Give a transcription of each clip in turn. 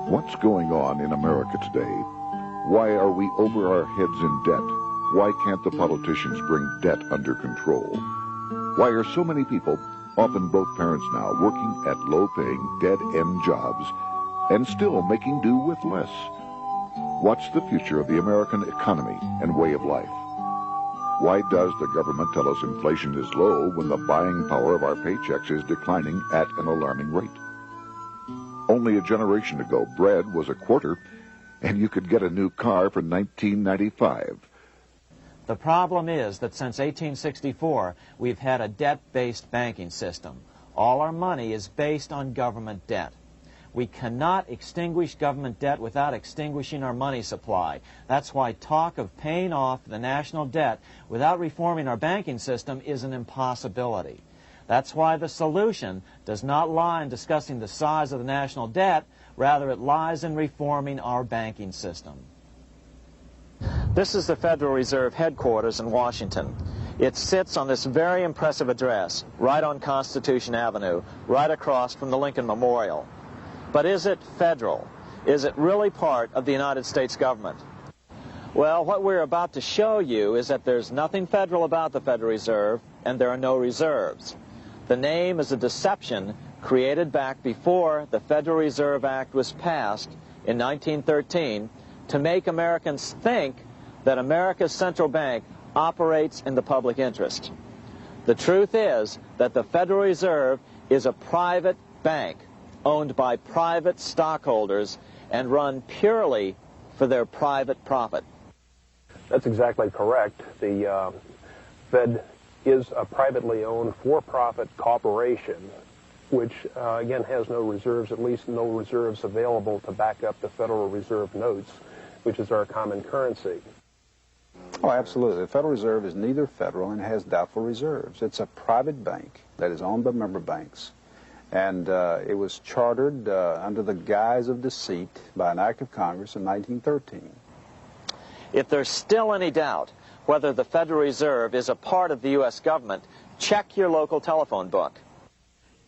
What's going on in America today? Why are we over our heads in debt? Why can't the politicians bring debt under control? Why are so many people, often both parents now, working at low-paying, dead-end jobs and still making do with less? What's the future of the American economy and way of life? Why does the government tell us inflation is low when the buying power of our paychecks is declining at an alarming rate? Only a generation ago, bread was a quarter, and you could get a new car for $19.95. The problem is that since 1864, we've had a debt-based banking system. All our money is based on government debt. We cannot extinguish government debt without extinguishing our money supply. That's why talk of paying off the national debt without reforming our banking system is an impossibility. That's why the solution does not lie in discussing the size of the national debt, rather it lies in reforming our banking system. This is the Federal Reserve headquarters in Washington. It sits on this very impressive address, right on Constitution Avenue, right across from the Lincoln Memorial. But is it federal? Is it really part of the United States government? Well, what we're about to show you is that there's nothing federal about the Federal Reserve, and there are no reserves. The name is a deception created back before the Federal Reserve Act was passed in 1913 to make Americans think that America's central bank operates in the public interest. The truth is that the Federal Reserve is a private bank owned by private stockholders and run purely for their private profit. That's exactly correct. The Fed is a privately owned for-profit corporation, which again has no reserves, at least no reserves available to back up the Federal Reserve notes, which is our common currency. Oh, absolutely. The Federal Reserve is neither federal and has doubtful reserves. It's a private bank that is owned by member banks. And it was chartered under the guise of deceit by an act of Congress in 1913. If there's still any doubt whether the Federal Reserve is a part of the U.S. government, check your local telephone book.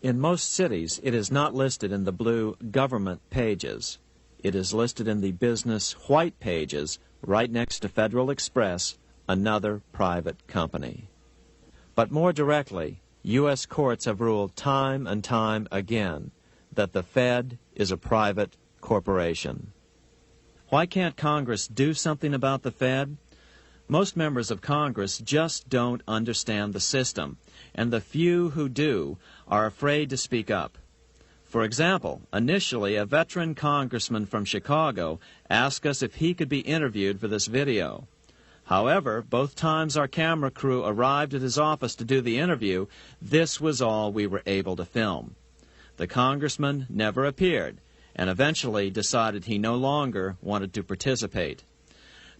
In most cities, it is not listed in the blue government pages. It is listed in the business white pages right next to Federal Express, another private company. But more directly, U.S. courts have ruled time and time again that the Fed is a private corporation. Why can't Congress do something about the Fed? Most members of Congress just don't understand the system, and the few who do are afraid to speak up. For example, initially a veteran congressman from Chicago asked us if he could be interviewed for this video. However, both times our camera crew arrived at his office to do the interview, this was all we were able to film. The congressman never appeared, and eventually decided he no longer wanted to participate.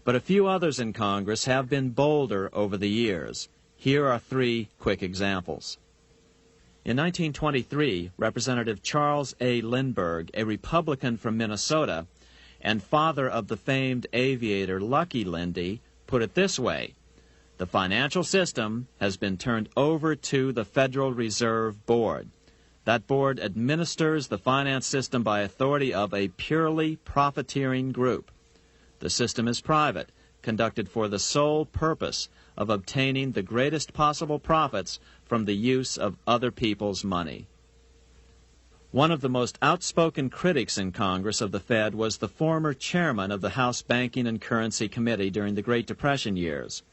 But a few others in Congress have been bolder over the years. Here are 3 quick examples. In 1923, Representative Charles A. Lindbergh, a Republican from Minnesota, and father of the famed aviator Lucky Lindy, put it this way: the financial system has been turned over to the Federal Reserve Board. That board administers the finance system by authority of a purely profiteering group. The system is private, conducted for the sole purpose of obtaining the greatest possible profits from the use of other people's money. One of the most outspoken critics in Congress of the Fed was the former chairman of the House Banking and Currency Committee during the Great Depression years.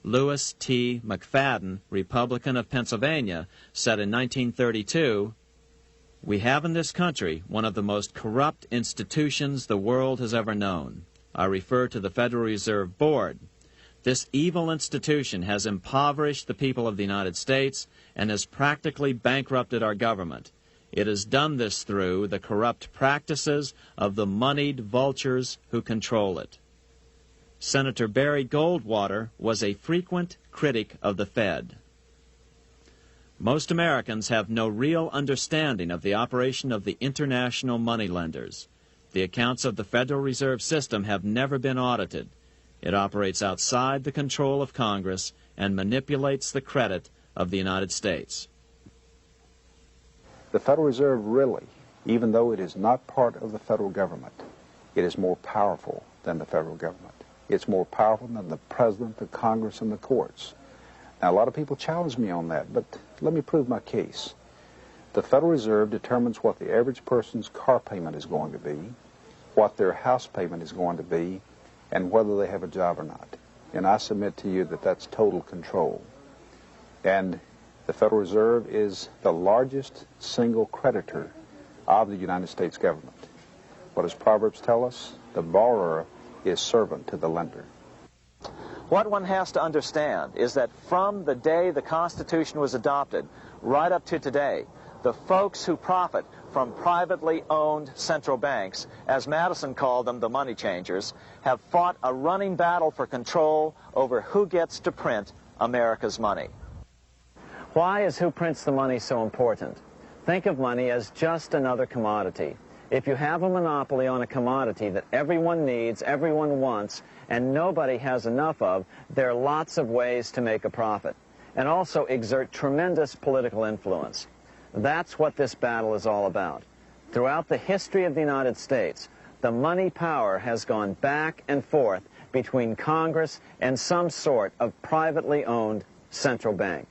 Lewis T. McFadden, Republican of Pennsylvania, said in 1932, "We have in this country one of the most corrupt institutions the world has ever known. I refer to the Federal Reserve Board. This evil institution has impoverished the people of the United States and has practically bankrupted our government. It has done this through the corrupt practices of the moneyed vultures who control it." Senator Barry Goldwater was a frequent critic of the Fed. Most Americans have no real understanding of the operation of the international moneylenders. The accounts of the Federal Reserve System have never been audited. It operates outside the control of Congress and manipulates the credit of the United States. The Federal Reserve really even though it is not part of the federal government, it is more powerful than the federal government. It's more powerful than the president, the Congress, and the courts. Now, a lot of people challenge me on that, but let me prove my case. The Federal Reserve determines what the average person's car payment is going to be, what their house payment is going to be, and whether they have a job or not. And I submit to you that that's total control. And the Federal Reserve is the largest single creditor of the United States government. What does Proverbs tell us? The borrower is servant to the lender. What one has to understand is that from the day the Constitution was adopted right up to today, the folks who profit from privately owned central banks, as Madison called them, the money changers, have fought a running battle for control over who gets to print America's money. Why is who prints the money so important? Think of money as just another commodity. If you have a monopoly on a commodity that everyone needs, everyone wants, and nobody has enough of, there are lots of ways to make a profit, and also exert tremendous political influence. That's what this battle is all about. Throughout the history of the United States, the money power has gone back and forth between Congress and some sort of privately owned central bank.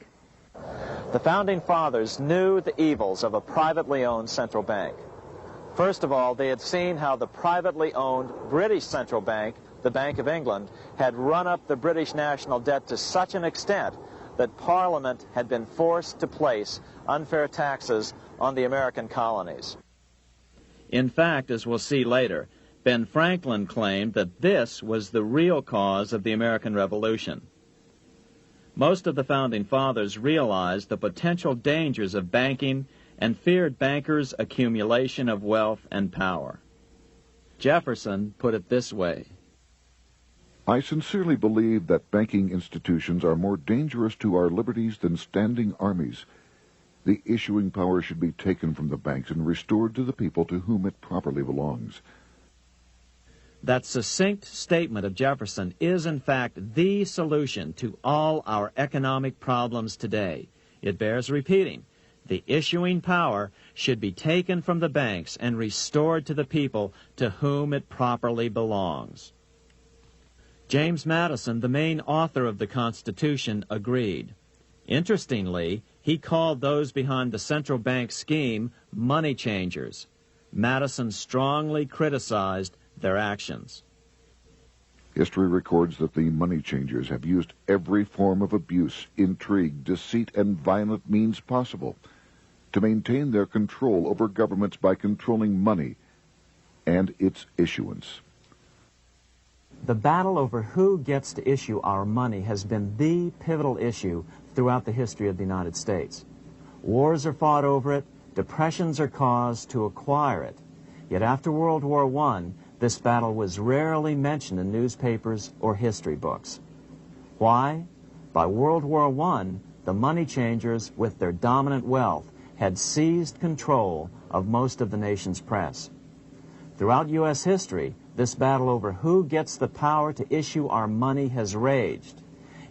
The Founding Fathers knew the evils of a privately owned central bank. First of all, they had seen how the privately owned British central bank, the Bank of England, had run up the British national debt to such an extent that Parliament had been forced to place unfair taxes on the American colonies. In fact, as we'll see later, Ben Franklin claimed that this was the real cause of the American Revolution. Most of the Founding Fathers realized the potential dangers of banking and feared bankers' accumulation of wealth and power. Jefferson put it this way: I sincerely believe that banking institutions are more dangerous to our liberties than standing armies. The issuing power should be taken from the banks and restored to the people to whom it properly belongs. That succinct statement of Jefferson is, in fact, the solution to all our economic problems today. It bears repeating. The issuing power should be taken from the banks and restored to the people to whom it properly belongs. James Madison, the main author of the Constitution, agreed. Interestingly, he called those behind the central bank scheme money changers. Madison strongly criticized their actions. History records that the money changers have used every form of abuse, intrigue, deceit, and violent means possible to maintain their control over governments by controlling money and its issuance. The battle over who gets to issue our money has been the pivotal issue throughout the history of the United States. Wars are fought over it, depressions are caused to acquire it. Yet after World War I, this battle was rarely mentioned in newspapers or history books. Why? By World War I, the money changers, with their dominant wealth, had seized control of most of the nation's press. Throughout U.S. history, this battle over who gets the power to issue our money has raged.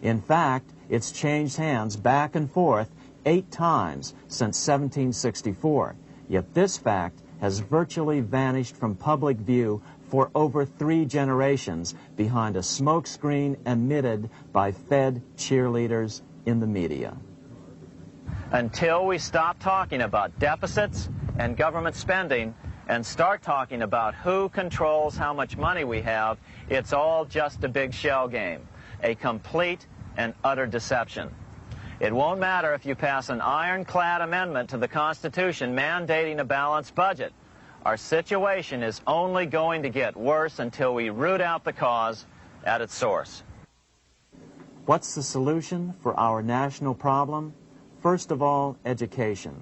In fact, it's changed hands back and forth 8 times since 1764. Yet this fact has virtually vanished from public view for over 3 generations behind a smokescreen emitted by Fed cheerleaders in the media. Until we stop talking about deficits and government spending and start talking about who controls how much money we have, it's all just a big shell game, a complete and utter deception. It won't matter if you pass an ironclad amendment to the Constitution mandating a balanced budget. Our situation is only going to get worse until we root out the cause at its source. What's the solution for our national problem? First of all, education.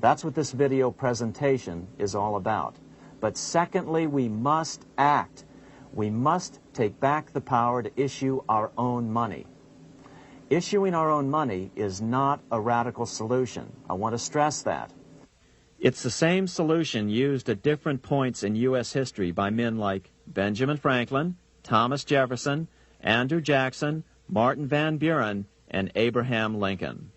That's what this video presentation is all about. But secondly, we must act. We must take back the power to issue our own money. Issuing our own money is not a radical solution. I want to stress that. It's the same solution used at different points in U.S. history by men like Benjamin Franklin, Thomas Jefferson, Andrew Jackson, Martin Van Buren, and Abraham Lincoln.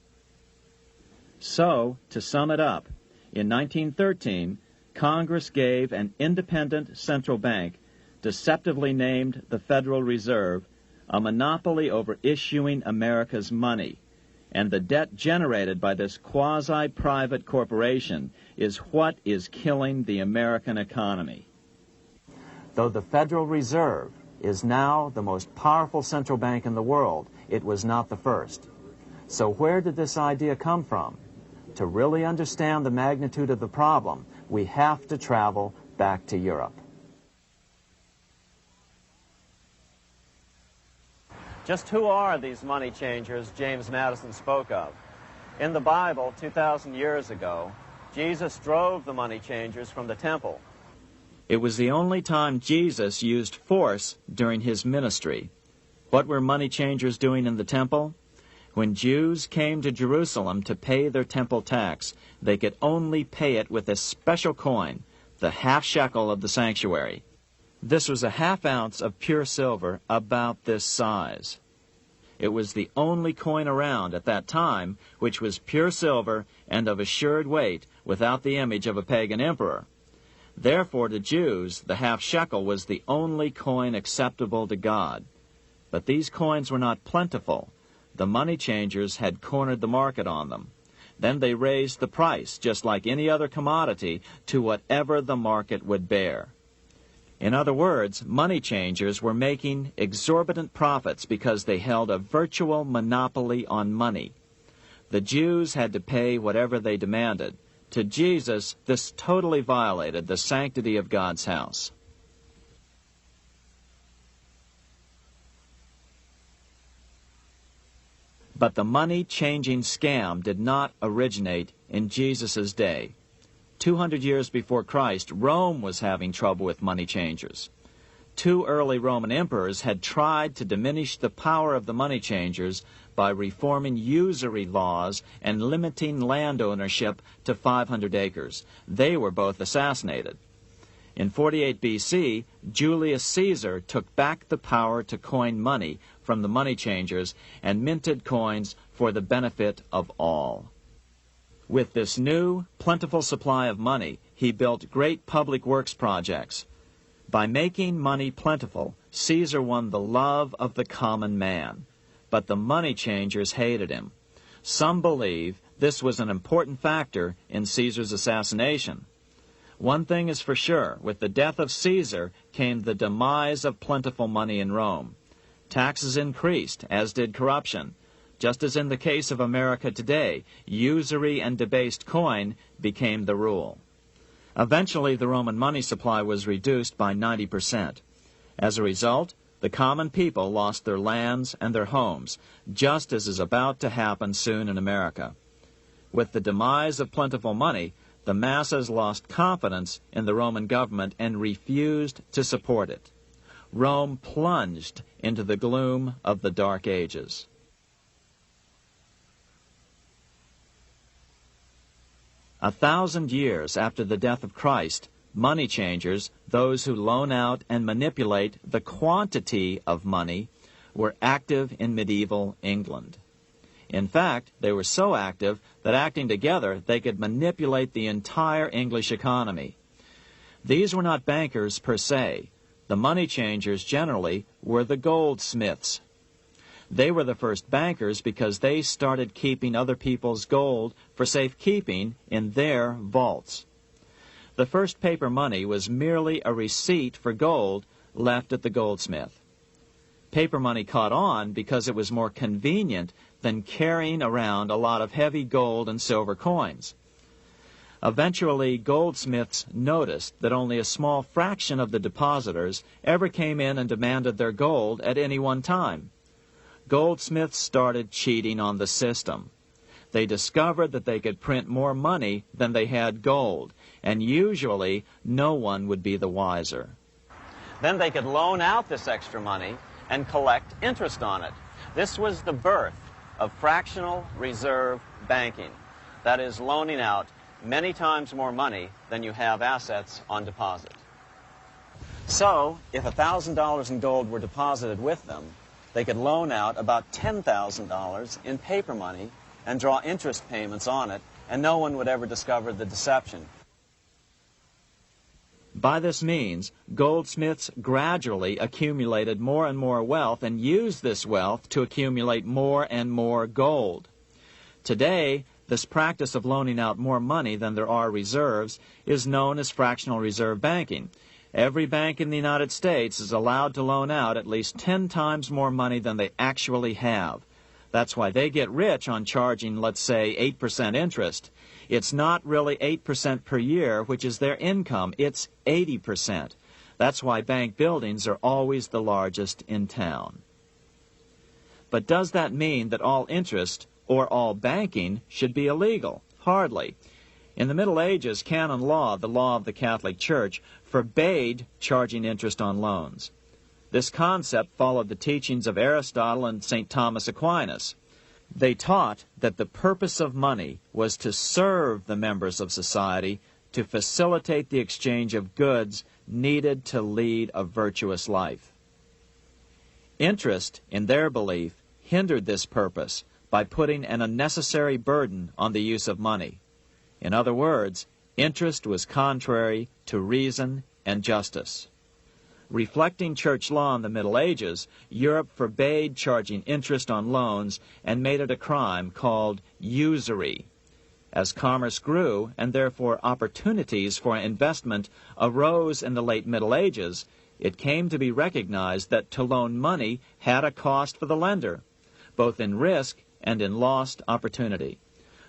So, to sum it up, in 1913, Congress gave an independent central bank, deceptively named the Federal Reserve, a monopoly over issuing America's money, and the debt generated by this quasi-private corporation is what is killing the American economy. Though the Federal Reserve is now the most powerful central bank in the world, it was not the first. So where did this idea come from? To really understand the magnitude of the problem, we have to travel back to Europe. Just who are these money changers James Madison spoke of? In the Bible, 2,000 years ago, Jesus drove the money changers from the temple. It was the only time Jesus used force during his ministry. What were money changers doing in the temple? When Jews came to Jerusalem to pay their temple tax, they could only pay it with a special coin, the half shekel of the sanctuary. This was a half ounce of pure silver about this size. It was the only coin around at that time which was pure silver and of assured weight without the image of a pagan emperor. Therefore, to Jews, the half shekel was the only coin acceptable to God. But these coins were not plentiful. The money changers had cornered the market on them. Then they raised the price, just like any other commodity, to whatever the market would bear. In other words, money changers were making exorbitant profits because they held a virtual monopoly on money. The Jews had to pay whatever they demanded. To Jesus, this totally violated the sanctity of God's house. But the money-changing scam did not originate in Jesus' day. 200 years before Christ, Rome was having trouble with money changers. 2 early Roman emperors had tried to diminish the power of the money changers by reforming usury laws and limiting land ownership to 500 acres. They were both assassinated. In 48 B.C., Julius Caesar took back the power to coin money from the money changers and minted coins for the benefit of all. With this new, plentiful supply of money, he built great public works projects. By making money plentiful, Caesar won the love of the common man. But the money changers hated him. Some believe this was an important factor in Caesar's assassination. One thing is for sure, with the death of Caesar came the demise of plentiful money in Rome. Taxes increased, as did corruption. Just as in the case of America today, usury and debased coin became the rule. Eventually, the Roman money supply was reduced by 90%. As a result, the common people lost their lands and their homes, just as is about to happen soon in America. With the demise of plentiful money, the masses lost confidence in the Roman government and refused to support it. Rome plunged into the gloom of the Dark Ages. A 1,000 years after the death of Christ, money changers, those who loan out and manipulate the quantity of money, were active in medieval England. In fact, they were so active that acting together, they could manipulate the entire English economy. These were not bankers per se. The money changers generally were the goldsmiths. They were the first bankers because they started keeping other people's gold for safekeeping in their vaults. The first paper money was merely a receipt for gold left at the goldsmith. Paper money caught on because it was more convenient than carrying around a lot of heavy gold and silver coins. Eventually, goldsmiths noticed that only a small fraction of the depositors ever came in and demanded their gold at any one time. Goldsmiths started cheating on the system. They discovered that they could print more money than they had gold, and usually no one would be the wiser. Then they could loan out this extra money and collect interest on it. This was the birth of fractional reserve banking. That is, loaning out many times more money than you have assets on deposit. So, if $1,000 in gold were deposited with them, they could loan out about $10,000 in paper money and draw interest payments on it, and no one would ever discover the deception. By this means, goldsmiths gradually accumulated more and more wealth and used this wealth to accumulate more and more gold. Today, this practice of loaning out more money than there are reserves is known as fractional reserve banking. Every bank in the United States is allowed to loan out at least 10 times more money than they actually have. That's why they get rich on charging, let's say, 8% interest. It's not really 8% per year, which is their income. It's 80%. That's why bank buildings are always the largest in town. But does that mean that all interest or all banking should be illegal? Hardly. In the Middle Ages, canon law, the law of the Catholic Church, forbade charging interest on loans. This concept followed the teachings of Aristotle and St. Thomas Aquinas. They taught that the purpose of money was to serve the members of society, to facilitate the exchange of goods needed to lead a virtuous life. Interest, in their belief, hindered this purpose by putting an unnecessary burden on the use of money. In other words, interest was contrary to reason and justice. Reflecting church law in the Middle Ages, Europe forbade charging interest on loans and made it a crime called usury. As commerce grew, and therefore opportunities for investment arose in the late Middle Ages, it came to be recognized that to loan money had a cost for the lender, both in risk and in lost opportunity.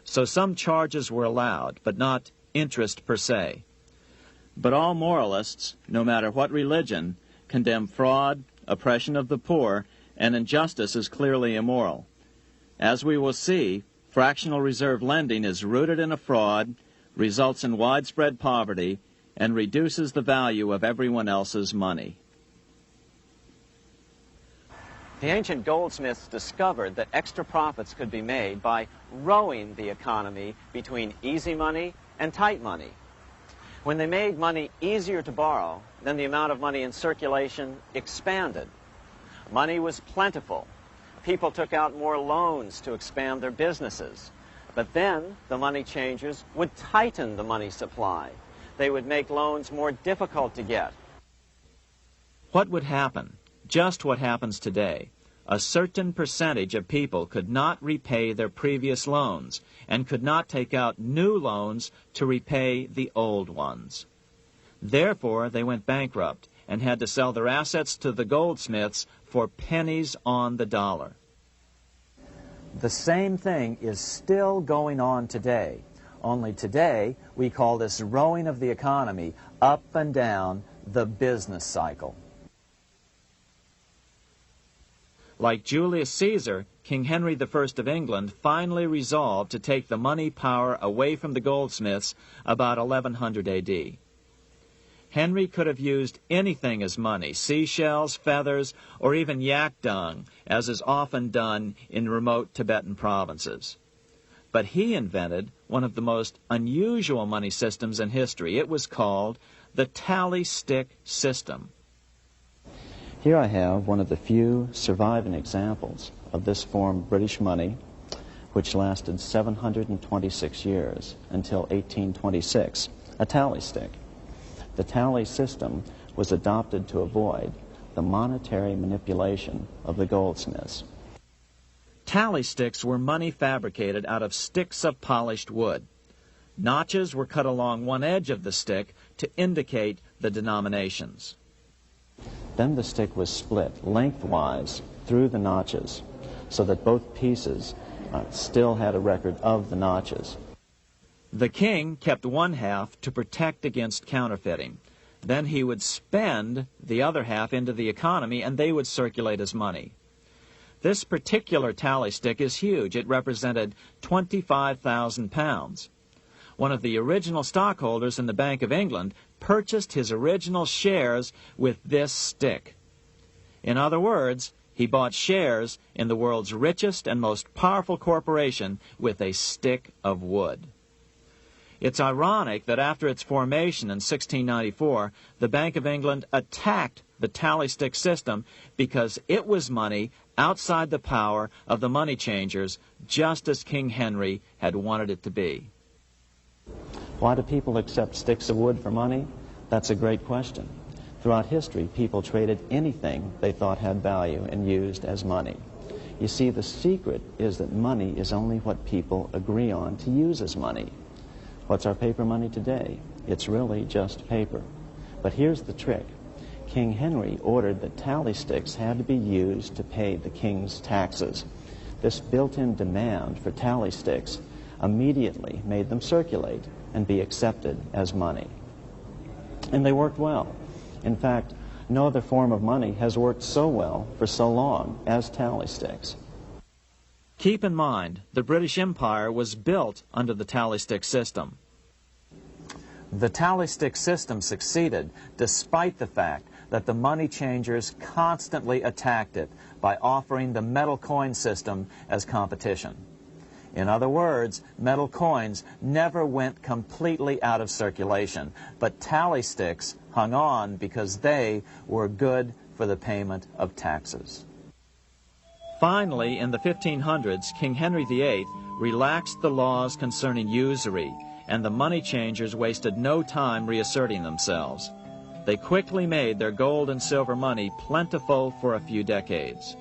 So some charges were allowed, but not interest per se. But all moralists, no matter what religion, condemn fraud, oppression of the poor, and injustice as clearly immoral. As we will see, fractional reserve lending is rooted in a fraud, results in widespread poverty, and reduces the value of everyone else's money. The ancient goldsmiths discovered that extra profits could be made by rowing the economy between easy money and tight money. When they made money easier to borrow, then the amount of money in circulation expanded. Money was plentiful. People took out more loans to expand their businesses. But then the money changers would tighten the money supply. They would make loans more difficult to get. What would happen? Just what happens today. A certain percentage of people could not repay their previous loans and could not take out new loans to repay the old ones. Therefore, they went bankrupt and had to sell their assets to the goldsmiths for pennies on the dollar. The same thing is still going on today. Only today, we call this rowing of the economy up and down the business cycle. Like Julius Caesar, King Henry I of England finally resolved to take the money power away from the goldsmiths about 1100 A.D. Henry could have used anything as money, seashells, feathers, or even yak dung, as is often done in remote Tibetan provinces. But he invented one of the most unusual money systems in history. It was called the tally stick system. Here I have one of the few surviving examples of this form of British money, which lasted 726 years until 1826, a tally stick. The tally system was adopted to avoid the monetary manipulation of the goldsmiths. Tally sticks were money fabricated out of sticks of polished wood. Notches were cut along one edge of the stick to indicate the denominations. Then the stick was split lengthwise through the notches so that both pieces still had a record of the notches. The king kept one half to protect against counterfeiting. Then he would spend the other half into the economy, and they would circulate as money. This particular tally stick is huge. It represented 25,000 pounds. One of the original stockholders in the Bank of England purchased his original shares with this stick. In other words, he bought shares in the world's richest and most powerful corporation with a stick of wood. It's ironic that after its formation in 1694, the Bank of England attacked the tally stick system because it was money outside the power of the money changers, just as King Henry had wanted it to be. Why do people accept sticks of wood for money? That's a great question. Throughout history, people traded anything they thought had value and used as money. You see, the secret is that money is only what people agree on to use as money. What's our paper money today? It's really just paper. But here's the trick. King Henry ordered that tally sticks had to be used to pay the king's taxes. This built-in demand for tally sticks immediately made them circulate and be accepted as money. And they worked well. In fact, no other form of money has worked so well for so long as tally sticks. Keep in mind, the British Empire was built under the tally stick system. The tally stick system succeeded despite the fact that the money changers constantly attacked it by offering the metal coin system as competition. In other words, metal coins never went completely out of circulation, but tally sticks hung on because they were good for the payment of taxes. Finally, in the 1500s, King Henry VIII relaxed the laws concerning usury, and the money changers wasted no time reasserting themselves. They quickly made their gold and silver money plentiful for a few decades.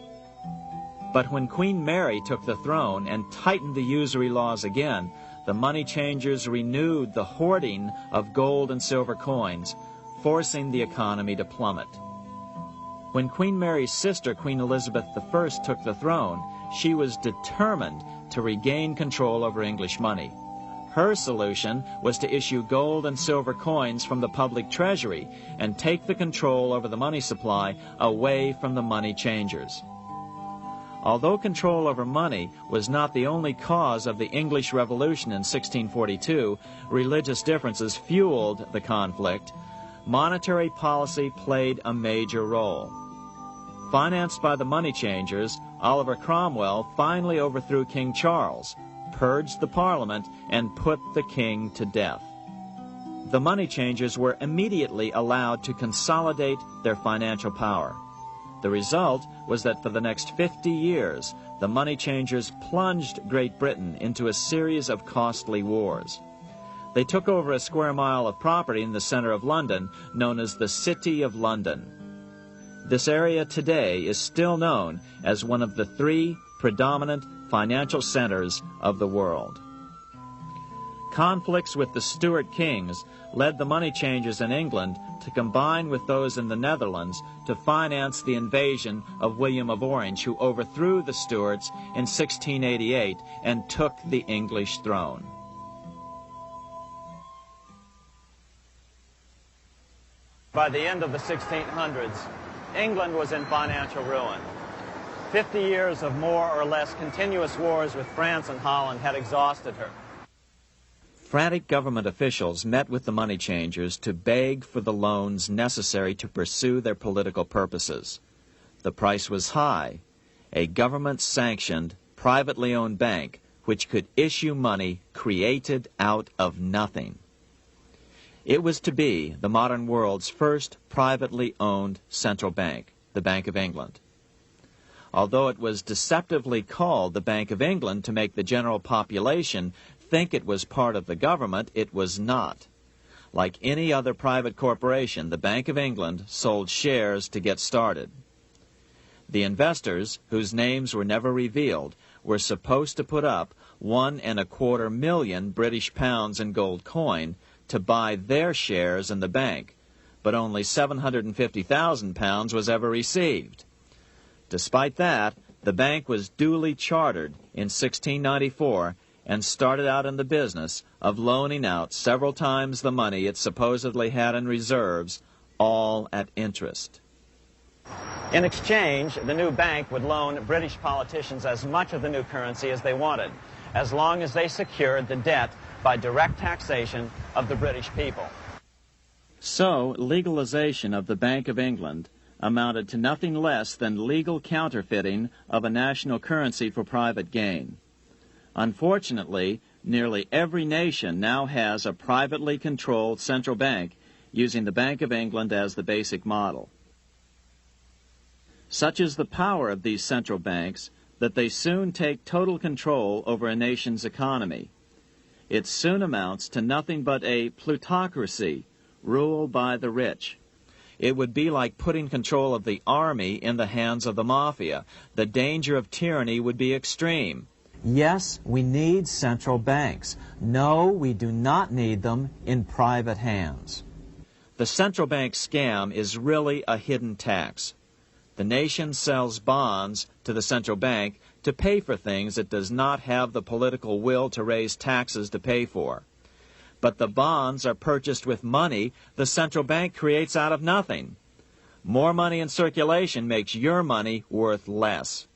But when Queen Mary took the throne and tightened the usury laws again, the money changers renewed the hoarding of gold and silver coins, forcing the economy to plummet. When Queen Mary's sister, Queen Elizabeth I, took the throne, she was determined to regain control over English money. Her solution was to issue gold and silver coins from the public treasury and take the control over the money supply away from the money changers. Although control over money was not the only cause of the English Revolution in 1642, religious differences fueled the conflict. Monetary policy played a major role. Financed by the money changers, Oliver Cromwell finally overthrew King Charles, purged the Parliament, and put the king to death. The money changers were immediately allowed to consolidate their financial power. The result was that for the next 50 years, the money changers plunged Great Britain into a series of costly wars. They took over a square mile of property in the center of London, known as the City of London. This area today is still known as one of the 3 predominant financial centers of the world. Conflicts with the Stuart kings led the money changers in England to combine with those in the Netherlands to finance the invasion of William of Orange, who overthrew the Stuarts in 1688 and took the English throne. By the end of the 1600s, England was in financial ruin. 50 years of more or less continuous wars with France and Holland had exhausted her. Frantic government officials met with the money changers to beg for the loans necessary to pursue their political purposes. The price was high. A government-sanctioned, privately owned bank which could issue money created out of nothing. It was to be the modern world's first privately owned central bank, the Bank of England. Although it was deceptively called the Bank of England to make the general population think it was part of the government, it was not. Like any other private corporation, the Bank of England sold shares to get started. The investors, whose names were never revealed, were supposed to put up £1.25 million British pounds in gold coin to buy their shares in the bank, but only £750,000 was ever received. Despite that, the bank was duly chartered in 1694 and started out in the business of loaning out several times the money it supposedly had in reserves, all at interest. In exchange, the new bank would loan British politicians as much of the new currency as they wanted, as long as they secured the debt by direct taxation of the British people. So, legalization of the Bank of England amounted to nothing less than legal counterfeiting of a national currency for private gain. Unfortunately, nearly every nation now has a privately controlled central bank using the Bank of England as the basic model. Such is the power of these central banks that they soon take total control over a nation's economy. It soon amounts to nothing but a plutocracy, rule by the rich. It would be like putting control of the army in the hands of the mafia. The danger of tyranny would be extreme. Yes, we need central banks. No, we do not need them in private hands. The central bank scam is really a hidden tax. The nation sells bonds to the central bank to pay for things it does not have the political will to raise taxes to pay for. But the bonds are purchased with money the central bank creates out of nothing. More money in circulation makes your money worth less.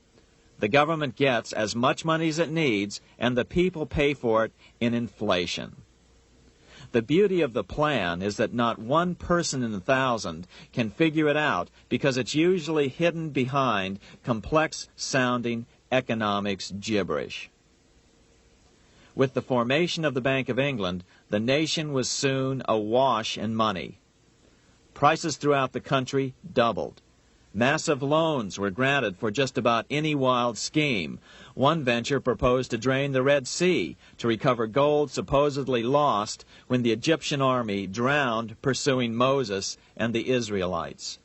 The government gets as much money as it needs, and the people pay for it in inflation. The beauty of the plan is that not one person in 1,000 can figure it out because it's usually hidden behind complex-sounding economics gibberish. With the formation of the Bank of England, the nation was soon awash in money. Prices throughout the country doubled. Massive loans were granted for just about any wild scheme. One venture proposed to drain the Red Sea to recover gold supposedly lost when the Egyptian army drowned pursuing Moses and the Israelites.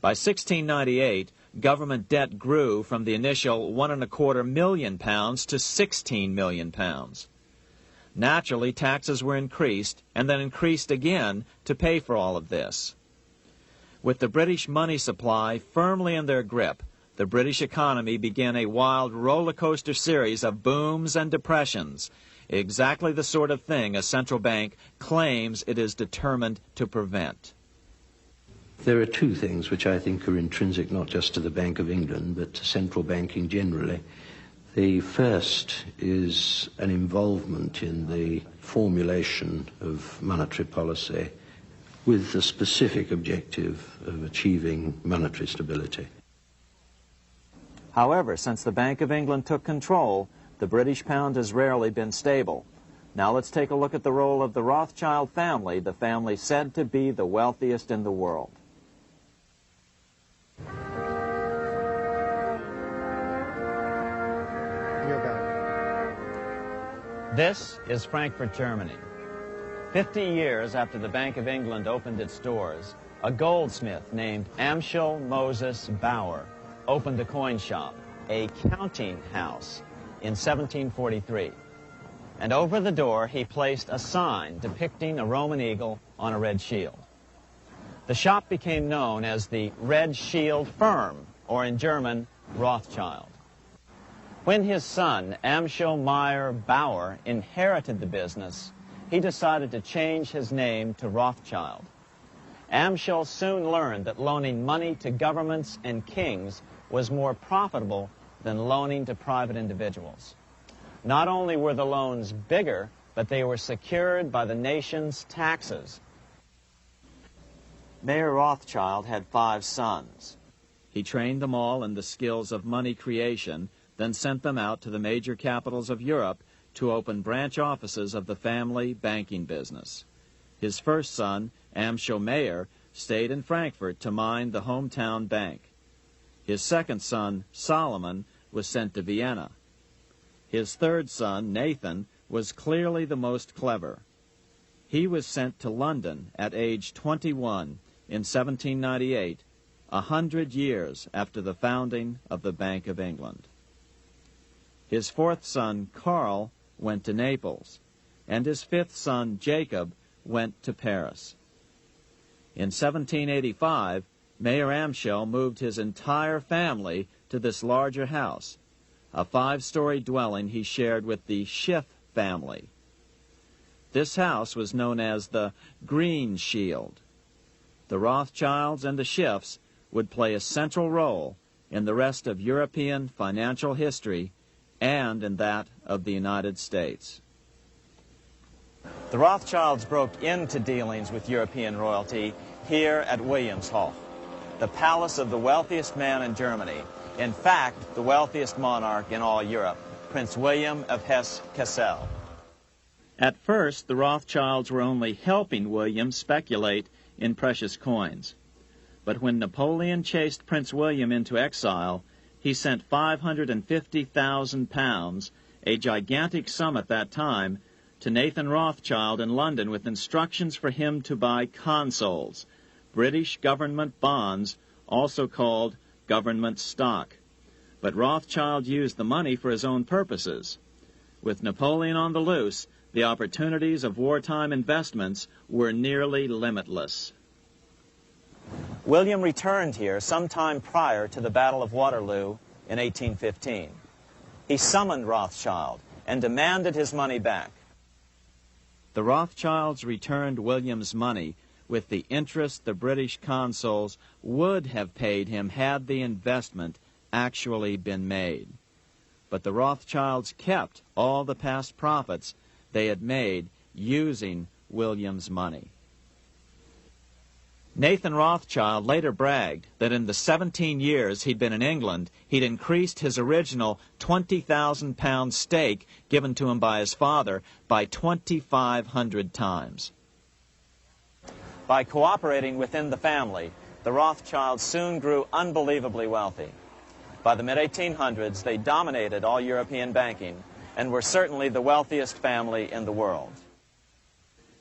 By 1698, government debt grew from the initial £1.25 million to £16 million. Naturally, taxes were increased and then increased again to pay for all of this. With the British money supply firmly in their grip, the British economy began a wild roller coaster series of booms and depressions, exactly the sort of thing a central bank claims it is determined to prevent. There are two things which I think are intrinsic not just to the Bank of England, but to central banking generally. The first is an involvement in the formulation of monetary policy with the specific objective of achieving monetary stability. However, since the Bank of England took control, the British pound has rarely been stable. Now let's take a look at the role of the Rothschild family, the family said to be the wealthiest in the world. This is Frankfurt, Germany. 50 years after the Bank of England opened its doors, a goldsmith named Amschel Moses Bauer opened a coin shop, a counting house, in 1743. And over the door he placed a sign depicting a Roman eagle on a red shield. The shop became known as the Red Shield Firm, or in German, Rothschild. When his son, Amschel Meyer Bauer, inherited the business, he decided to change his name to Rothschild. Amschel soon learned that loaning money to governments and kings was more profitable than loaning to private individuals. Not only were the loans bigger, but they were secured by the nation's taxes. Mayer Rothschild had 5 sons. He trained them all in the skills of money creation, then sent them out to the major capitals of Europe to open branch offices of the family banking business. His first son, Amschel Meyer, stayed in Frankfurt to mind the hometown bank. His second son, Solomon, was sent to Vienna. His third son, Nathan, was clearly the most clever. He was sent to London at age 21 in 1798, 100 years after the founding of the Bank of England. His fourth son, Karl, went to Naples, and his fifth son, Jacob, went to Paris. In 1785, Mayer Amschel moved his entire family to this larger house, a 5-story dwelling he shared with the Schiff family. This house was known as the Green Shield. The Rothschilds and the Schiffs would play a central role in the rest of European financial history and in that of the United States. The Rothschilds broke into dealings with European royalty here at Wilhelmshof, the palace of the wealthiest man in Germany. In fact, the wealthiest monarch in all Europe, Prince William of Hesse-Kassel. At first, the Rothschilds were only helping William speculate in precious coins. But when Napoleon chased Prince William into exile, he sent £550,000, a gigantic sum at that time, to Nathan Rothschild in London with instructions for him to buy consols, British government bonds, also called government stock. But Rothschild used the money for his own purposes. With Napoleon on the loose, the opportunities of wartime investments were nearly limitless. William returned here sometime prior to the Battle of Waterloo in 1815. He summoned Rothschild and demanded his money back. The Rothschilds returned William's money with the interest the British consuls would have paid him had the investment actually been made. But the Rothschilds kept all the past profits they had made using William's money. Nathan Rothschild later bragged that in the 17 years he'd been in England, he'd increased his original £20,000 stake given to him by his father by 2,500 times. By cooperating within the family, the Rothschilds soon grew unbelievably wealthy. By the mid-1800s, they dominated all European banking and were certainly the wealthiest family in the world.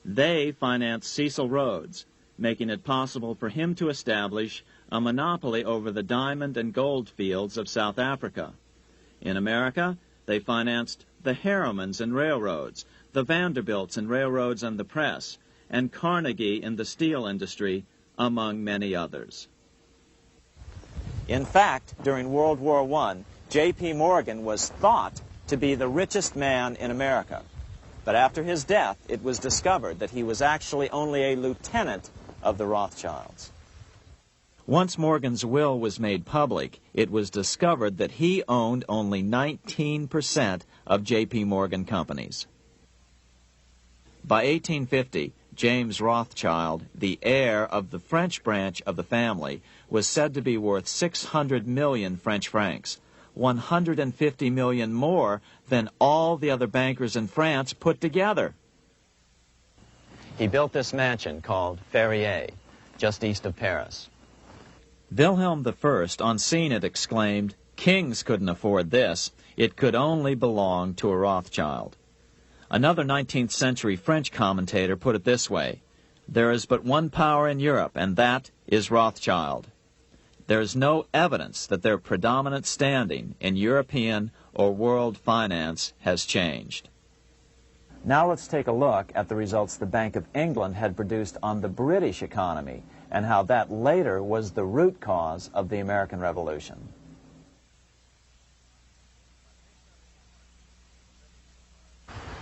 They financed Cecil Rhodes, making it possible for him to establish a monopoly over the diamond and gold fields of South Africa. In America, they financed the Harrimans and railroads, the Vanderbilts and railroads and the press, and Carnegie in the steel industry, among many others. In fact, during World War I, J.P. Morgan was thought to be the richest man in America. But after his death, it was discovered that he was actually only a lieutenant of the Rothschilds. Once Morgan's will was made public, it was discovered that he owned only 19% of J.P. Morgan companies. By 1850, James Rothschild, the heir of the French branch of the family, was said to be worth 600 million French francs, 150 million more than all the other bankers in France put together. He built this mansion called Ferrier, just east of Paris. Wilhelm I, on seeing it, exclaimed, "Kings couldn't afford this. It could only belong to a Rothschild." Another 19th century French commentator put it this way: "There is but one power in Europe, and that is Rothschild." There is no evidence that their predominant standing in European or world finance has changed. Now let's take a look at the results the Bank of England had produced on the British economy and how that later was the root cause of the American Revolution.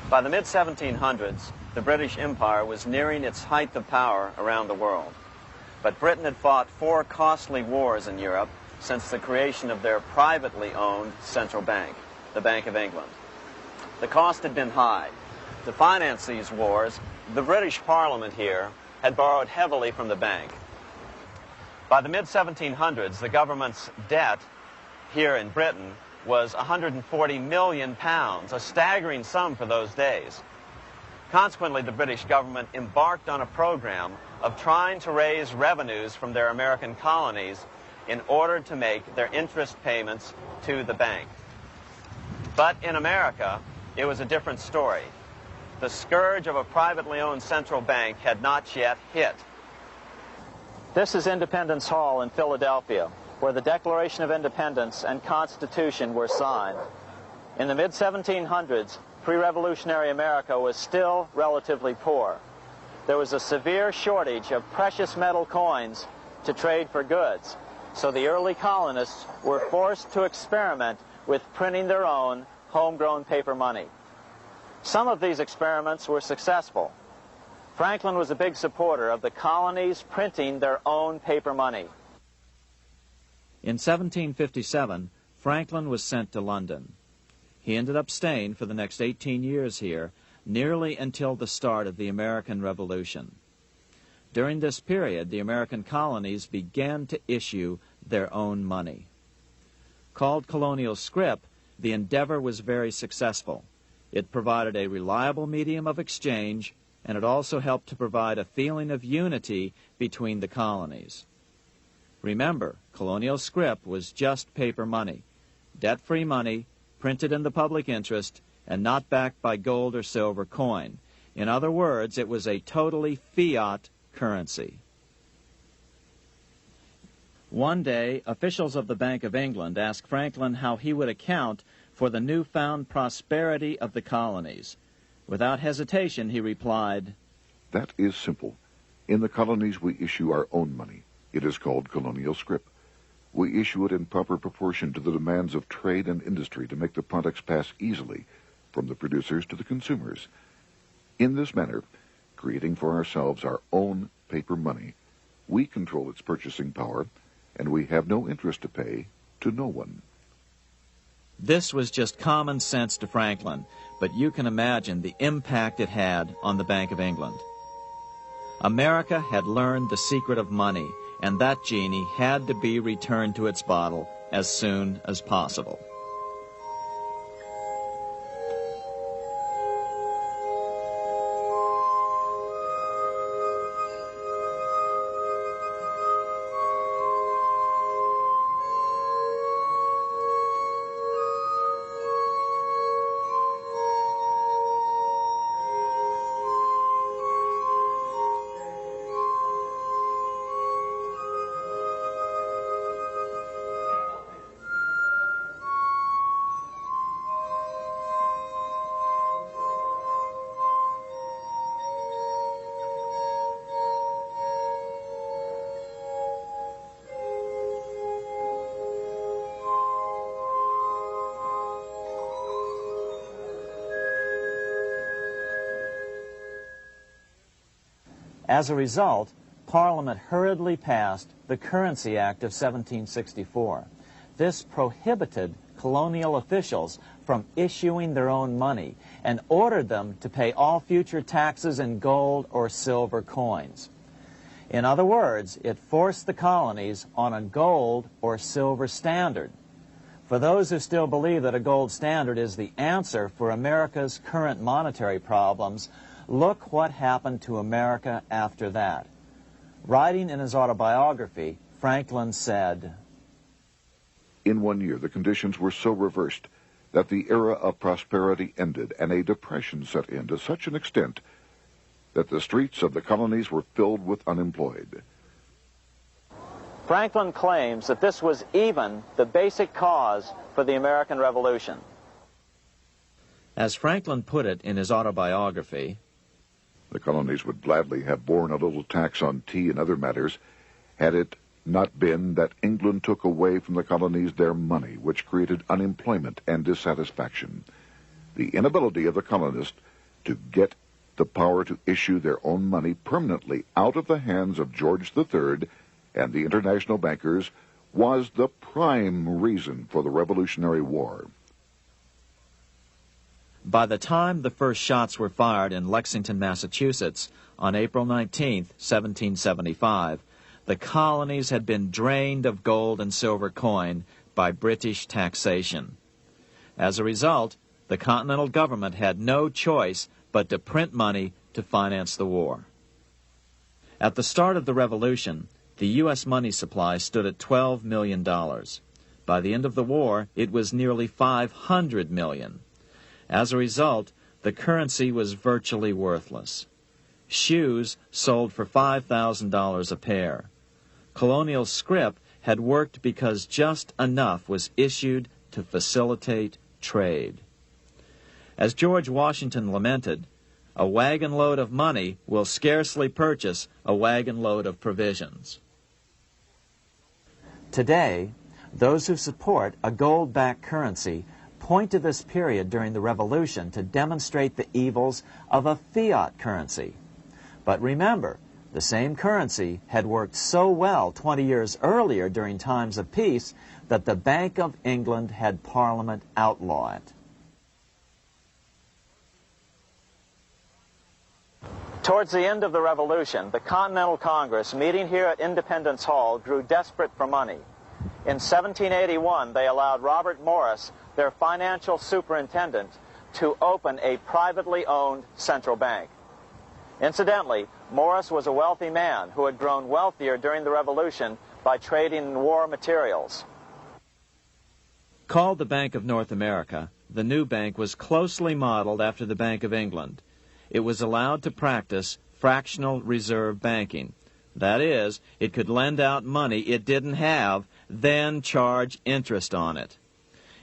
By the mid-1700s, the British Empire was nearing its height of power around the world. But Britain had fought 4 costly wars in Europe since the creation of their privately owned central bank, the Bank of England. The cost had been high. To finance these wars, the British Parliament here had borrowed heavily from the bank. By the mid-1700s, the government's debt here in Britain was £140 million, a staggering sum for those days. Consequently, the British government embarked on a program of trying to raise revenues from their American colonies in order to make their interest payments to the bank. But in America, it was a different story. The scourge of a privately owned central bank had not yet hit. This is Independence Hall in Philadelphia, where the Declaration of Independence and Constitution were signed. In the mid-1700s, pre-revolutionary America was still relatively poor. There was a severe shortage of precious metal coins to trade for goods, so the early colonists were forced to experiment with printing their own homegrown paper money. Some of these experiments were successful. Franklin was a big supporter of the colonies printing their own paper money. In 1757, Franklin was sent to London. He ended up staying for the next 18 years here, nearly until the start of the American Revolution. During this period, the American colonies began to issue their own money. Called colonial scrip, the endeavor was very successful. It provided a reliable medium of exchange, and it also helped to provide a feeling of unity between the colonies. Remember, colonial scrip was just paper money, debt-free money, printed in the public interest, and not backed by gold or silver coin. In other words, it was a totally fiat currency. One day, officials of the Bank of England asked Franklin how he would account for the newfound prosperity of the colonies. Without hesitation, he replied, "That is simple. In the colonies we issue our own money. It is called colonial scrip. We issue it in proper proportion to the demands of trade and industry to make the products pass easily from the producers to the consumers. In this manner, creating for ourselves our own paper money, we control its purchasing power, and we have no interest to pay to no one." This was just common sense to Franklin, but you can imagine the impact it had on the Bank of England. America had learned the secret of money, and that genie had to be returned to its bottle as soon as possible. As a result, Parliament hurriedly passed the Currency Act of 1764. This prohibited colonial officials from issuing their own money and ordered them to pay all future taxes in gold or silver coins. In other words, it forced the colonies on a gold or silver standard. For those who still believe that a gold standard is the answer for America's current monetary problems, look what happened to America after that. Writing in his autobiography, Franklin said, "In 1 year, the conditions were so reversed that the era of prosperity ended and a depression set in to such an extent that the streets of the colonies were filled with unemployed." Franklin claims that this was even the basic cause for the American Revolution. As Franklin put it in his autobiography, "The colonies would gladly have borne a little tax on tea and other matters had it not been that England took away from the colonies their money, which created unemployment and dissatisfaction. The inability of the colonists to get the power to issue their own money permanently out of the hands of George III and the international bankers was the prime reason for the Revolutionary War." By the time the first shots were fired in Lexington, Massachusetts, on April 19, 1775, the colonies had been drained of gold and silver coin by British taxation. As a result, the Continental government had no choice but to print money to finance the war. At the start of the Revolution, the U.S. money supply stood at $12 million. By the end of the war, it was nearly $500 million. As a result, the currency was virtually worthless. Shoes sold for $5,000 a pair. Colonial scrip had worked because just enough was issued to facilitate trade. As George Washington lamented, "A wagon load of money will scarcely purchase a wagon load of provisions." Today, those who support a gold-backed currency point to this period during the Revolution to demonstrate the evils of a fiat currency. But remember, the same currency had worked so well 20 years earlier during times of peace that the Bank of England had Parliament outlaw it. Towards the end of the Revolution, the Continental Congress, meeting here at Independence Hall, grew desperate for money. In 1781, they allowed Robert Morris, their financial superintendent, to open a privately owned central bank. Incidentally, Morris was a wealthy man who had grown wealthier during the Revolution by trading in war materials. Called the Bank of North America, the new bank was closely modeled after the Bank of England. It was allowed to practice fractional reserve banking. That is, it could lend out money it didn't have, then charge interest on it.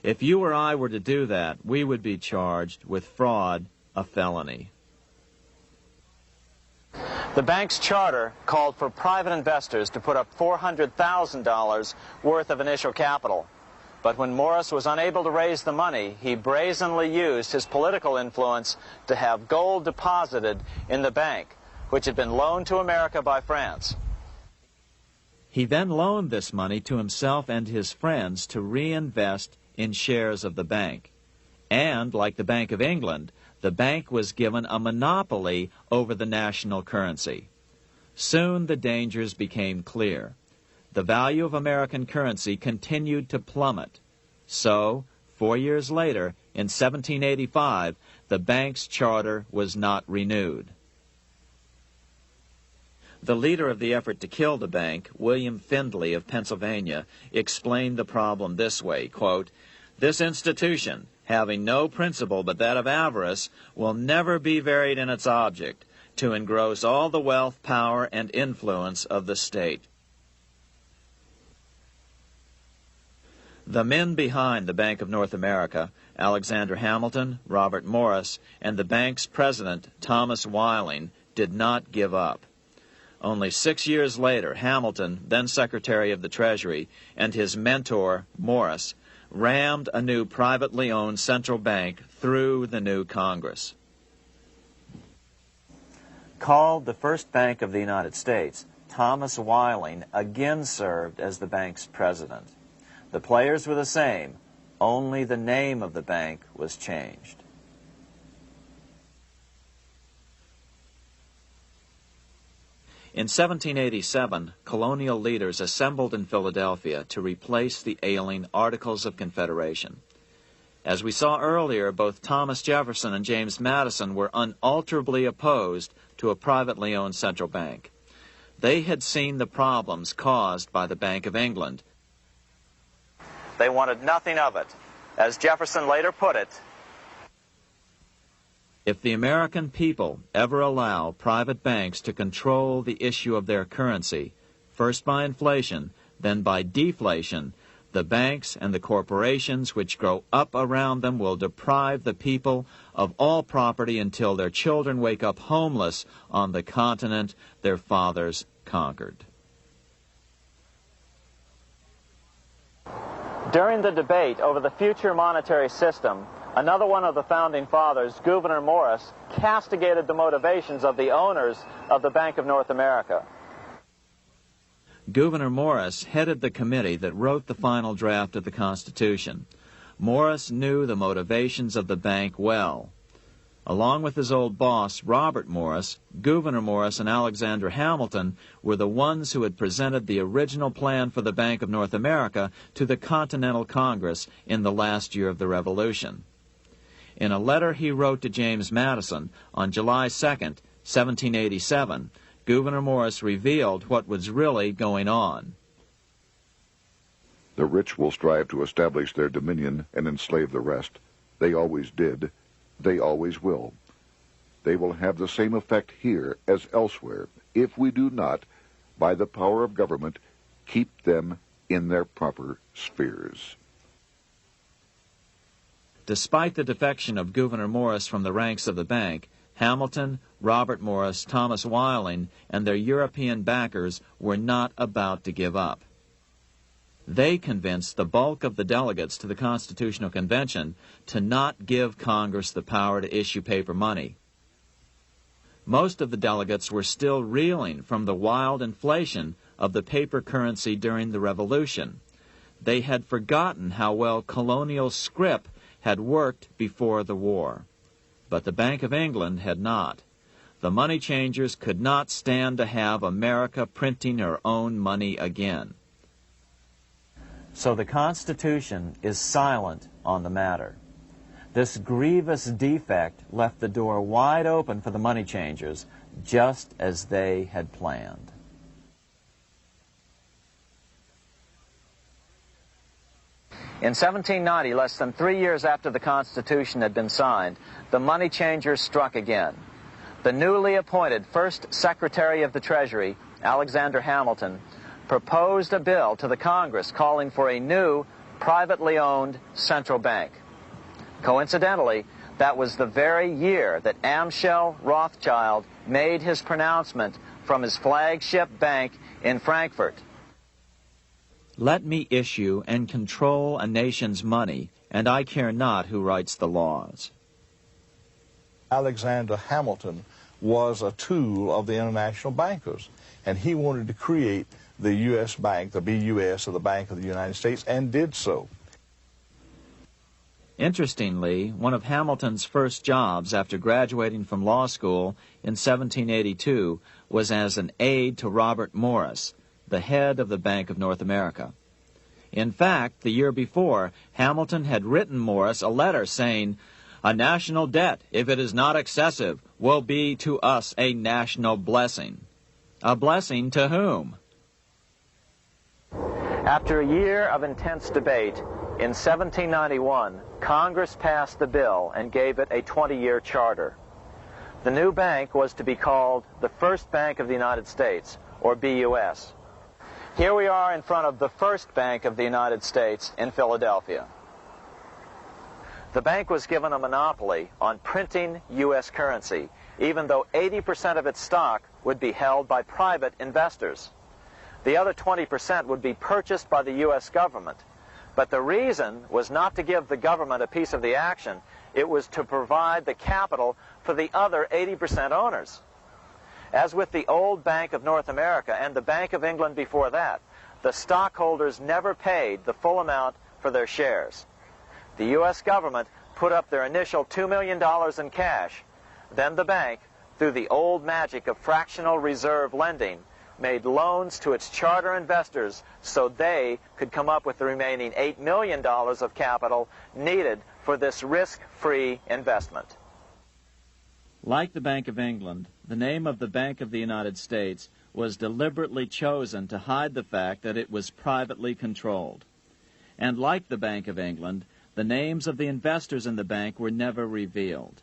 If you or I were to do that, we would be charged with fraud, a felony. The bank's charter called for private investors to put up $400,000 worth of initial capital. But when Morris was unable to raise the money, he brazenly used his political influence to have gold deposited in the bank, which had been loaned to America by France. He then loaned this money to himself and his friends to reinvest in shares of the bank. And, like the Bank of England, the bank was given a monopoly over the national currency. Soon the dangers became clear. The value of American currency continued to plummet. So, 4 years later, in 1785, the bank's charter was not renewed. The leader of the effort to kill the bank, William Findley of Pennsylvania, explained the problem this way, quote, "This institution, having no principle but that of avarice, will never be varied in its object, to engross all the wealth, power, and influence of the state." The men behind the Bank of North America, Alexander Hamilton, Robert Morris, and the bank's president, Thomas Whiling, did not give up. Only 6 years later, Hamilton, then Secretary of the Treasury, and his mentor, Morris, rammed a new privately owned central bank through the new Congress. Called the first bank of the United States, Thomas Whiling again served as the bank's president. The players were the same, only the name of the bank was changed. In 1787, colonial leaders assembled in Philadelphia to replace the ailing Articles of Confederation. As we saw earlier, both Thomas Jefferson and James Madison were unalterably opposed to a privately owned central bank. They had seen the problems caused by the Bank of England. They wanted nothing of it. As Jefferson later put it, "If the American people ever allow private banks to control the issue of their currency, first by inflation, then by deflation, the banks and the corporations which grow up around them will deprive the people of all property until their children wake up homeless on the continent their fathers conquered." during the debate over the future monetary system, another one of the founding fathers, Gouverneur Morris, castigated the motivations of the owners of the Bank of North America. Gouverneur Morris headed the committee that wrote the final draft of the Constitution. Morris knew the motivations of the bank well. Along with his old boss, Robert Morris, Gouverneur Morris and Alexander Hamilton were the ones who had presented the original plan for the Bank of North America to the Continental Congress in the last year of the Revolution. In a letter he wrote to James Madison on July 2nd, 1787, Gouverneur Morris revealed what was really going on. "The rich will strive to establish their dominion and enslave the rest. They always did. They always will. They will have the same effect here as elsewhere if we do not, by the power of government, keep them in their proper spheres." Despite the defection of Gouverneur Morris from the ranks of the bank, Hamilton, Robert Morris, Thomas Whiling, and their European backers were not about to give up. They convinced the bulk of the delegates to the Constitutional Convention to not give Congress the power to issue paper money. Most of the delegates were still reeling from the wild inflation of the paper currency during the Revolution. They had forgotten how well colonial scrip had worked before the war. But the Bank of England had not. The money changers could not stand to have America printing her own money again. So the Constitution is silent on the matter. This grievous defect left the door wide open for the money changers, just as they had planned. In 1790, less than 3 years after the Constitution had been signed, the money changers struck again. The newly appointed first Secretary of the Treasury, Alexander Hamilton, proposed a bill to the Congress calling for a new, privately owned central bank. Coincidentally, that was the very year that Amschel Rothschild made his pronouncement from his flagship bank in Frankfurt. Let me issue and control a nation's money, and I care not who writes the laws. Alexander Hamilton was a tool of the international bankers, and he wanted to create the U.S. Bank, the BUS, or the Bank of the United States, and did so. Interestingly, one of Hamilton's first jobs after graduating from law school in 1782 was as an aide to Robert Morris, the head of the Bank of North America. In fact, the year before, Hamilton had written Morris a letter saying, "A national debt, if it is not excessive, will be to us a national blessing." A blessing to whom? After a year of intense debate, in 1791, Congress passed the bill and gave it a 20-year charter. The new bank was to be called the First Bank of the United States, or BUS. Here we are in front of the First Bank of the United States in Philadelphia. The bank was given a monopoly on printing U.S. currency, even though 80% of its stock would be held by private investors. The other 20% would be purchased by the U.S. government. But the reason was not to give the government a piece of the action. It was to provide the capital for the other 80% owners. As with the old Bank of North America and the Bank of England before that, the stockholders never paid the full amount for their shares. The U.S. government put up their initial $2 million in cash. Then the bank, through the old magic of fractional reserve lending, made loans to its charter investors so they could come up with the remaining $8 million of capital needed for this risk-free investment. Like the Bank of England, the name of the Bank of the United States was deliberately chosen to hide the fact that it was privately controlled. And like the Bank of England, the names of the investors in the bank were never revealed.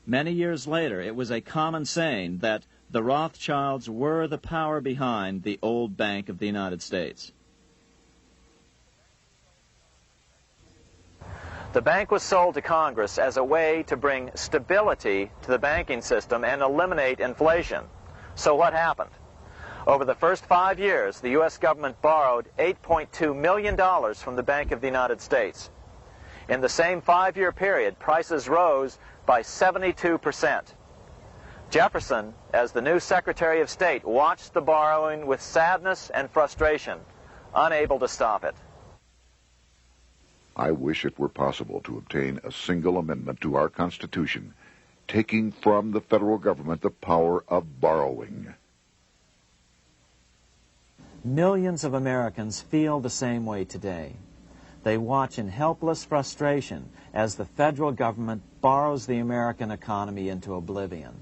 Many years later, it was a common saying that the Rothschilds were the power behind the old Bank of the United States. The bank was sold to Congress as a way to bring stability to the banking system and eliminate inflation. So what happened? Over the first 5 years, the U.S. government borrowed $8.2 million from the Bank of the United States. In the same 5-year period, prices rose by 72%. Jefferson, as the new Secretary of State, watched the borrowing with sadness and frustration, unable to stop it. I wish it were possible to obtain a single amendment to our Constitution, taking from the federal government the power of borrowing. Millions of Americans feel the same way today. They watch in helpless frustration as the federal government borrows the American economy into oblivion.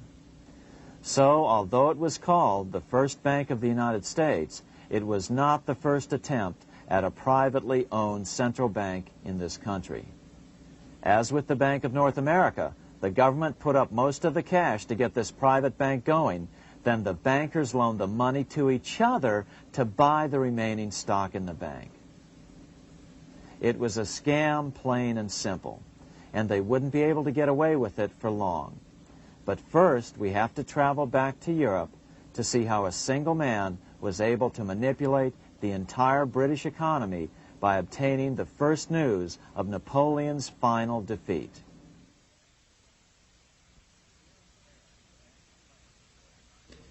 So, although it was called the First Bank of the United States, it was not the first attempt at a privately owned central bank in this country. As with the Bank of North America, the government put up most of the cash to get this private bank going, then the bankers loaned the money to each other to buy the remaining stock in the bank. It was a scam, plain and simple, and they wouldn't be able to get away with it for long. But first, we have to travel back to Europe to see how a single man was able to manipulate the entire British economy by obtaining the first news of Napoleon's final defeat.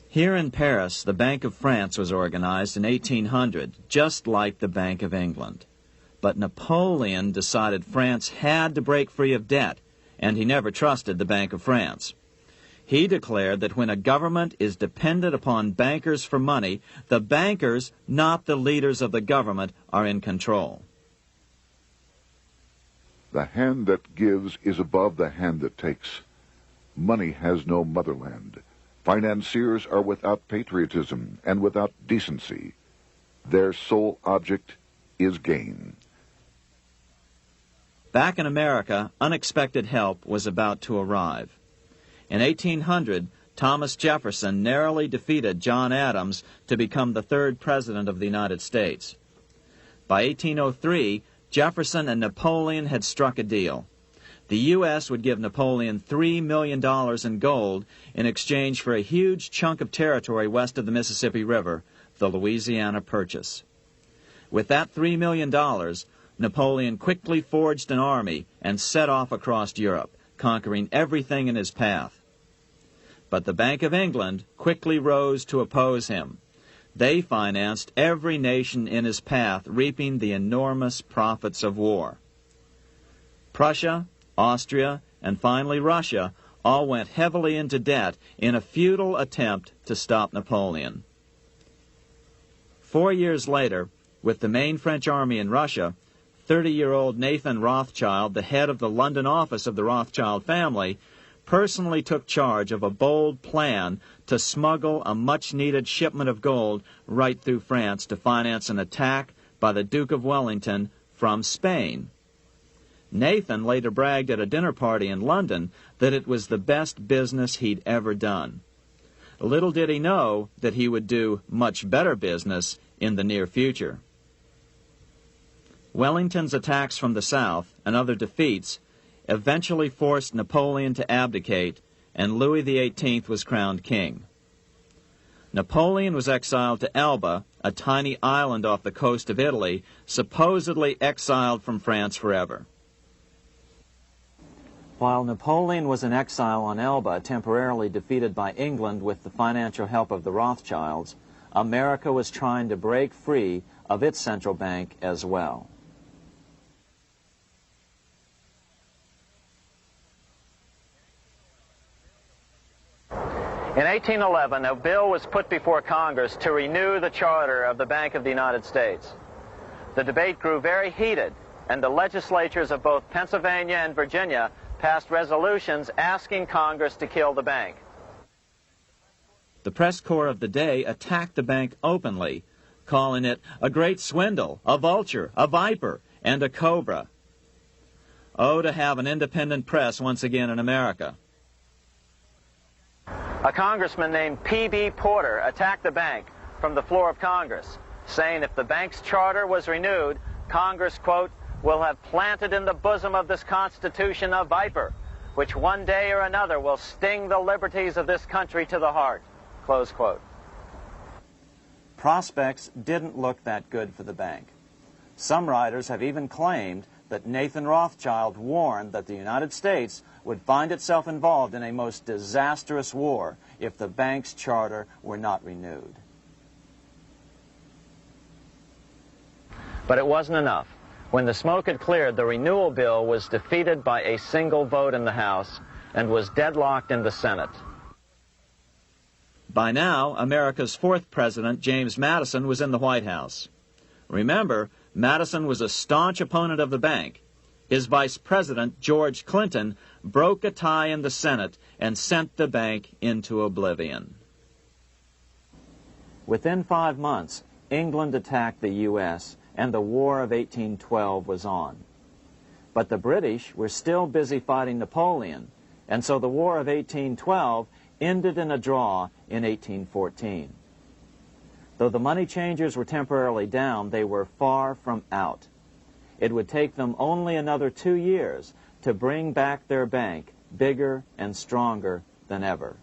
Here in Paris, the Bank of France was organized in 1800, just like the Bank of England. But Napoleon decided France had to break free of debt, and he never trusted the Bank of France. He declared that when a government is dependent upon bankers for money, the bankers, not the leaders of the government, are in control. The hand that gives is above the hand that takes. Money has no motherland. Financiers are without patriotism and without decency. Their sole object is gain. Back in America, unexpected help was about to arrive. In 1800, Thomas Jefferson narrowly defeated John Adams to become the third president of the United States. By 1803, Jefferson and Napoleon had struck a deal. The U.S. would give Napoleon $3 million in gold in exchange for a huge chunk of territory west of the Mississippi River, the Louisiana Purchase. With that $3 million, Napoleon quickly forged an army and set off across Europe, conquering everything in his path. But the Bank of England quickly rose to oppose him. They financed every nation in his path, reaping the enormous profits of war. Prussia, Austria, and finally Russia all went heavily into debt in a futile attempt to stop Napoleon. 4 years later, with the main French army in Russia, 30-year-old Nathan Rothschild, the head of the London office of the Rothschild family, personally took charge of a bold plan to smuggle a much-needed shipment of gold right through France to finance an attack by the Duke of Wellington from Spain. Nathan later bragged at a dinner party in London that it was the best business he'd ever done. Little did he know that he would do much better business in the near future. Wellington's attacks from the south and other defeats eventually forced Napoleon to abdicate, and Louis XVIII was crowned king. Napoleon was exiled to Elba, a tiny island off the coast of Italy, supposedly exiled from France forever. While Napoleon was in exile on Elba, temporarily defeated by England with the financial help of the Rothschilds, America was trying to break free of its central bank as well. In 1811, a bill was put before Congress to renew the charter of the Bank of the United States. The debate grew very heated, and the legislatures of both Pennsylvania and Virginia passed resolutions asking Congress to kill the bank. The press corps of the day attacked the bank openly, calling it a great swindle, a vulture, a viper, and a cobra. Oh, to have an independent press once again in America. A congressman named P.B. Porter attacked the bank from the floor of Congress, saying if the bank's charter was renewed, Congress, quote, will have planted in the bosom of this Constitution a viper, which one day or another will sting the liberties of this country to the heart, close quote. Prospects didn't look that good for the bank. Some writers have even claimed that Nathan Rothschild warned that the United States would find itself involved in a most disastrous war if the bank's charter were not renewed. But it wasn't enough. When the smoke had cleared, the renewal bill was defeated by a single vote in the House and was deadlocked in the Senate. By now, America's fourth president, James Madison, was in the White House. Remember, Madison was a staunch opponent of the bank. His vice president, George Clinton, broke a tie in the Senate and sent the bank into oblivion. Within 5 months, England attacked the U.S., and the War of 1812 was on. But the British were still busy fighting Napoleon, and so the War of 1812 ended in a draw in 1814. Though the money changers were temporarily down, they were far from out. It would take them only another 2 years to bring back their bank bigger and stronger than ever.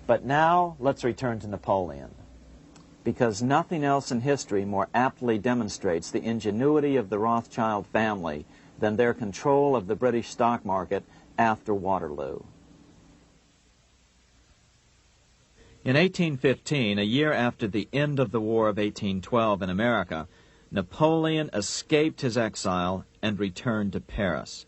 But now let's return to Napoleon, because nothing else in history more aptly demonstrates the ingenuity of the Rothschild family than their control of the British stock market after Waterloo. In 1815, a year after the end of the War of 1812 in America, Napoleon escaped his exile and returned to Paris.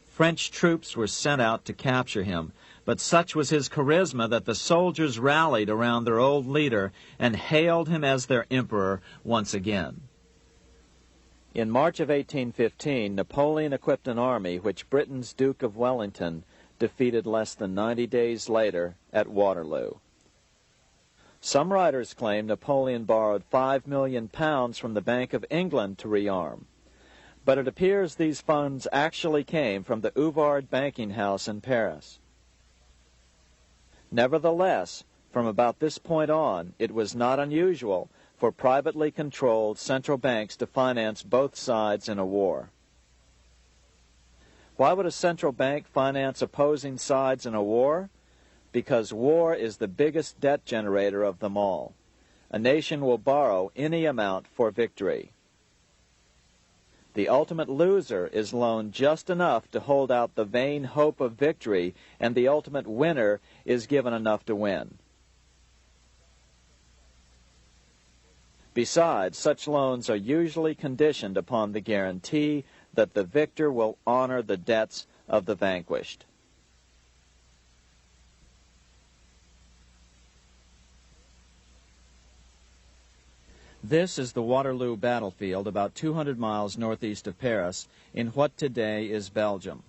French troops were sent out to capture him, but such was his charisma that the soldiers rallied around their old leader and hailed him as their emperor once again. In March of 1815, Napoleon equipped an army which Britain's Duke of Wellington defeated less than 90 days later at Waterloo. Some writers claim Napoleon borrowed £5 million from the Bank of England to rearm, but it appears these funds actually came from the Ouvard banking house in Paris. Nevertheless, from about this point on, it was not unusual for privately controlled central banks to finance both sides in a war. Why would a central bank finance opposing sides in a war? Because war is the biggest debt generator of them all. A nation will borrow any amount for victory. The ultimate loser is loaned just enough to hold out the vain hope of victory, and the ultimate winner is given enough to win. Besides, such loans are usually conditioned upon the guarantee that the victor will honor the debts of the vanquished. This is the Waterloo battlefield about 200 miles northeast of Paris in what today is Belgium.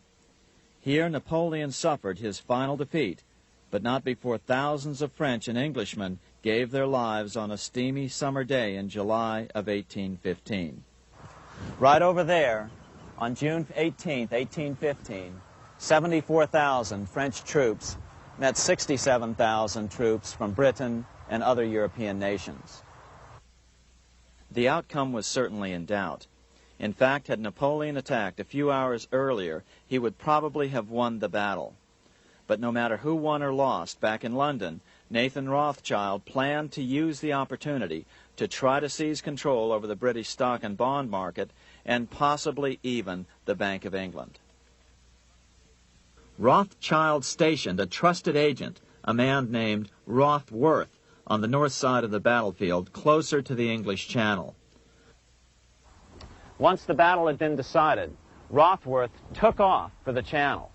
Here Napoleon suffered his final defeat, but not before thousands of French and Englishmen gave their lives on a steamy summer day in July of 1815. Right over there, on June 18, 1815, 74,000 French troops met 67,000 troops from Britain and other European nations. The outcome was certainly in doubt. In fact, had Napoleon attacked a few hours earlier, he would probably have won the battle. But no matter who won or lost, back in London, Nathan Rothschild planned to use the opportunity to try to seize control over the British stock and bond market and possibly even the Bank of England. Rothschild stationed a trusted agent, a man named Rothworth, on the north side of the battlefield, closer to the English Channel. Once the battle had been decided, Rothworth took off for the Channel.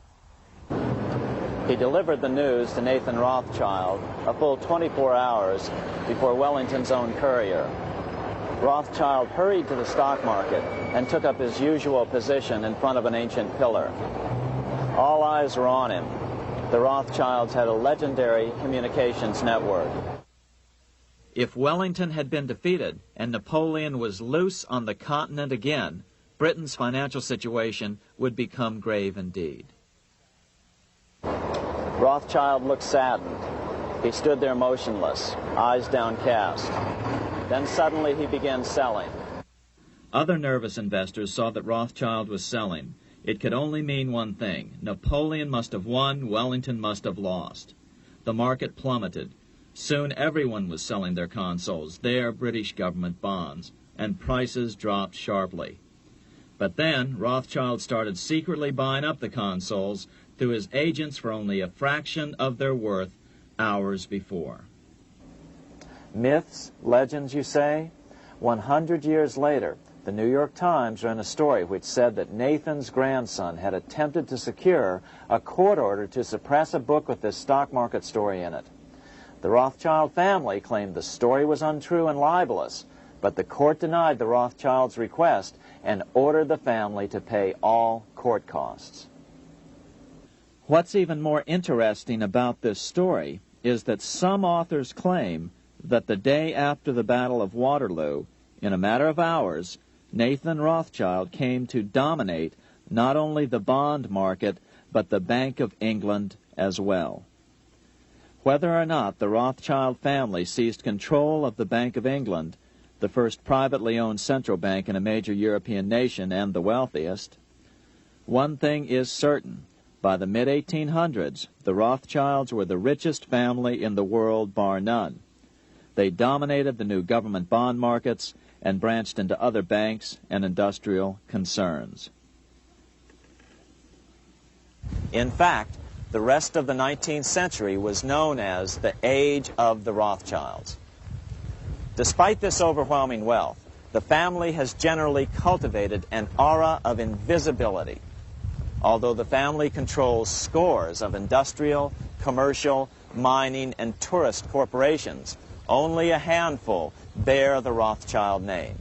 He delivered the news to Nathan Rothschild a full 24 hours before Wellington's own courier. Rothschild hurried to the stock market and took up his usual position in front of an ancient pillar. All eyes were on him. The Rothschilds had a legendary communications network. If Wellington had been defeated and Napoleon was loose on the continent again, Britain's financial situation would become grave indeed. Rothschild looked saddened. He stood there motionless, eyes downcast. Then suddenly he began selling. Other nervous investors saw that Rothschild was selling. It could only mean one thing. Napoleon must have won, Wellington must have lost. The market plummeted. Soon everyone was selling their consols, their British government bonds, and prices dropped sharply. But then Rothschild started secretly buying up the consols through his agents for only a fraction of their worth hours before. Myths, legends, you say? 100 years later, the New York Times ran a story which said that Nathan's grandson had attempted to secure a court order to suppress a book with this stock market story in it. The Rothschild family claimed the story was untrue and libelous, but the court denied the Rothschilds' request and ordered the family to pay all court costs. What's even more interesting about this story is that some authors claim that the day after the Battle of Waterloo, in a matter of hours, Nathan Rothschild came to dominate not only the bond market, but the Bank of England as well. Whether or not the Rothschild family seized control of the Bank of England, the first privately owned central bank in a major European nation and the wealthiest, one thing is certain. By the mid-1800s, the Rothschilds were the richest family in the world, bar none. They dominated the new government bond markets and branched into other banks and industrial concerns. In fact, the rest of the 19th century was known as the Age of the Rothschilds. Despite this overwhelming wealth, the family has generally cultivated an aura of invisibility. Although the family controls scores of industrial, commercial, mining, and tourist corporations, only a handful bear the Rothschild name.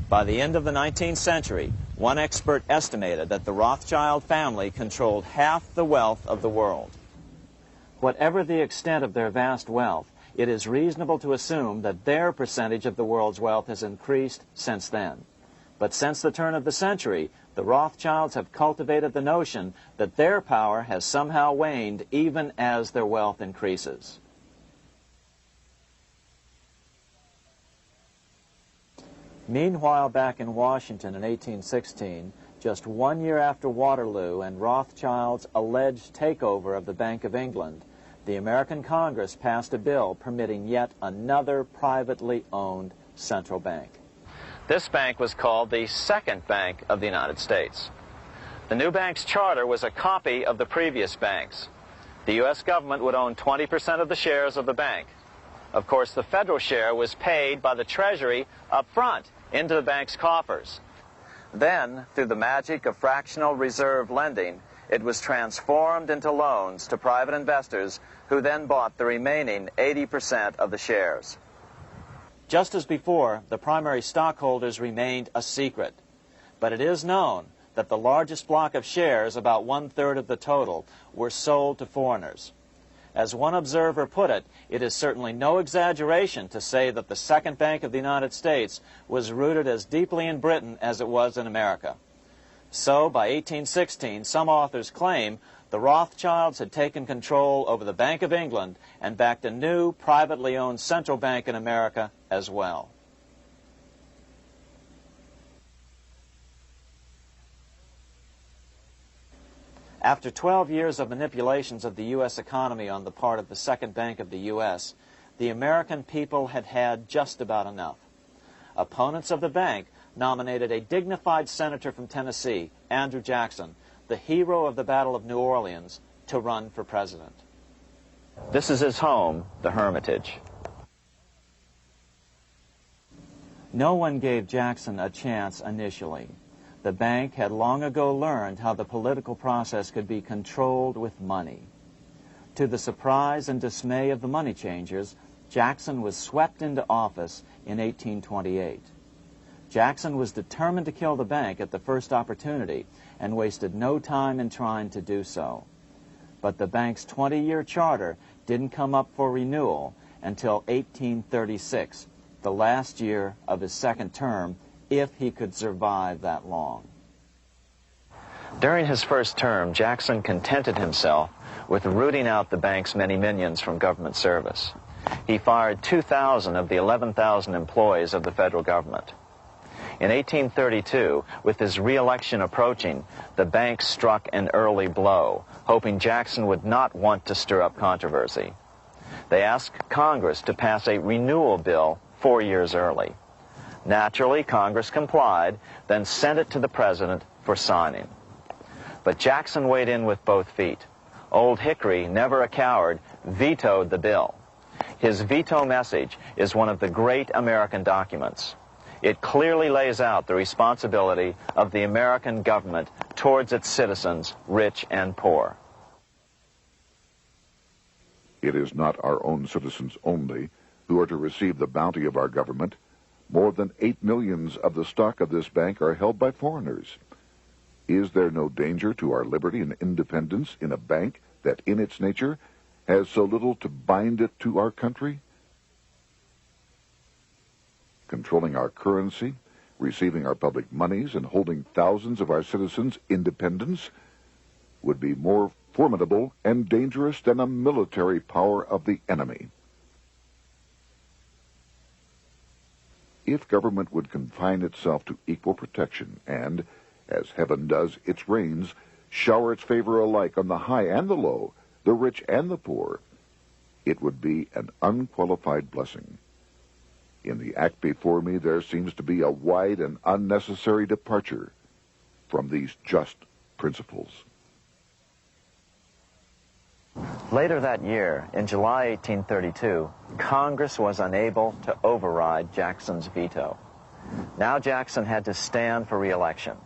By the end of the 19th century, one expert estimated that the Rothschild family controlled half the wealth of the world. Whatever the extent of their vast wealth, it is reasonable to assume that their percentage of the world's wealth has increased since then. But since the turn of the century, the Rothschilds have cultivated the notion that their power has somehow waned even as their wealth increases. Meanwhile, back in Washington in 1816, just 1 year after Waterloo and Rothschild's alleged takeover of the Bank of England, the American Congress passed a bill permitting yet another privately owned central bank. This bank was called the Second Bank of the United States. The new bank's charter was a copy of the previous banks. The U.S. government would own 20% of the shares of the bank. Of course, the federal share was paid by the Treasury up front into the bank's coffers. Then, through the magic of fractional reserve lending, it was transformed into loans to private investors who then bought the remaining 80% of the shares. Just as before, the primary stockholders remained a secret. But it is known that the largest block of shares, about 1/3 of the total, were sold to foreigners. As one observer put it, it is certainly no exaggeration to say that the Second Bank of the United States was rooted as deeply in Britain as it was in America. So, by 1816, some authors claim the Rothschilds had taken control over the Bank of England and backed a new, privately owned central bank in America as well. After 12 years of manipulations of the U.S. economy on the part of the Second Bank of the U.S., the American people had had just about enough. Opponents of the bank nominated a dignified senator from Tennessee, Andrew Jackson, the hero of the Battle of New Orleans, to run for president. This is his home, the Hermitage. No one gave Jackson a chance initially. The bank had long ago learned how the political process could be controlled with money. To the surprise and dismay of the money changers, Jackson was swept into office in 1828. Jackson was determined to kill the bank at the first opportunity and wasted no time in trying to do so. But the bank's 20-year charter didn't come up for renewal until 1836, the last year of his second term, if he could survive that long. During his first term, Jackson contented himself with rooting out the bank's many minions from government service. He fired 2,000 of the 11,000 employees of the federal government. In 1832, with his re-election approaching, the bank struck an early blow, hoping Jackson would not want to stir up controversy. They asked Congress to pass a renewal bill 4 years early. Naturally, Congress complied, then sent it to the president for signing. But Jackson weighed in with both feet. Old Hickory, never a coward, vetoed the bill. His veto message is one of the great American documents. It clearly lays out the responsibility of the American government towards its citizens, rich and poor. It is not our own citizens only who are to receive the bounty of our government. More than 8 million of the stock of this bank are held by foreigners. Is there no danger to our liberty and independence in a bank that in its nature has so little to bind it to our country? Controlling our currency, receiving our public monies, and holding thousands of our citizens' independence would be more formidable and dangerous than a military power of the enemy. If government would confine itself to equal protection and, as heaven does its rains, shower its favor alike on the high and the low, the rich and the poor, it would be an unqualified blessing. In the act before me, there seems to be a wide and unnecessary departure from these just principles. Later that year, in July 1832, Congress was unable to override Jackson's veto. Now Jackson had to stand for re-election.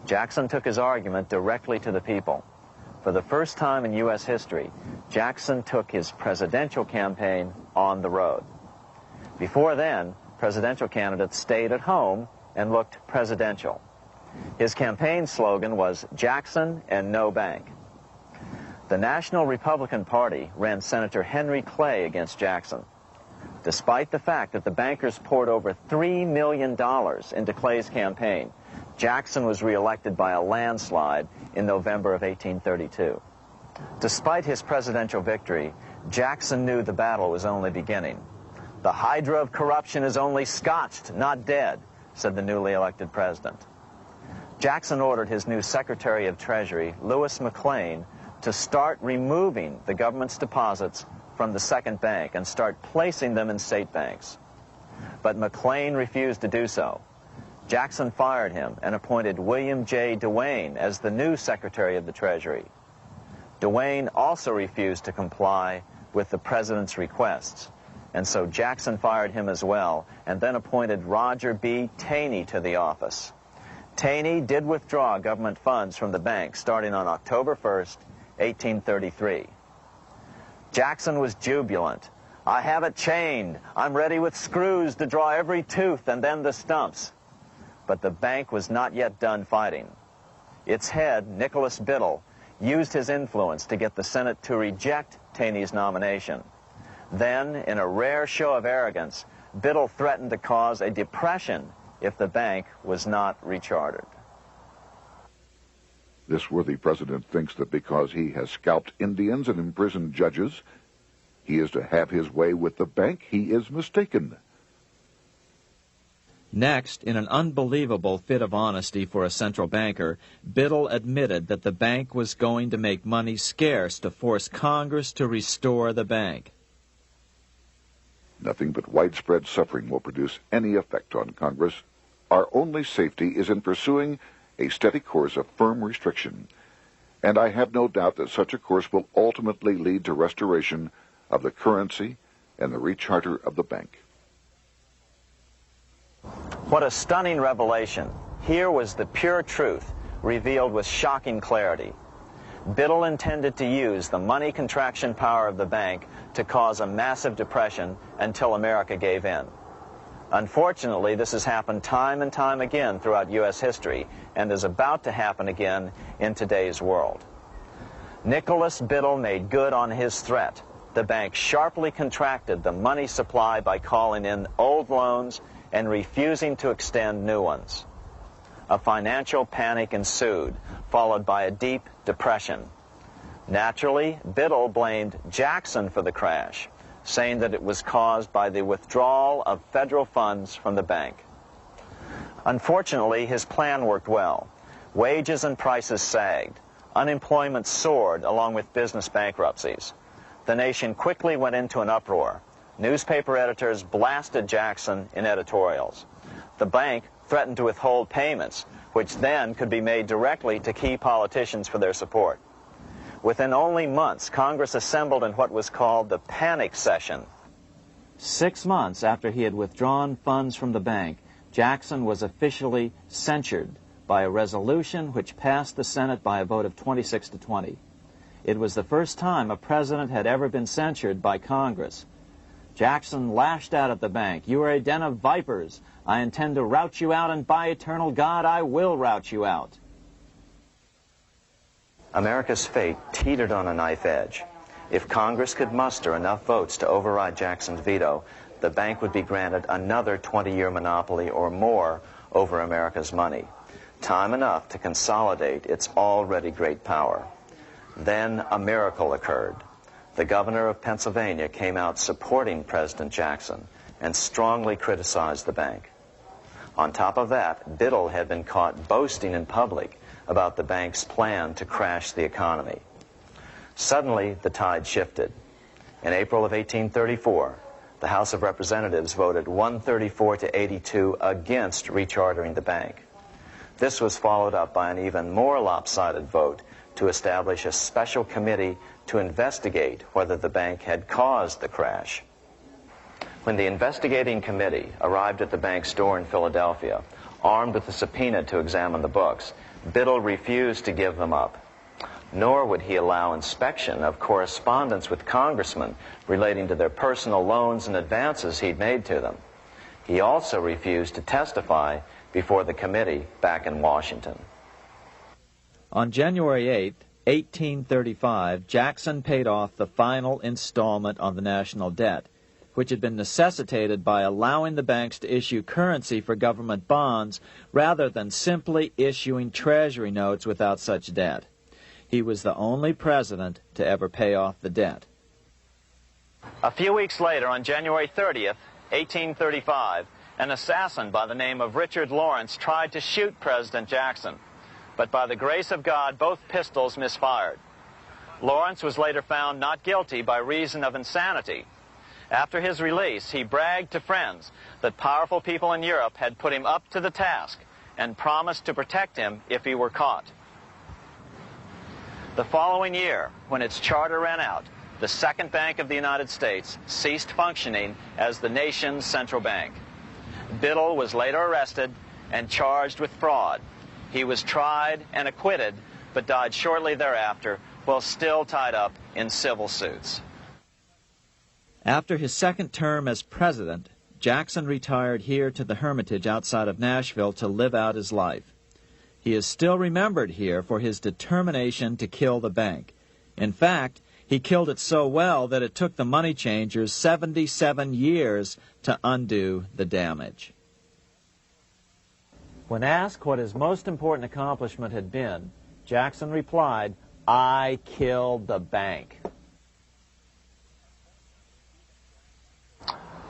Jackson took his argument directly to the people. For the first time in U.S. history, Jackson took his presidential campaign on the road. Before then, presidential candidates stayed at home and looked presidential. His campaign slogan was Jackson and no bank. The National Republican Party ran Senator Henry Clay against Jackson. Despite the fact that the bankers poured over $3 million into Clay's campaign, Jackson was reelected by a landslide in November of 1832. Despite his presidential victory, Jackson knew the battle was only beginning. "The hydra of corruption is only scotched, not dead," said the newly elected president. Jackson ordered his new Secretary of Treasury, Lewis McLean, to start removing the government's deposits from the second bank and start placing them in state banks. But McLean refused to do so. Jackson fired him and appointed William J. Duane as the new Secretary of the Treasury. Duane also refused to comply with the president's requests, and so Jackson fired him as well and then appointed Roger B. Taney to the office. Taney did withdraw government funds from the bank starting on October 1st, 1833. Jackson was jubilant. "I have it chained. I'm ready with screws to draw every tooth and then the stumps." But the bank was not yet done fighting. Its head, Nicholas Biddle, used his influence to get the Senate to reject Taney's nomination. Then, in a rare show of arrogance, Biddle threatened to cause a depression if the bank was not rechartered. This worthy president thinks that because he has scalped Indians and imprisoned judges, he is to have his way with the bank. He is mistaken. Next, in an unbelievable fit of honesty for a central banker, Biddle admitted that the bank was going to make money scarce to force Congress to restore the bank. Nothing but widespread suffering will produce any effect on Congress. Our only safety is in pursuing a steady course of firm restriction, and I have no doubt that such a course will ultimately lead to restoration of the currency and the recharter of the bank. What a stunning revelation. Here was the pure truth, revealed with shocking clarity. Biddle intended to use the money contraction power of the bank to cause a massive depression until America gave in. Unfortunately, this has happened time and time again throughout U.S. history and is about to happen again in today's world. Nicholas Biddle made good on his threat. The bank sharply contracted the money supply by calling in old loans and refusing to extend new ones. A financial panic ensued, followed by a deep depression. Naturally, Biddle blamed Jackson for the crash, saying that it was caused by the withdrawal of federal funds from the bank. Unfortunately, his plan worked well. Wages and prices sagged. Unemployment soared along with business bankruptcies. The nation quickly went into an uproar. Newspaper editors blasted Jackson in editorials. The bank threatened to withhold payments, which then could be made directly to key politicians for their support. Within only months, Congress assembled in what was called the panic session. 6 months after he had withdrawn funds from the bank, Jackson was officially censured by a resolution which passed the Senate by a vote of 26 to 20. It was the first time a president had ever been censured by Congress. Jackson lashed out at the bank. "You are a den of vipers. I intend to rout you out, and by eternal God, I will rout you out." America's fate teetered on a knife edge. If Congress could muster enough votes to override Jackson's veto, the bank would be granted another 20-year monopoly or more over America's money, time enough to consolidate its already great power. Then a miracle occurred. The governor of Pennsylvania came out supporting President Jackson and strongly criticized the bank. On top of that, Biddle had been caught boasting in public about the bank's plan to crash the economy. Suddenly, the tide shifted. In April of 1834, the House of Representatives voted 134 to 82 against rechartering the bank. This was followed up by an even more lopsided vote to establish a special committee to investigate whether the bank had caused the crash. When the investigating committee arrived at the bank's door in Philadelphia, armed with a subpoena to examine the books, Biddle refused to give them up. Nor would he allow inspection of correspondence with congressmen relating to their personal loans and advances he'd made to them. He also refused to testify before the committee back in Washington. On January 8, 1835, Jackson paid off the final installment on the national debt, which had been necessitated by allowing the banks to issue currency for government bonds rather than simply issuing treasury notes without such debt. He was the only president to ever pay off the debt. A few weeks later, on January 30th, 1835, an assassin by the name of Richard Lawrence tried to shoot President Jackson, but by the grace of God, both pistols misfired. Lawrence was later found not guilty by reason of insanity. After his release, he bragged to friends that powerful people in Europe had put him up to the task and promised to protect him if he were caught. The following year, when its charter ran out, the Second Bank of the United States ceased functioning as the nation's central bank. Biddle was later arrested and charged with fraud. He was tried and acquitted, but died shortly thereafter while still tied up in civil suits. After his second term as president, Jackson retired here to the Hermitage outside of Nashville to live out his life. He is still remembered here for his determination to kill the bank. In fact, he killed it so well that it took the money changers 77 years to undo the damage. When asked what his most important accomplishment had been, Jackson replied, "I killed the bank."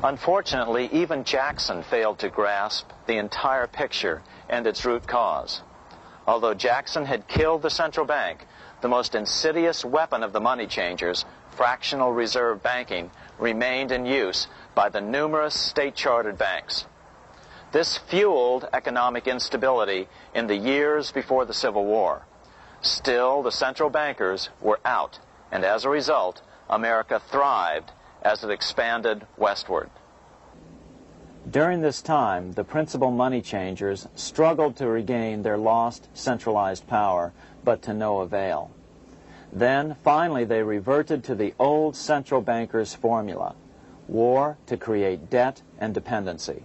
Unfortunately, even Jackson failed to grasp the entire picture and its root cause. Although Jackson had killed the central bank, the most insidious weapon of the money changers, fractional reserve banking, remained in use by the numerous state-chartered banks. This fueled economic instability in the years before the Civil War. Still, the central bankers were out, and as a result, America thrived as it expanded westward. During this time, the principal money changers struggled to regain their lost centralized power, but to no avail. Then, finally, they reverted to the old central bankers' formula: war to create debt and dependency.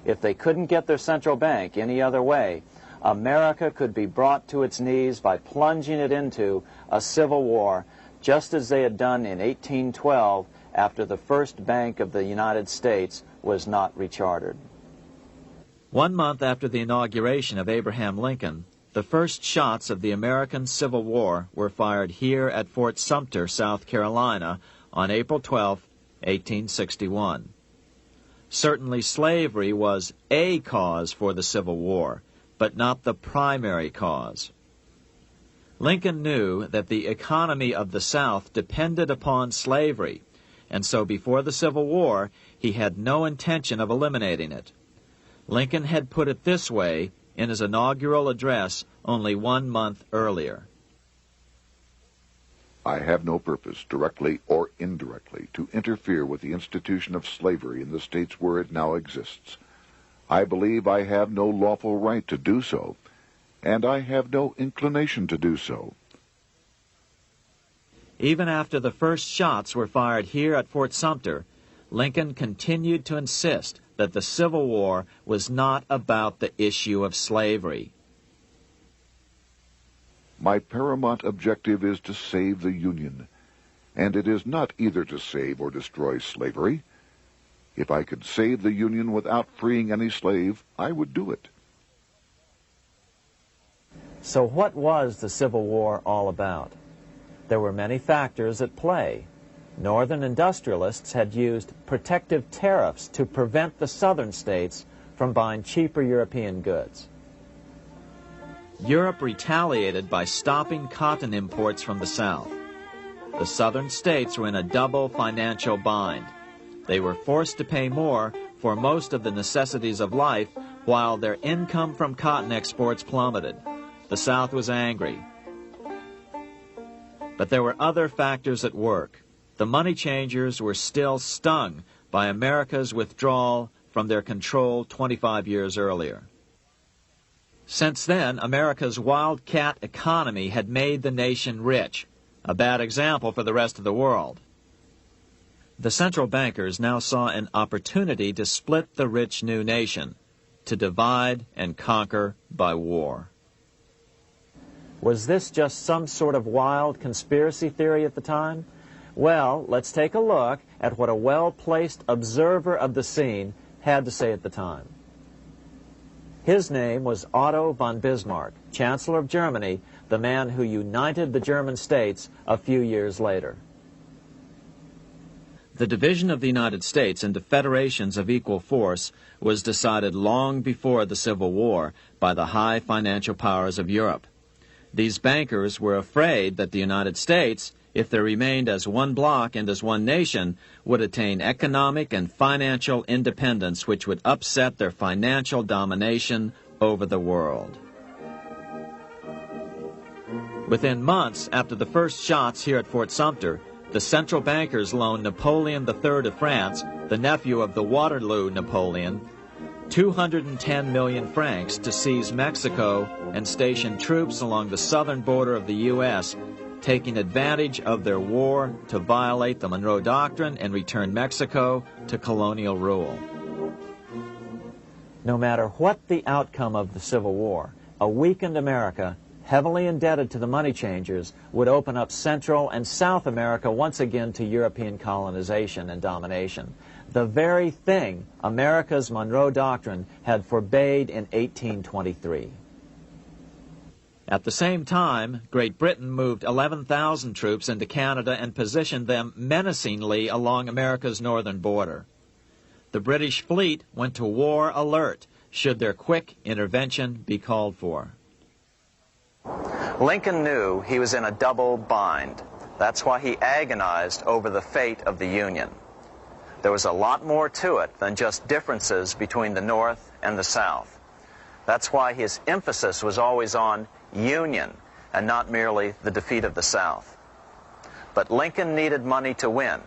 If they couldn't get their central bank any other way, America could be brought to its knees by plunging it into a civil war, just as they had done in 1812 after the first Bank of the United States was not rechartered. 1 month after the inauguration of Abraham Lincoln, the first shots of the American Civil War were fired here at Fort Sumter, South Carolina, on April 12, 1861. Certainly slavery was a cause for the Civil War, but not the primary cause. Lincoln knew that the economy of the South depended upon slavery, and so before the Civil War, he had no intention of eliminating it. Lincoln had put it this way in his inaugural address only 1 month earlier. I have no purpose, directly or indirectly, to interfere with the institution of slavery in the states where it now exists. I believe I have no lawful right to do so, and I have no inclination to do so. Even after the first shots were fired here at Fort Sumter, Lincoln continued to insist that the Civil War was not about the issue of slavery. My paramount objective is to save the Union, and it is not either to save or destroy slavery. If I could save the Union without freeing any slave, I would do it. So what was the Civil War all about? There were many factors at play. Northern industrialists had used protective tariffs to prevent the southern states from buying cheaper European goods. Europe retaliated by stopping cotton imports from the South. The southern states were in a double financial bind. They were forced to pay more for most of the necessities of life, while their income from cotton exports plummeted. The South was angry. But there were other factors at work. The money changers were still stung by America's withdrawal from their control 25 years earlier. Since then, America's wildcat economy had made the nation rich, a bad example for the rest of the world. The central bankers now saw an opportunity to split the rich new nation, to divide and conquer by war. Was this just some sort of wild conspiracy theory at the time? Well, let's take a look at what a well-placed observer of the scene had to say at the time. His name was Otto von Bismarck, Chancellor of Germany, the man who united the German states a few years later. The division of the United States into federations of equal force was decided long before the Civil War by the high financial powers of Europe. These bankers were afraid that the United States, if they remained as one bloc and as one nation, would attain economic and financial independence which would upset their financial domination over the world. Within months after the first shots here at Fort Sumter, the central bankers loaned Napoleon III of France, the nephew of the Waterloo Napoleon, 210 million francs to seize Mexico and station troops along the southern border of the U.S., taking advantage of their war to violate the Monroe Doctrine and return Mexico to colonial rule. No matter what the outcome of the Civil War, a weakened America, heavily indebted to the money changers, would open up Central and South America once again to European colonization and domination. The very thing America's Monroe Doctrine had forbade in 1823. At the same time, Great Britain moved 11,000 troops into Canada and positioned them menacingly along America's northern border. The British fleet went to war alert should their quick intervention be called for. Lincoln knew he was in a double bind. That's why he agonized over the fate of the Union. There was a lot more to it than just differences between the North and the South. That's why his emphasis was always on union and not merely the defeat of the South. But Lincoln needed money to win.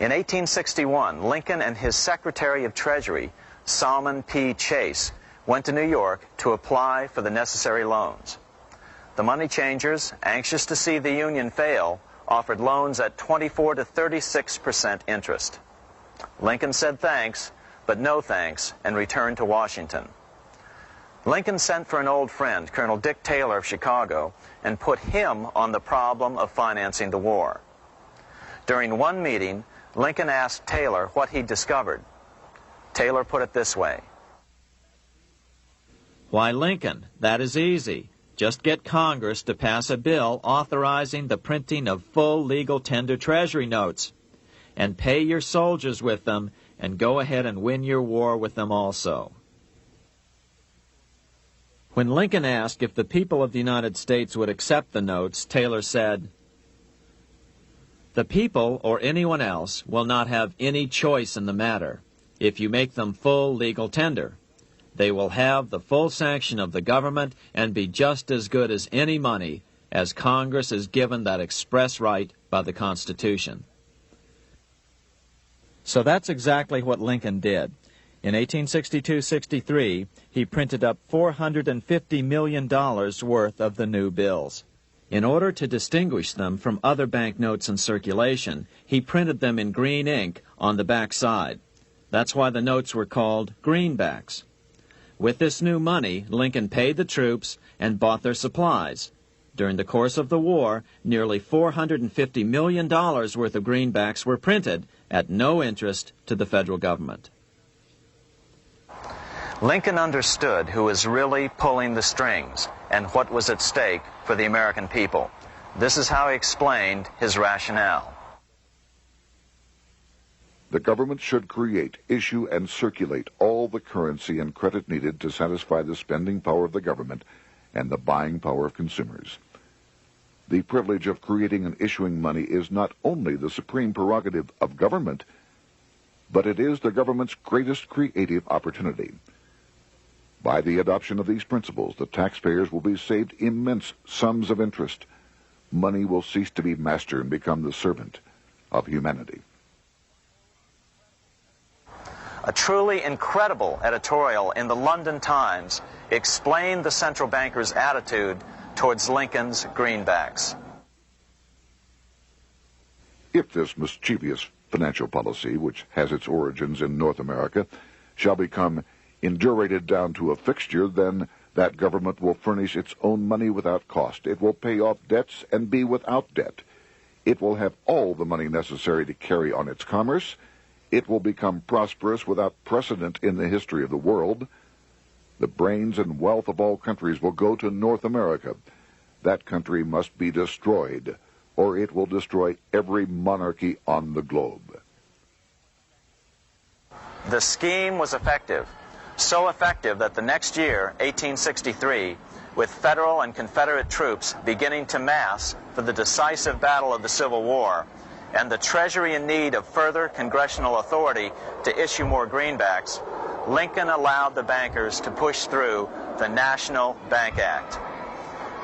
In 1861, Lincoln and his Secretary of Treasury, Salmon P. Chase, went to New York to apply for the necessary loans. The money changers, anxious to see the Union fail, offered loans at 24 to 36% interest. Lincoln said thanks, but no thanks, and returned to Washington. Lincoln sent for an old friend, Colonel Dick Taylor of Chicago, and put him on the problem of financing the war. During one meeting, Lincoln asked Taylor what he'd discovered. Taylor put it this way. Why, Lincoln, that is easy. Just get Congress to pass a bill authorizing the printing of full legal tender Treasury notes, and pay your soldiers with them, and go ahead and win your war with them also. When Lincoln asked if the people of the United States would accept the notes, Taylor said, "The people, or anyone else, will not have any choice in the matter if you make them full legal tender. They will have the full sanction of the government and be just as good as any money, as Congress is given that express right by the Constitution." So that's exactly what Lincoln did. In 1862-63, he printed up $450 million worth of the new bills. In order to distinguish them from other banknotes in circulation, he printed them in green ink on the back side. That's why the notes were called greenbacks. With this new money, Lincoln paid the troops and bought their supplies. During the course of the war, nearly $450 million worth of greenbacks were printed at no interest to the federal government. Lincoln understood who was really pulling the strings and what was at stake for the American people. This is how he explained his rationale. The government should create, issue, and circulate all the currency and credit needed to satisfy the spending power of the government and the buying power of consumers. The privilege of creating and issuing money is not only the supreme prerogative of government, but it is the government's greatest creative opportunity. By the adoption of these principles, the taxpayers will be saved immense sums of interest. Money will cease to be master and become the servant of humanity. A truly incredible editorial in the London Times explained the central bankers' attitude towards Lincoln's greenbacks. If this mischievous financial policy, which has its origins in North America, shall become indurated down to a fixture, then That government will furnish its own money without cost. It will pay off debts and be without debt. It will have all the money necessary to carry on its commerce. It will become prosperous without precedent in the history of the world. The brains and wealth of all countries will go to North America. That country must be destroyed, or it will destroy every monarchy on the globe. The scheme was effective, so effective that the next year, 1863, with Federal and Confederate troops beginning to mass for the decisive battle of the Civil War, and the Treasury in need of further congressional authority to issue more greenbacks, Lincoln allowed the bankers to push through the National Bank Act.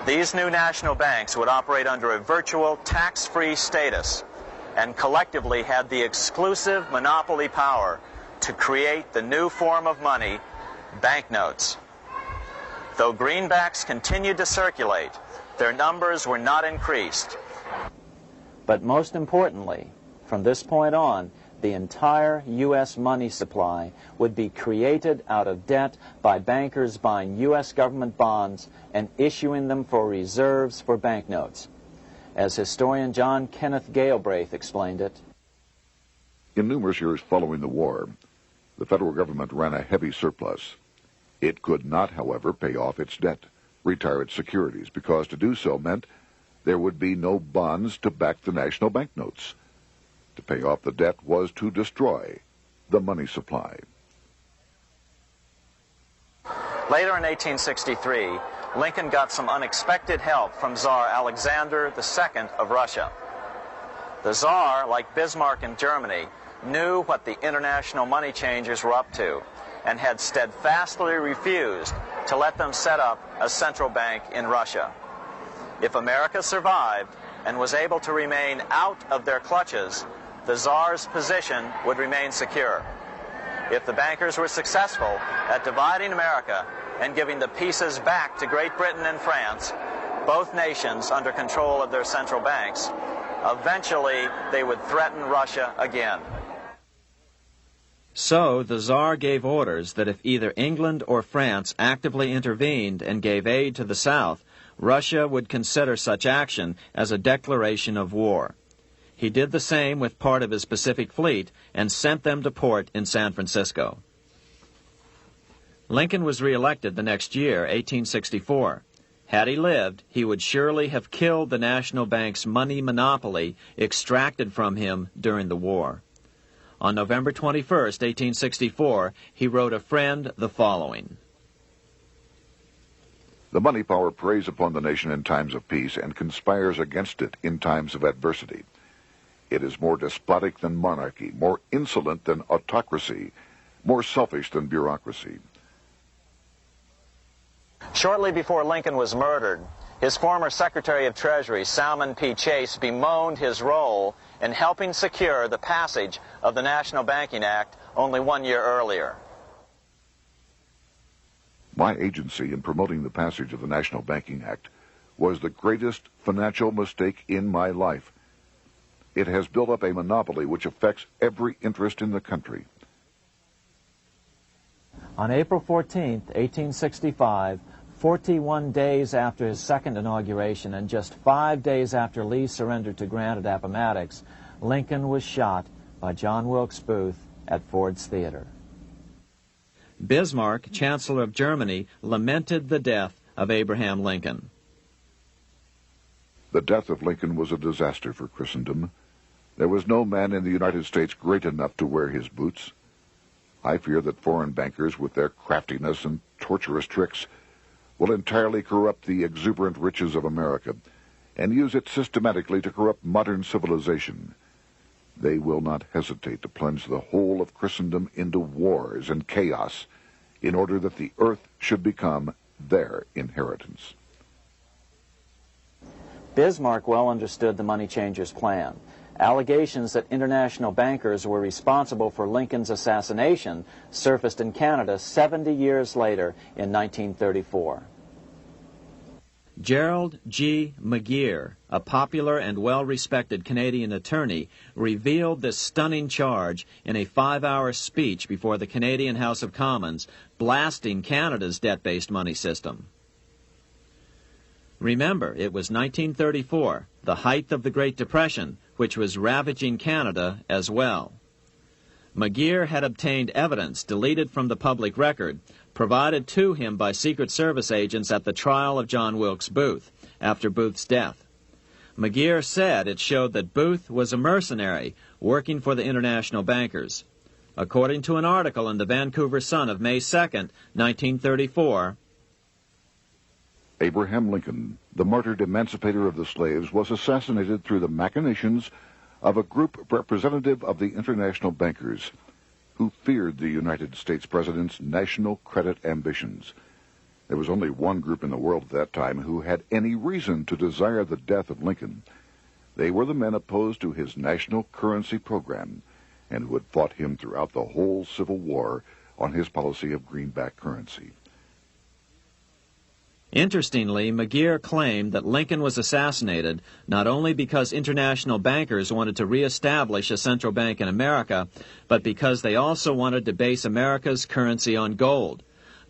These new national banks would operate under a virtual tax-free status and collectively had the exclusive monopoly power to create the new form of money, banknotes. Though greenbacks continued to circulate, their numbers were not increased. But most importantly, from this point on, the entire U.S. money supply would be created out of debt by bankers buying U.S. government bonds and issuing them for reserves for banknotes. As historian John Kenneth Galbraith explained it, in numerous years following the war, the federal government ran a heavy surplus. It could not, however, pay off its debt, retire its securities, because to do so meant there would be no bonds to back the national banknotes. To pay off the debt was to destroy the money supply. Later in 1863, Lincoln got some unexpected help from Tsar Alexander II of Russia. The Tsar, like Bismarck in Germany, knew what the international money changers were up to and had steadfastly refused to let them set up a central bank in Russia. If America survived and was able to remain out of their clutches, the Tsar's position would remain secure. If the bankers were successful at dividing America and giving the pieces back to Great Britain and France, both nations under control of their central banks, eventually they would threaten Russia again. So the Tsar gave orders that if either England or France actively intervened and gave aid to the South, Russia would consider such action as a declaration of war. He did the same with part of his Pacific Fleet and sent them to port in San Francisco. Lincoln was reelected the next year, 1864. Had he lived, he would surely have killed the national bank's money monopoly extracted from him during the war. On November 21st, 1864, he wrote a friend the following: The money power preys upon the nation in times of peace and conspires against it in times of adversity. It is more despotic than monarchy, more insolent than autocracy, more selfish than bureaucracy. Shortly before Lincoln was murdered, his former Secretary of Treasury, Salmon P. Chase, bemoaned his role in helping secure the passage of the National Banking Act only 1 year earlier. My agency in promoting the passage of the National Banking Act was the greatest financial mistake in my life. It has built up a monopoly which affects every interest in the country. On April 14, 1865, 41 days after his second inauguration and just 5 days after Lee surrendered to Grant at Appomattox, Lincoln was shot by John Wilkes Booth at Ford's Theater. Bismarck, Chancellor of Germany, lamented the death of Abraham Lincoln. The death of Lincoln was a disaster for Christendom. There was no man in the United States great enough to wear his boots. I fear that foreign bankers, with their craftiness and tortuous tricks, will entirely corrupt the exuberant riches of America and use it systematically to corrupt modern civilization. They will not hesitate to plunge the whole of Christendom into wars and chaos in order that the earth should become their inheritance. Bismarck well understood the money changers' plan. Allegations that international bankers were responsible for Lincoln's assassination surfaced in Canada 70 years later in 1934. Gerald G. McGeer, a popular and well-respected Canadian attorney, revealed this stunning charge in a 5-hour speech before the Canadian House of Commons, blasting Canada's debt-based money system. Remember, it was 1934, the height of the Great Depression, which was ravaging Canada as well. McGeer had obtained evidence deleted from the public record, provided to him by Secret Service agents at the trial of John Wilkes Booth, after Booth's death. McGeer said it showed that Booth was a mercenary working for the international bankers. According to an article in the Vancouver Sun of May 2nd, 1934, Abraham Lincoln, the martyred emancipator of the slaves, was assassinated through the machinations of a group representative of the international bankers who feared the United States President's national credit ambitions. There was only one group in the world at that time who had any reason to desire the death of Lincoln. They were the men opposed to his national currency program and who had fought him throughout the whole Civil War on his policy of greenback currency. Interestingly, McGeer claimed that Lincoln was assassinated not only because international bankers wanted to reestablish a central bank in America, but because they also wanted to base America's currency on gold.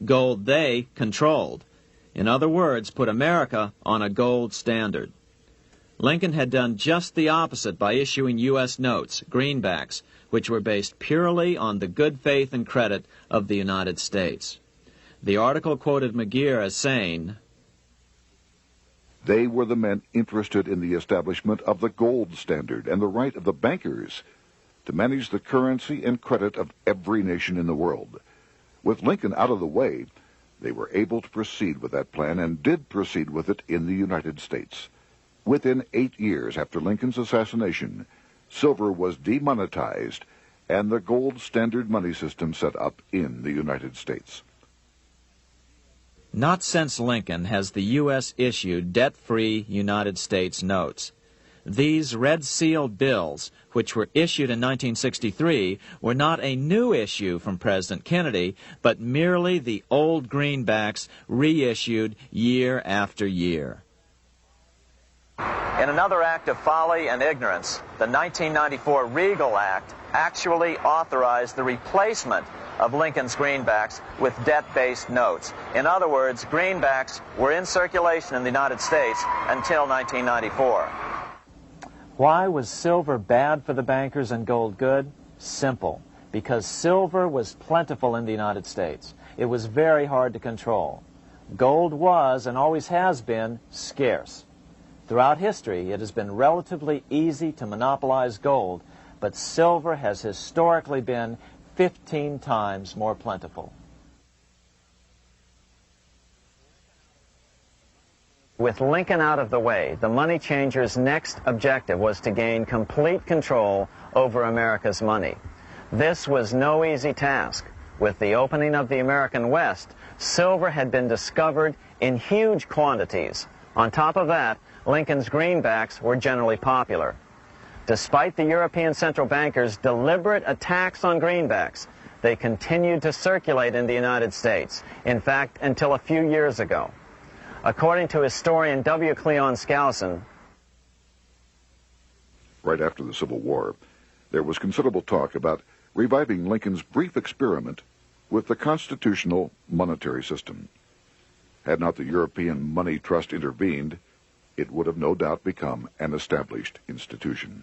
Gold they controlled. In other words, put America on a gold standard. Lincoln had done just the opposite by issuing U.S. notes, greenbacks, which were based purely on the good faith and credit of the United States. The article quoted McGeer as saying, "They were the men interested in the establishment of the gold standard and the right of the bankers to manage the currency and credit of every nation in the world. With Lincoln out of the way, they were able to proceed with that plan and did proceed with it in the United States. Within 8 years after Lincoln's assassination, silver was demonetized and the gold standard money system set up in the United States." Not since Lincoln has the U.S. issued debt-free United States notes. These red-sealed bills, which were issued in 1963, were not a new issue from President Kennedy, but merely the old greenbacks reissued year after year. In another act of folly and ignorance, the 1994 Regal Act actually authorized the replacement of Lincoln's greenbacks with debt-based notes. In other words, greenbacks were in circulation in the United States until 1994. Why was silver bad for the bankers and gold good? Simple. Because silver was plentiful in the United States. It was very hard to control. Gold was, and always has been, scarce. Throughout history, it has been relatively easy to monopolize gold, but silver has historically been 15 times more plentiful. With Lincoln out of the way, the money changers' next objective was to gain complete control over America's money. This was no easy task. With the opening of the American West, silver had been discovered in huge quantities. On top of that, Lincoln's greenbacks were generally popular. Despite the European central bankers' deliberate attacks on greenbacks, they continued to circulate in the United States, in fact, until a few years ago. According to historian W. Cleon Skousen, right after the Civil War, there was considerable talk about reviving Lincoln's brief experiment with the constitutional monetary system. Had not the European Money Trust intervened, it would have no doubt become an established institution.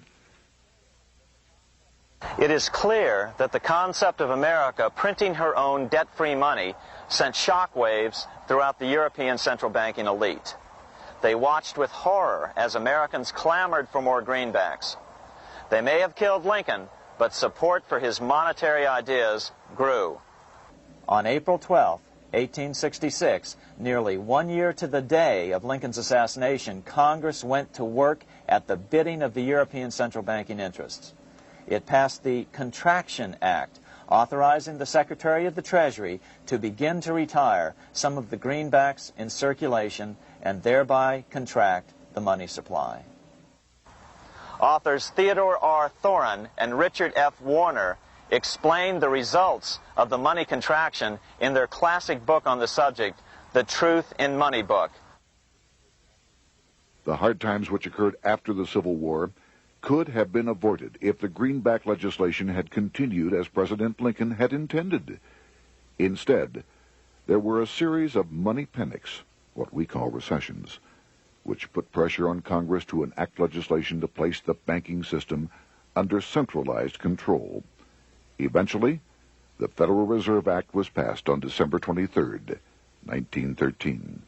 it is clear that the concept of America printing her own debt-free money sent shockwaves throughout the European central banking elite. They watched with horror as Americans clamored for more greenbacks. They may have killed Lincoln, but support for his monetary ideas grew. On April 12, 1866, nearly 1 year to the day of Lincoln's assassination, Congress went to work at the bidding of the European central banking interests. It passed the Contraction Act, authorizing the Secretary of the Treasury to begin to retire some of the greenbacks in circulation and thereby contract the money supply. Authors Theodore R. Thorin and Richard F. Warner explained the results of the money contraction in their classic book on the subject, The Truth in Money Book. The hard times which occurred after the Civil War could have been avoided if the greenback legislation had continued as President Lincoln had intended. Instead, there were a series of money panics, what we call recessions, which put pressure on Congress to enact legislation to place the banking system under centralized control. Eventually, the Federal Reserve Act was passed on December 23, 1913.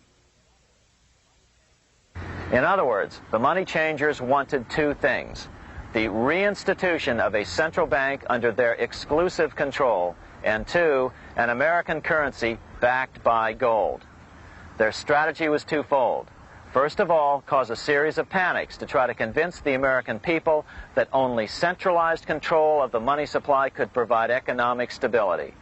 In other words, the money changers wanted two things: the reinstitution of a central bank under their exclusive control, and two, an American currency backed by gold. Their strategy was twofold. First of all, cause a series of panics to try to convince the American people that only centralized control of the money supply could provide economic stability.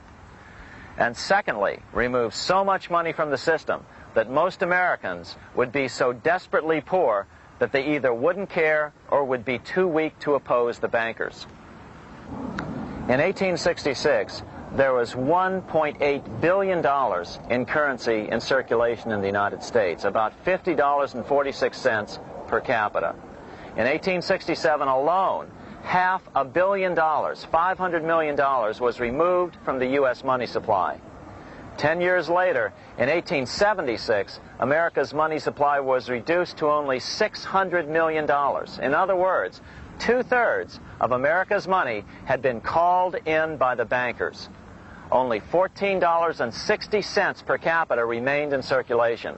And secondly, remove so much money from the system that most Americans would be so desperately poor that they either wouldn't care or would be too weak to oppose the bankers. In 1866, there was $1.8 billion in currency in circulation in the United States, about $50.46 per capita. In 1867 alone, $500 million, $500 million, was removed from the U.S. money supply. 10 years later, in 1876, America's money supply was reduced to only $600 million. In other words, 2/3 of America's money had been called in by the bankers. Only $14.60 per capita remained in circulation.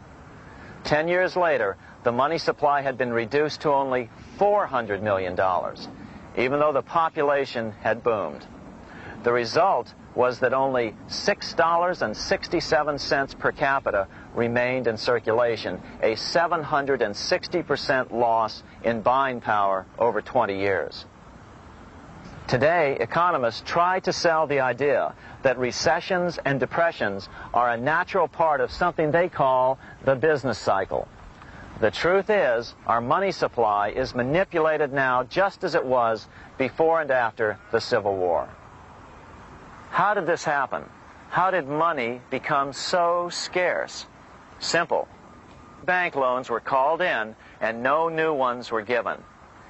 10 years later, the money supply had been reduced to only $400 million, even though the population had boomed. The result was that only $6.67 per capita remained in circulation, a 760% loss in buying power over 20 years. Today, economists try to sell the idea that recessions and depressions are a natural part of something they call the business cycle. The truth is, our money supply is manipulated now just as it was before and after the Civil War. How did this happen? How did money become so scarce? Simple. Bank loans were called in and no new ones were given.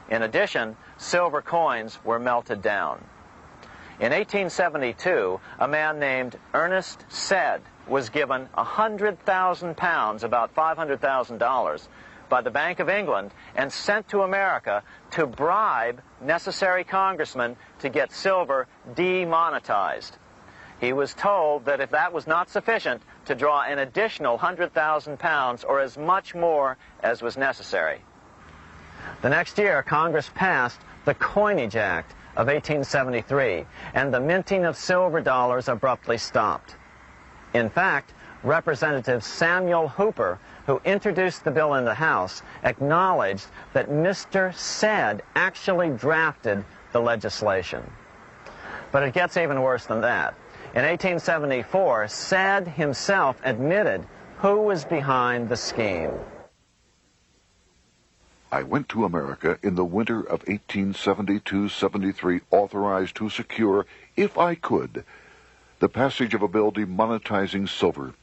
In addition, silver coins were melted down. In 1872, a man named Ernest Sed was given 100,000 pounds, about $500,000, by the Bank of England and sent to America to bribe necessary congressmen to get silver demonetized. He was told that if that was not sufficient, to draw an additional 100,000 pounds or as much more as was necessary. The next year, Congress passed the Coinage Act of 1873, and the minting of silver dollars abruptly stopped. In fact, Representative Samuel Hooper, who introduced the bill in the House, acknowledged that Mr. Sed actually drafted the legislation. But it gets even worse than that. In 1874, Sed himself admitted who was behind the scheme. I went to America in the winter of 1872-73, authorized to secure, if I could, the passage of a bill demonetizing silver.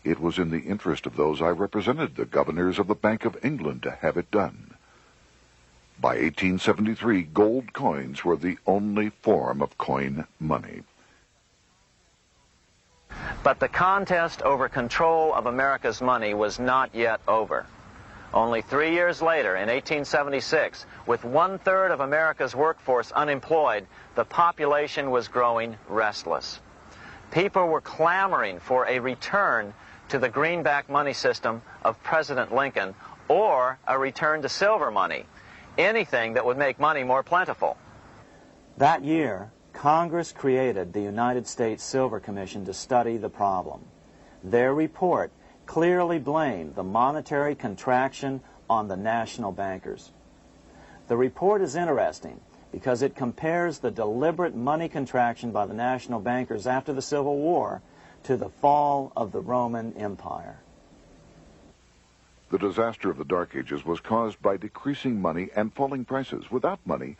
It was in the interest of those I represented, the governors of the Bank of England, to have it done. By 1873, gold coins were the only form of coin money. But the contest over control of America's money was not yet over. Only 3 years later, in 1876, with 1/3 of America's workforce unemployed, the population was growing restless. People were clamoring for a return to the greenback money system of President Lincoln, or a return to silver money, anything that would make money more plentiful. That year, Congress created the United States Silver Commission to study the problem. Their report clearly blamed the monetary contraction on the national bankers. The report is interesting because it compares the deliberate money contraction by the national bankers after the Civil War to the fall of the Roman Empire. The disaster of the Dark Ages was caused by decreasing money and falling prices. Without money,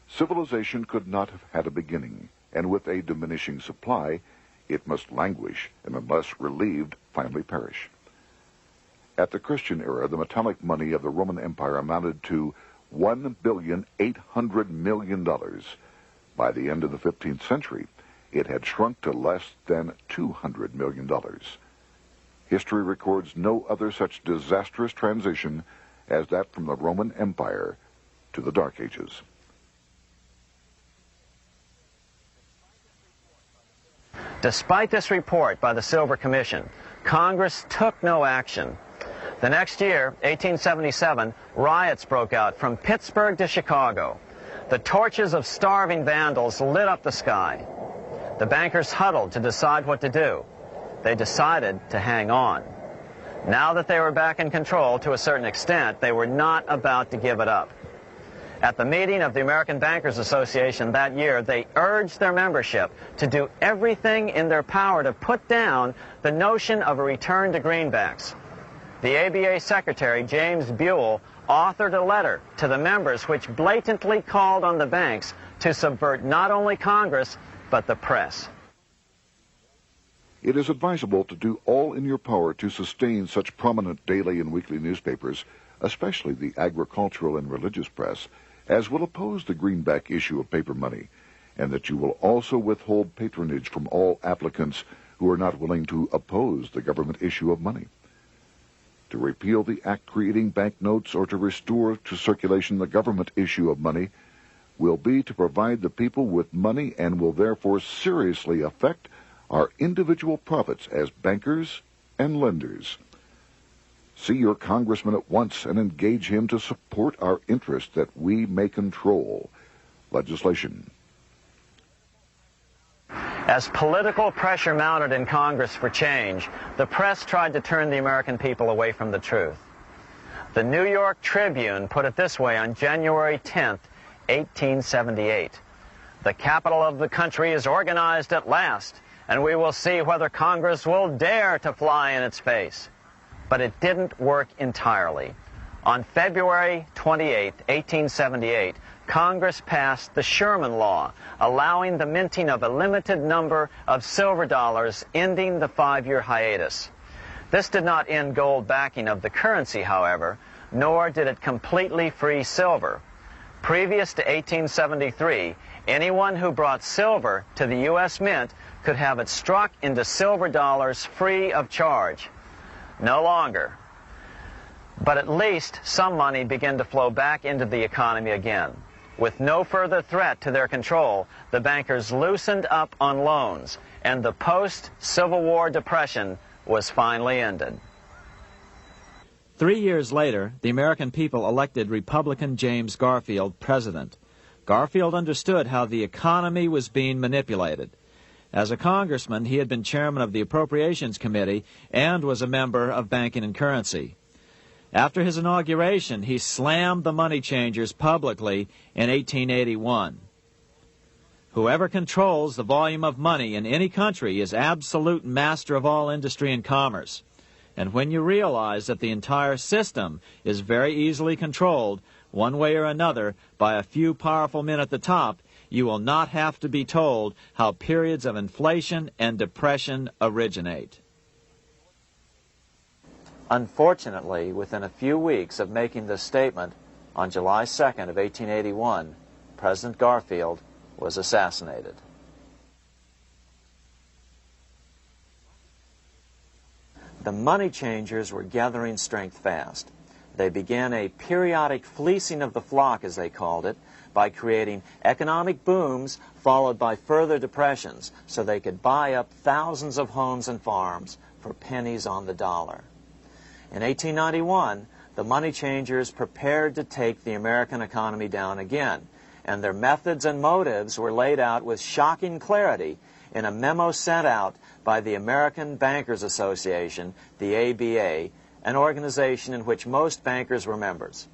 civilization could not have had a beginning, and with a diminishing supply, it must languish, and unless relieved, finally perish. At the Christian era, the metallic money of the Roman Empire amounted to $1,800,000,000. By the end of the 15th century, it had shrunk to less than $200 million. History records no other such disastrous transition as that from the Roman Empire to the Dark Ages. Despite this report by the Silver Commission, Congress took no action. The next year, 1877, riots broke out from Pittsburgh to Chicago. The torches of starving vandals lit up the sky. The bankers huddled to decide what to do. They decided to hang on. Now that they were back in control to a certain extent, they were not about to give it up. At the meeting of the American Bankers Association that year, they urged their membership to do everything in their power to put down the notion of a return to greenbacks. The ABA Secretary, James Buell, authored a letter to the members which blatantly called on the banks to subvert not only Congress, but the press. It is advisable to do all in your power to sustain such prominent daily and weekly newspapers, especially the agricultural and religious press, as will oppose the greenback issue of paper money, and that you will also withhold patronage from all applicants who are not willing to oppose the government issue of money. To repeal the act creating banknotes or to restore to circulation the government issue of money will be to provide the people with money and will therefore seriously affect our individual profits as bankers and lenders. See your congressman at once and engage him to support our interest that we may control legislation. As political pressure mounted in Congress for change, the press tried to turn the American people away from the truth. The New York Tribune put it this way on January 10th, 1878. "The capital of the country is organized at last, and we will see whether Congress will dare to fly in its face." But it didn't work entirely. On February 28, 1878, Congress passed the Sherman Law, allowing the minting of a limited number of silver dollars, ending the 5-year hiatus. This did not end gold backing of the currency, however, nor did it completely free silver. Previous to 1873, anyone who brought silver to the U.S. Mint could have it struck into silver dollars free of charge. No longer. But at least some money began to flow back into the economy again. With no further threat to their control, the bankers loosened up on loans, and the post-Civil War depression was finally ended. 3 years later, the American people elected Republican James Garfield president. Garfield understood how the economy was being manipulated. As a congressman, he had been chairman of the Appropriations Committee and was a member of Banking and Currency. After his inauguration, he slammed the money changers publicly in 1881. Whoever controls the volume of money in any country is absolute master of all industry and commerce. And when you realize that the entire system is very easily controlled, one way or another, by a few powerful men at the top, you will not have to be told how periods of inflation and depression originate. Unfortunately, within a few weeks of making this statement, on July 2nd of 1881, President Garfield was assassinated. The money changers were gathering strength fast. They began a periodic fleecing of the flock, as they called it, by creating economic booms followed by further depressions so they could buy up thousands of homes and farms for pennies on the dollar. In 1891, the money changers prepared to take the American economy down again, and their methods and motives were laid out with shocking clarity in a memo sent out by the American Bankers Association, the ABA, an organization in which most bankers were members.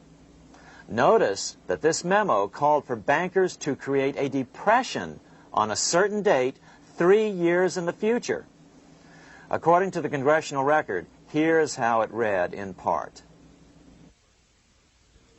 Notice that this memo called for bankers to create a depression on a certain date 3 years in the future. According to the congressional record, here's how it read in part.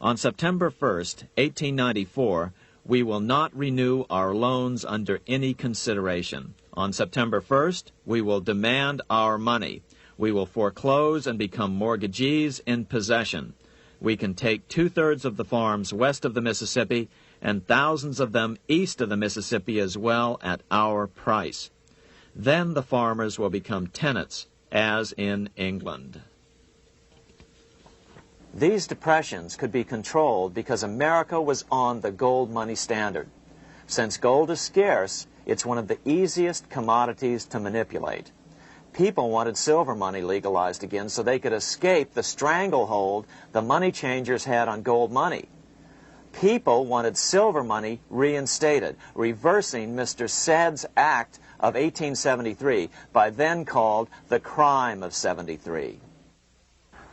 On September 1st, 1894, we will not renew our loans under any consideration. On September 1st, we will demand our money. We will foreclose and become mortgagees in possession. We can take 2/3 of the farms west of the Mississippi and thousands of them east of the Mississippi as well at our price. Then the farmers will become tenants, as in England. These depressions could be controlled because America was on the gold money standard. Since gold is scarce, it's one of the easiest commodities to manipulate. People wanted silver money legalized again so they could escape the stranglehold the money changers had on gold money. People wanted silver money reinstated, reversing Mr. Said's Act of 1873, by then called the Crime of 73.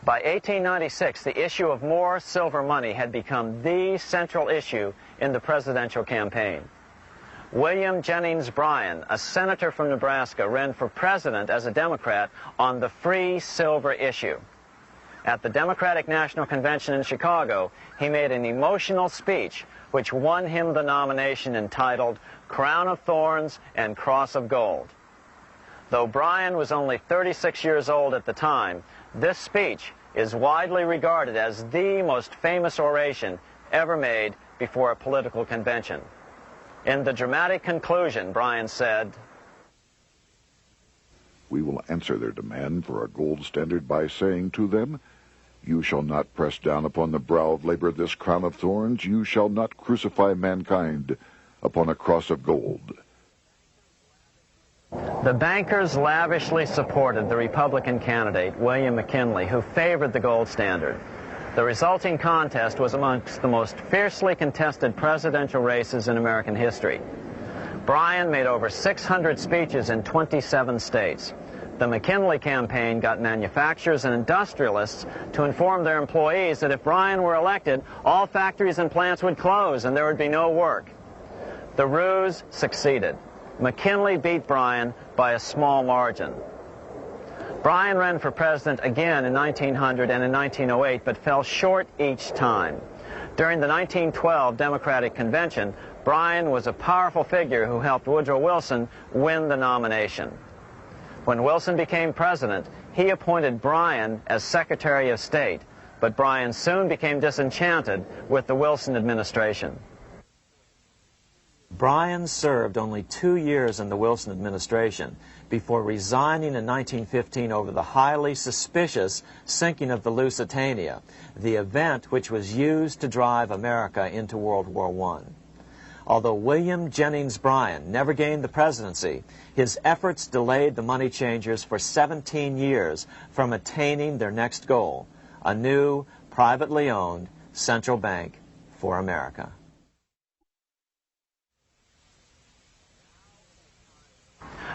By 1896, the issue of more silver money had become the central issue in the presidential campaign. William Jennings Bryan, a senator from Nebraska, ran for president as a Democrat on the free silver issue. At the Democratic National Convention in Chicago, he made an emotional speech which won him the nomination, entitled Crown of Thorns and Cross of Gold. Though Bryan was only 36 years old at the time, this speech is widely regarded as the most famous oration ever made before a political convention. In the dramatic conclusion, Bryan said, "We will answer their demand for a gold standard by saying to them, you shall not press down upon the brow of labor this crown of thorns. You shall not crucify mankind upon a cross of gold." The bankers lavishly supported the Republican candidate, William McKinley, who favored the gold standard. The resulting contest was amongst the most fiercely contested presidential races in American history. Bryan made over 600 speeches in 27 states. The McKinley campaign got manufacturers and industrialists to inform their employees that if Bryan were elected, all factories and plants would close and there would be no work. The ruse succeeded. McKinley beat Bryan by a small margin. Bryan ran for president again in 1900 and in 1908, but fell short each time. During the 1912 Democratic Convention, Bryan was a powerful figure who helped Woodrow Wilson win the nomination. When Wilson became president, he appointed Bryan as Secretary of State, but Bryan soon became disenchanted with the Wilson administration. Bryan served only 2 years in the Wilson administration before resigning in 1915 over the highly suspicious sinking of the Lusitania, the event which was used to drive America into World War I. Although William Jennings Bryan never gained the presidency, his efforts delayed the money changers for 17 years from attaining their next goal, a new, privately owned central bank for America.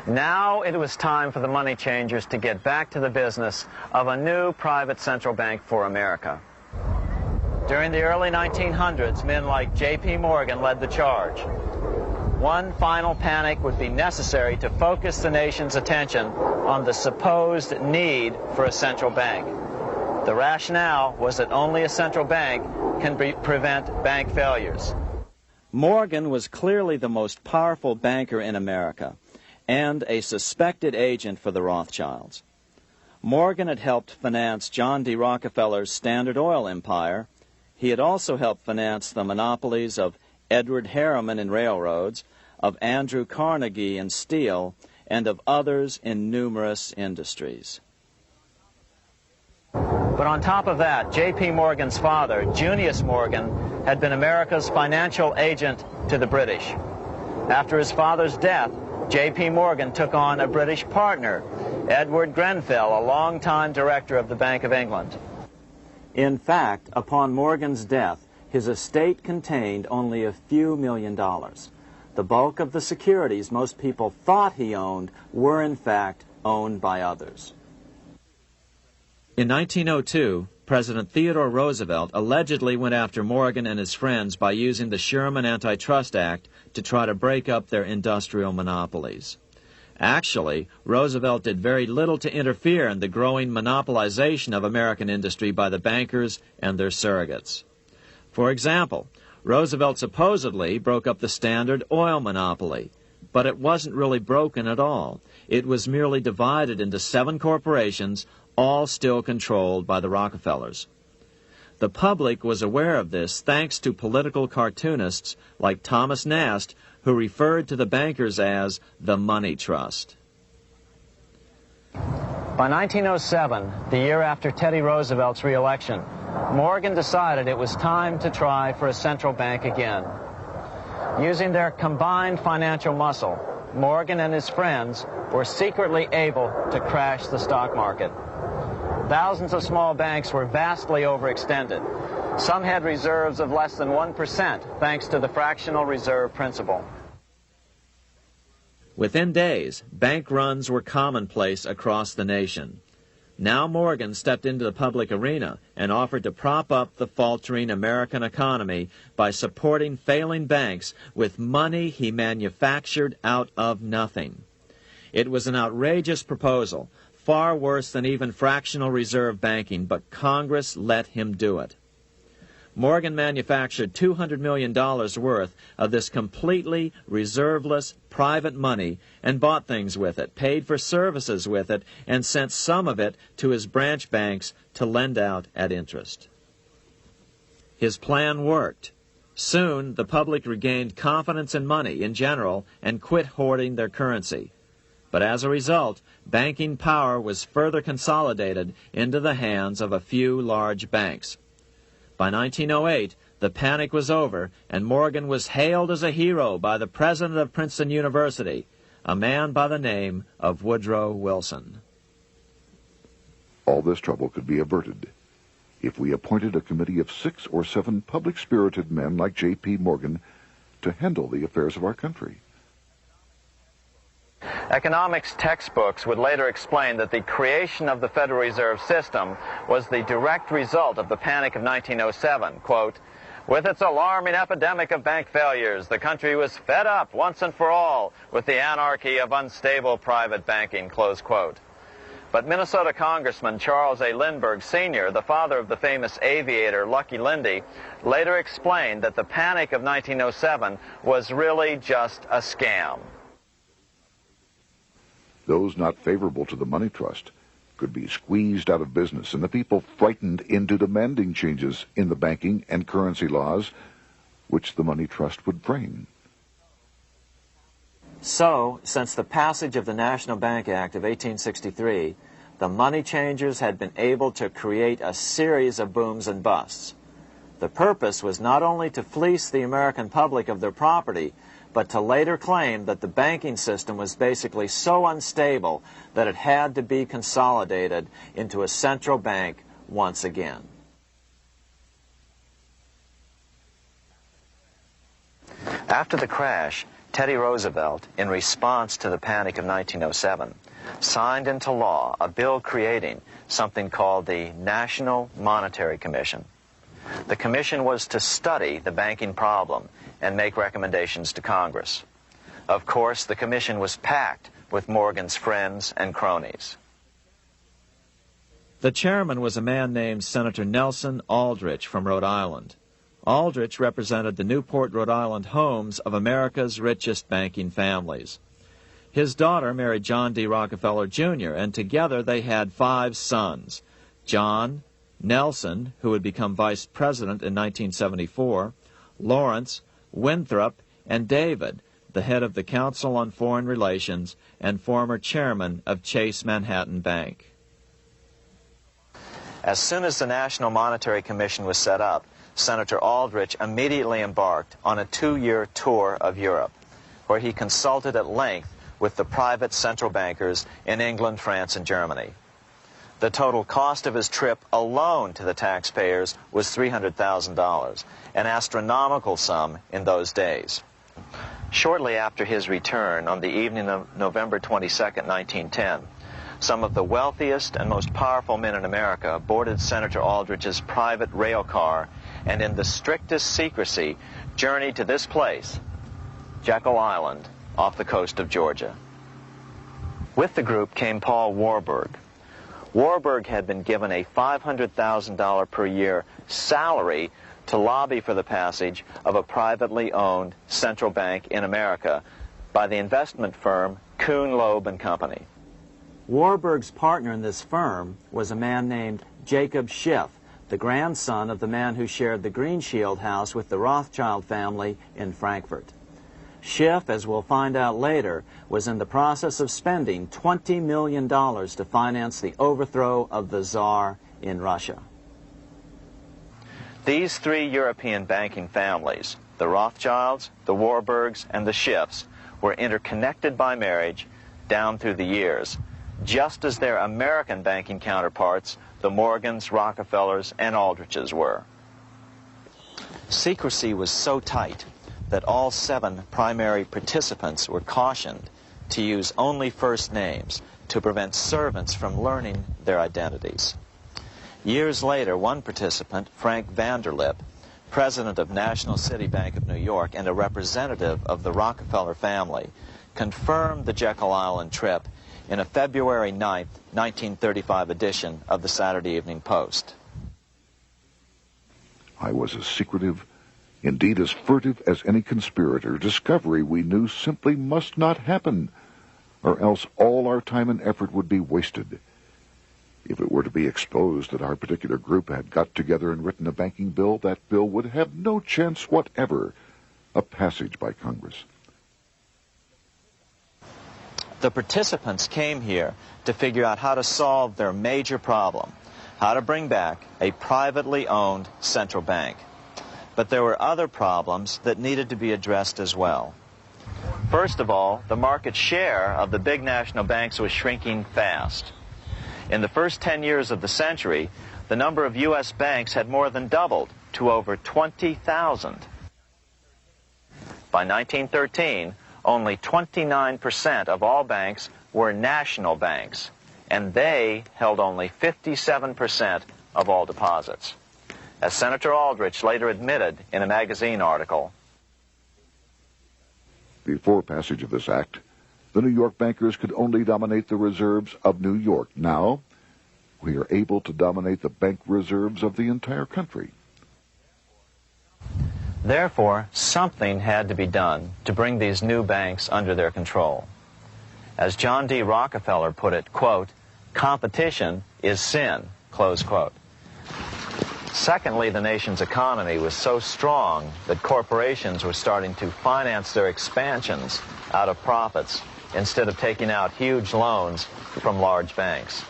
Now it was time for the money changers to get back to the business of a new private central bank for America. During the early 1900s, men like J.P. Morgan led the charge. One final panic would be necessary to focus the nation's attention on the supposed need for a central bank. The rationale was that only a central bank can prevent bank failures. Morgan was clearly the most powerful banker in America and a suspected agent for the Rothschilds. Morgan had helped finance John D. Rockefeller's Standard Oil empire. He had also helped finance the monopolies of Edward Harriman in railroads, of Andrew Carnegie in steel, and of others in numerous industries. But on top of that, J.P. Morgan's father, Junius Morgan, had been America's financial agent to the British. After his father's death, J.P. Morgan took on a British partner, Edward Grenfell, a longtime director of the Bank of England. In fact, upon Morgan's death, his estate contained only a few $1 million. The bulk of the securities most people thought he owned were, in fact, owned by others. In 1902, President Theodore Roosevelt allegedly went after Morgan and his friends by using the Sherman Antitrust Act to try to break up their industrial monopolies. Actually, Roosevelt did very little to interfere in the growing monopolization of American industry by the bankers and their surrogates. For example, Roosevelt supposedly broke up the Standard Oil monopoly, But it wasn't really broken at all. It was merely divided into 7 corporations, all still controlled by the Rockefellers. The public was aware of this thanks to political cartoonists like Thomas Nast, who referred to the bankers as the money trust. By 1907, the year after Teddy Roosevelt's re-election, Morgan decided it was time to try for a central bank again. Using their combined financial muscle, Morgan and his friends were secretly able to crash the stock market. Thousands of small banks were vastly overextended. Some had reserves of less than 1% thanks to the fractional reserve principle. Within days, bank runs were commonplace across the nation. Now Morgan stepped into the public arena and offered to prop up the faltering American economy by supporting failing banks with money he manufactured out of nothing. It was an outrageous proposal, far worse than even fractional reserve banking, but Congress let him do it. Morgan manufactured $200 million worth of this completely reserveless private money and bought things with it, paid for services with it, and sent some of it to his branch banks to lend out at interest. His plan worked. Soon, the public regained confidence in money in general and quit hoarding their currency. But as a result, banking power was further consolidated into the hands of a few large banks. By 1908, the panic was over, and Morgan was hailed as a hero by the president of Princeton University, a man by the name of Woodrow Wilson. All this trouble could be averted if we appointed a committee of 6 or 7 public-spirited men like J.P. Morgan to handle the affairs of our country. Economics textbooks would later explain that the creation of the Federal Reserve System was the direct result of the panic of 1907. Quote, "With its alarming epidemic of bank failures, the country was fed up once and for all with the anarchy of unstable private banking," close quote. But Minnesota Congressman Charles A. Lindbergh Sr., the father of the famous aviator Lucky Lindy, later explained that the panic of 1907 was really just a scam. Those not favorable to the money trust could be squeezed out of business, and the people frightened into demanding changes in the banking and currency laws which the money trust would frame. So, since the passage of the National Bank Act of 1863, the money changers had been able to create a series of booms and busts. The purpose was not only to fleece the American public of their property, but to later claim that the banking system was basically so unstable that it had to be consolidated into a central bank once again. After the crash, Teddy Roosevelt, in response to the panic of 1907, signed into law a bill creating something called the National Monetary Commission. The commission was to study the banking problem and make recommendations to Congress. Of course, the commission was packed with Morgan's friends and cronies. The chairman was a man named Senator Nelson Aldrich from Rhode Island. Aldrich represented the Newport, Rhode Island homes of America's richest banking families. His daughter married John D. Rockefeller, Jr., and together they had 5 sons: John, Nelson, who would become vice president in 1974, Lawrence, Winthrop, and David, the head of the Council on Foreign Relations and former chairman of Chase Manhattan Bank. As soon as the National Monetary Commission was set up, Senator Aldrich immediately embarked on a 2-year tour of Europe, where he consulted at length with the private central bankers in England, France, and Germany. The total cost of his trip alone to the taxpayers was $300,000, an astronomical sum in those days. Shortly after his return, on the evening of November 22, 1910, some of the wealthiest and most powerful men in America boarded Senator Aldrich's private rail car and in the strictest secrecy journeyed to this place, Jekyll Island, off the coast of Georgia. With the group came Paul Warburg. Warburg had been given a $500,000 per year salary to lobby for the passage of a privately owned central bank in America, by the investment firm Kuhn, Loeb and Company. Warburg's partner in this firm was a man named Jacob Schiff, the grandson of the man who shared the Green Shield house with the Rothschild family in Frankfurt. Schiff, as we'll find out later, was in the process of spending $20 million to finance the overthrow of the Tsar in Russia. These three European banking families, the Rothschilds, the Warburgs, and the Schiffs, were interconnected by marriage down through the years, just as their American banking counterparts, the Morgans, Rockefellers, and Aldriches were. Secrecy was so tight that all 7 primary participants were cautioned to use only first names to prevent servants from learning their identities. Years later, one participant, Frank Vanderlip, president of National City Bank of New York and a representative of the Rockefeller family, confirmed the Jekyll Island trip in a February 9, 1935 edition of the Saturday Evening Post. I was as secretive, indeed as furtive as any conspirator. Discovery, we knew, simply must not happen, or else all our time and effort would be wasted. If it were to be exposed that our particular group had got together and written a banking bill, that bill would have no chance whatever of passage by Congress. The participants came here to figure out how to solve their major problem, how to bring back a privately owned central bank. But there were other problems that needed to be addressed as well. First of all, the market share of the big national banks was shrinking fast. In the first 10 years of the century, the number of U.S. banks had more than doubled to over 20,000. By 1913, only 29% of all banks were national banks, and they held only 57% of all deposits. As Senator Aldrich later admitted in a magazine article, before passage of this act, the New York bankers could only dominate the reserves of New York. Now, we are able to dominate the bank reserves of the entire country. Therefore, something had to be done to bring these new banks under their control. As John D. Rockefeller put it, quote, "Competition is sin," close quote. Secondly, the nation's economy was so strong that corporations were starting to finance their expansions out of profits instead of taking out huge loans from large banks.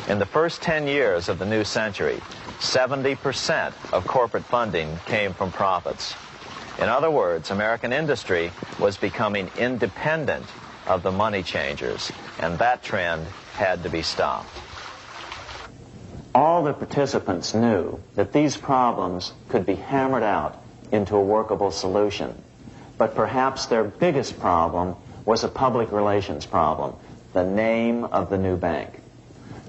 In the first 10 years of the new century, 70% of corporate funding came from profits. In other words, American industry was becoming independent of the money changers, and that trend had to be stopped. All the participants knew that these problems could be hammered out into a workable solution, but perhaps their biggest problem was a public relations problem, the name of the new bank.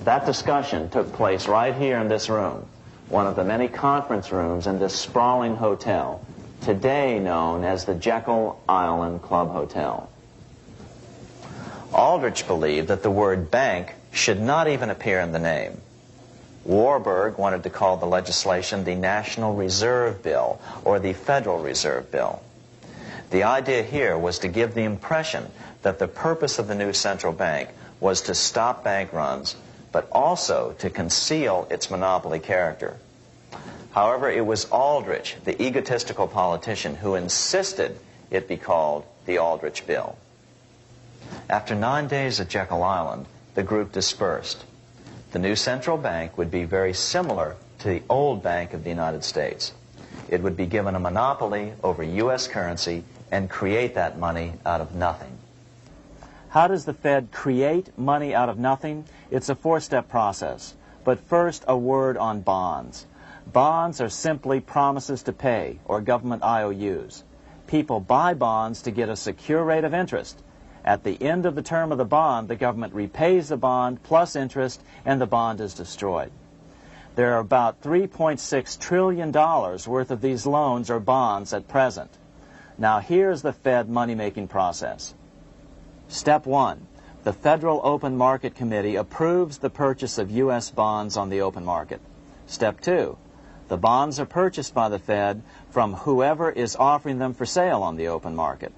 That discussion took place right here in this room, one of the many conference rooms in this sprawling hotel, today known as the Jekyll Island Club Hotel. Aldrich believed that the word bank should not even appear in the name. Warburg wanted to call the legislation the National Reserve Bill or the Federal Reserve Bill. The idea here was to give the impression that the purpose of the new central bank was to stop bank runs, but also to conceal its monopoly character. However, it was Aldrich, the egotistical politician, who insisted it be called the Aldrich Bill. After 9 days at Jekyll Island, the group dispersed. The new central bank would be very similar to the old Bank of the United States. It would be given a monopoly over U.S. currency and create that money out of nothing. How does the Fed create money out of nothing? It's a 4-step process. But first, a word on bonds. Bonds are simply promises to pay, or government IOUs. People buy bonds to get a secure rate of interest. At the end of the term of the bond, the government repays the bond plus interest, and the bond is destroyed. There are about $3.6 trillion worth of these loans or bonds at present. Now here's the Fed money-making process. Step 1. The Federal Open Market Committee approves the purchase of U.S. bonds on the open market. Step 2. The bonds are purchased by the Fed from whoever is offering them for sale on the open market.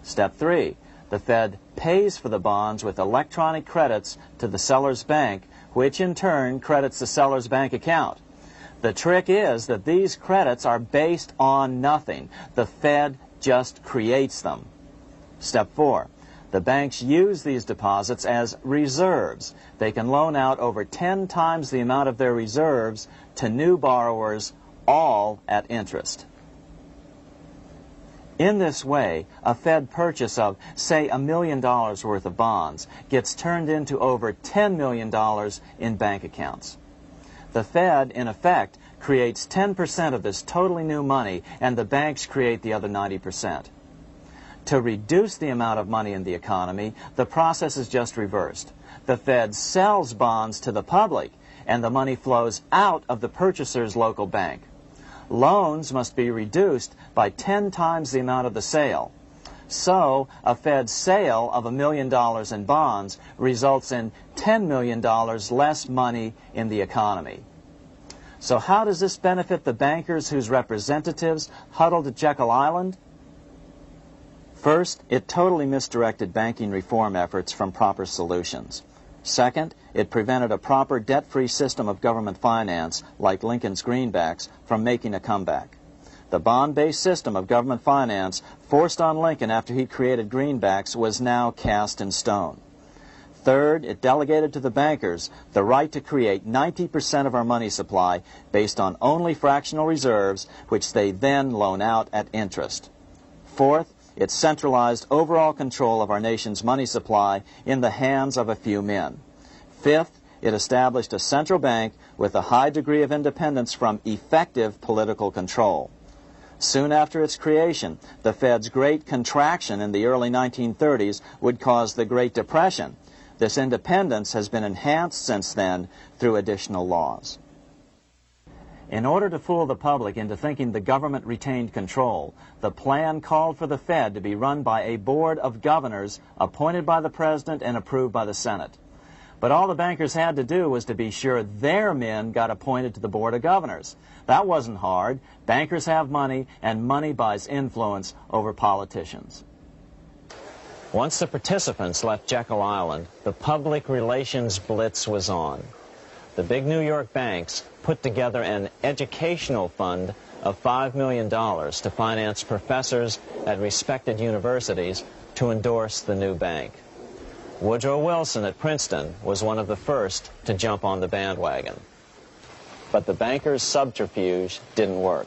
Step 3. The Fed pays for the bonds with electronic credits to the seller's bank, which in turn credits the seller's bank account. The trick is that these credits are based on nothing. The Fed just creates them. Step 4. The banks use these deposits as reserves. They can loan out over 10 times the amount of their reserves to new borrowers, all at interest. In this way, a Fed purchase of, say, $1 million worth of bonds gets turned into over $10 million in bank accounts. The Fed, in effect, creates 10% of this totally new money, and the banks create the other 90%. To reduce the amount of money in the economy, the process is just reversed. The Fed sells bonds to the public, and the money flows out of the purchaser's local bank. Loans must be reduced by 10 times the amount of the sale. So, a Fed sale of $1 million in bonds results in $10 million less money in the economy. So how does this benefit the bankers whose representatives huddled at Jekyll Island? First, it totally misdirected banking reform efforts from proper solutions. Second, it prevented a proper debt-free system of government finance, like Lincoln's greenbacks, from making a comeback. The bond-based system of government finance forced on Lincoln after he created greenbacks was now cast in stone. Third, it delegated to the bankers the right to create 90% of our money supply based on only fractional reserves, which they then loan out at interest. Fourth, it centralized overall control of our nation's money supply in the hands of a few men. Fifth, it established a central bank with a high degree of independence from effective political control. Soon after its creation, the Fed's great contraction in the early 1930s would cause the Great Depression. This independence has been enhanced since then through additional laws. In order to fool the public into thinking the government retained control, the plan called for the Fed to be run by a board of governors appointed by the President and approved by the Senate. But all the bankers had to do was to be sure their men got appointed to the board of governors. That wasn't hard. Bankers have money, and money buys influence over politicians. Once the participants left Jekyll Island, the public relations blitz was on. The big New York banks put together an educational fund of $5 million to finance professors at respected universities to endorse the new bank. Woodrow Wilson at Princeton was one of the first to jump on the bandwagon. But the bankers' subterfuge didn't work.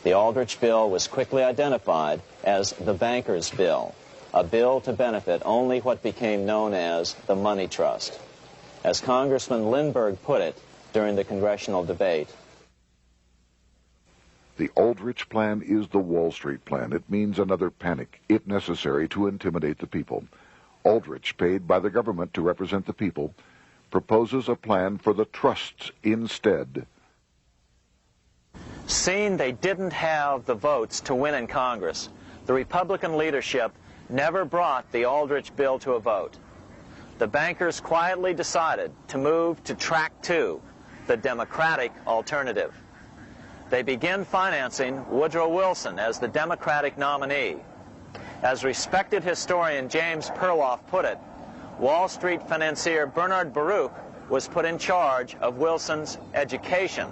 The Aldrich Bill was quickly identified as the Bankers' Bill, a bill to benefit only what became known as the money trust. As Congressman Lindbergh put it during the congressional debate, the Aldrich Plan is the Wall Street Plan. It means another panic, if necessary, to intimidate the people. Aldrich, paid by the government to represent the people, proposes a plan for the trusts instead. Seeing they didn't have the votes to win in Congress, the Republican leadership never brought the Aldrich Bill to a vote. The bankers quietly decided to move to track 2, the Democratic alternative. They began financing Woodrow Wilson as the Democratic nominee. As respected historian James Perloff put it, Wall Street financier Bernard Baruch was put in charge of Wilson's education.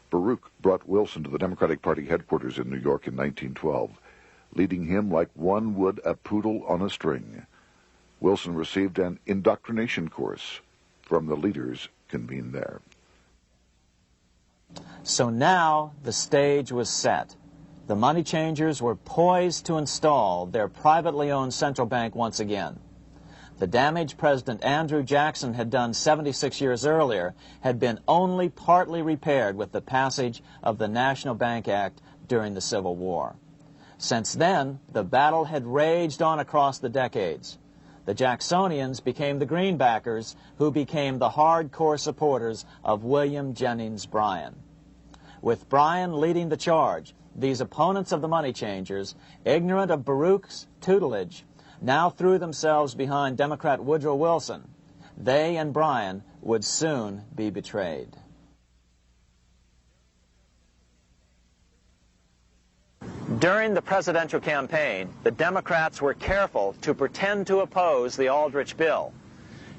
Baruch brought Wilson to the Democratic Party headquarters in New York in 1912, leading him like one would a poodle on a string. Wilson received an indoctrination course from the leaders convened there. So now the stage was set. The money changers were poised to install their privately owned central bank once again. The damage President Andrew Jackson had done 76 years earlier had been only partly repaired with the passage of the National Bank Act during the Civil War. Since then, the battle had raged on across the decades. The Jacksonians became the greenbackers, who became the hardcore supporters of William Jennings Bryan. With Bryan leading the charge, these opponents of the money changers, ignorant of Baruch's tutelage, now threw themselves behind Democrat Woodrow Wilson. They and Bryan would soon be betrayed. During the presidential campaign, the Democrats were careful to pretend to oppose the Aldrich bill.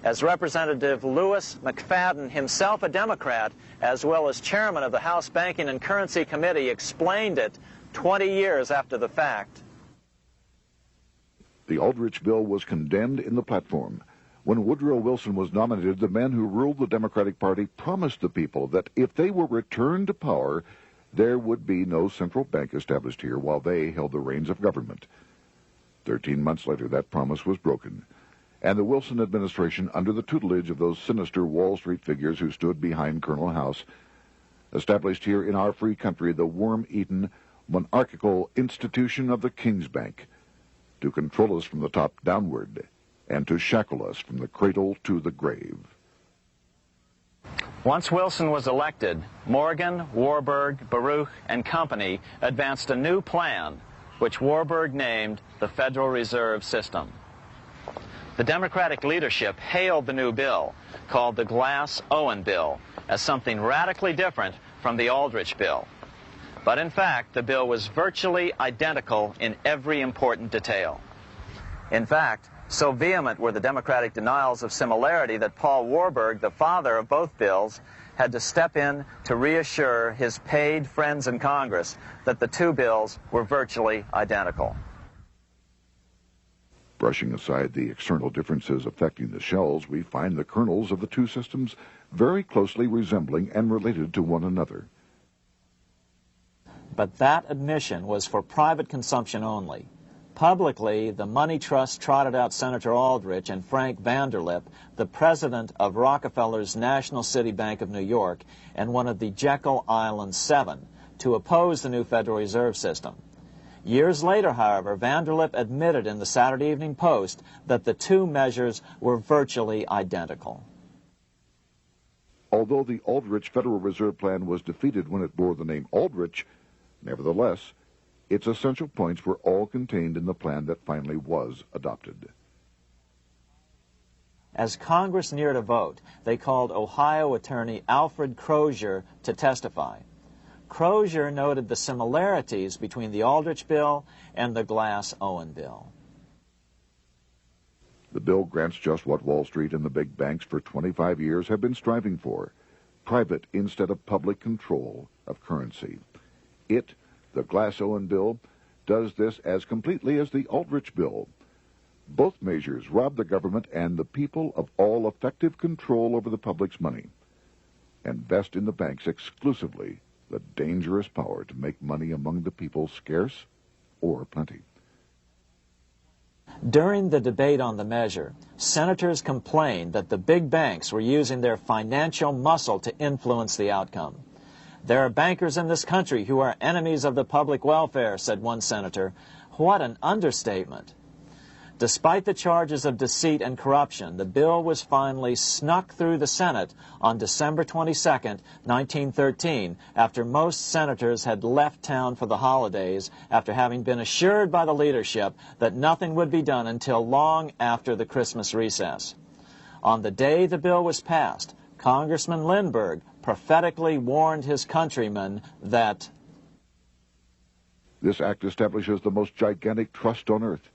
As Representative Lewis McFadden, himself a Democrat, as well as chairman of the House Banking and Currency Committee, explained it 20 years after the fact. The Aldrich bill was condemned in the platform. When Woodrow Wilson was nominated, the men who ruled the Democratic Party promised the people that if they were returned to power, there would be no central bank established here while they held the reins of government. 13 months later, that promise was broken, and the Wilson administration, under the tutelage of those sinister Wall Street figures who stood behind Colonel House, established here in our free country the worm-eaten, monarchical institution of the King's Bank, to control us from the top downward and to shackle us from the cradle to the grave. Once Wilson was elected, Morgan, Warburg, Baruch, and company advanced a new plan, which Warburg named the Federal Reserve System. The Democratic leadership hailed the new bill, called the Glass-Owen Bill, as something radically different from the Aldrich Bill. But in fact, the bill was virtually identical in every important detail. In fact, so vehement were the Democratic denials of similarity that Paul Warburg, the father of both bills, had to step in to reassure his paid friends in Congress that the two bills were virtually identical. Brushing aside the external differences affecting the shells, we find the kernels of the two systems very closely resembling and related to one another. But that admission was for private consumption only. Publicly, the money trust trotted out Senator Aldrich and Frank Vanderlip, the president of Rockefeller's National City Bank of New York and one of the Jekyll Island Seven, to oppose the new Federal Reserve System. Years later, however, Vanderlip admitted in the Saturday Evening Post that the two measures were virtually identical. Although the Aldrich Federal Reserve Plan was defeated when it bore the name Aldrich, nevertheless, its essential points were all contained in the plan that finally was adopted. As Congress neared a vote, they called Ohio attorney Alfred Crozier to testify. Crozier noted the similarities between the Aldrich bill and the Glass-Owen bill. The bill grants just what Wall Street and the big banks for 25 years have been striving for: private instead of public control of currency. It, the Glass-Owen bill, does this as completely as the Aldrich bill. Both measures rob the government and the people of all effective control over the public's money, and vest in the banks exclusively the dangerous power to make money among the people scarce or plenty. During the debate on the measure, senators complained that the big banks were using their financial muscle to influence the outcome. "There are bankers in this country who are enemies of the public welfare," said one senator. What an understatement. Despite the charges of deceit and corruption, the bill was finally snuck through the Senate on December 22, 1913, after most senators had left town for the holidays, after having been assured by the leadership that nothing would be done until long after the Christmas recess. On the day the bill was passed, Congressman Lindbergh prophetically warned his countrymen that this act establishes the most gigantic trust on earth.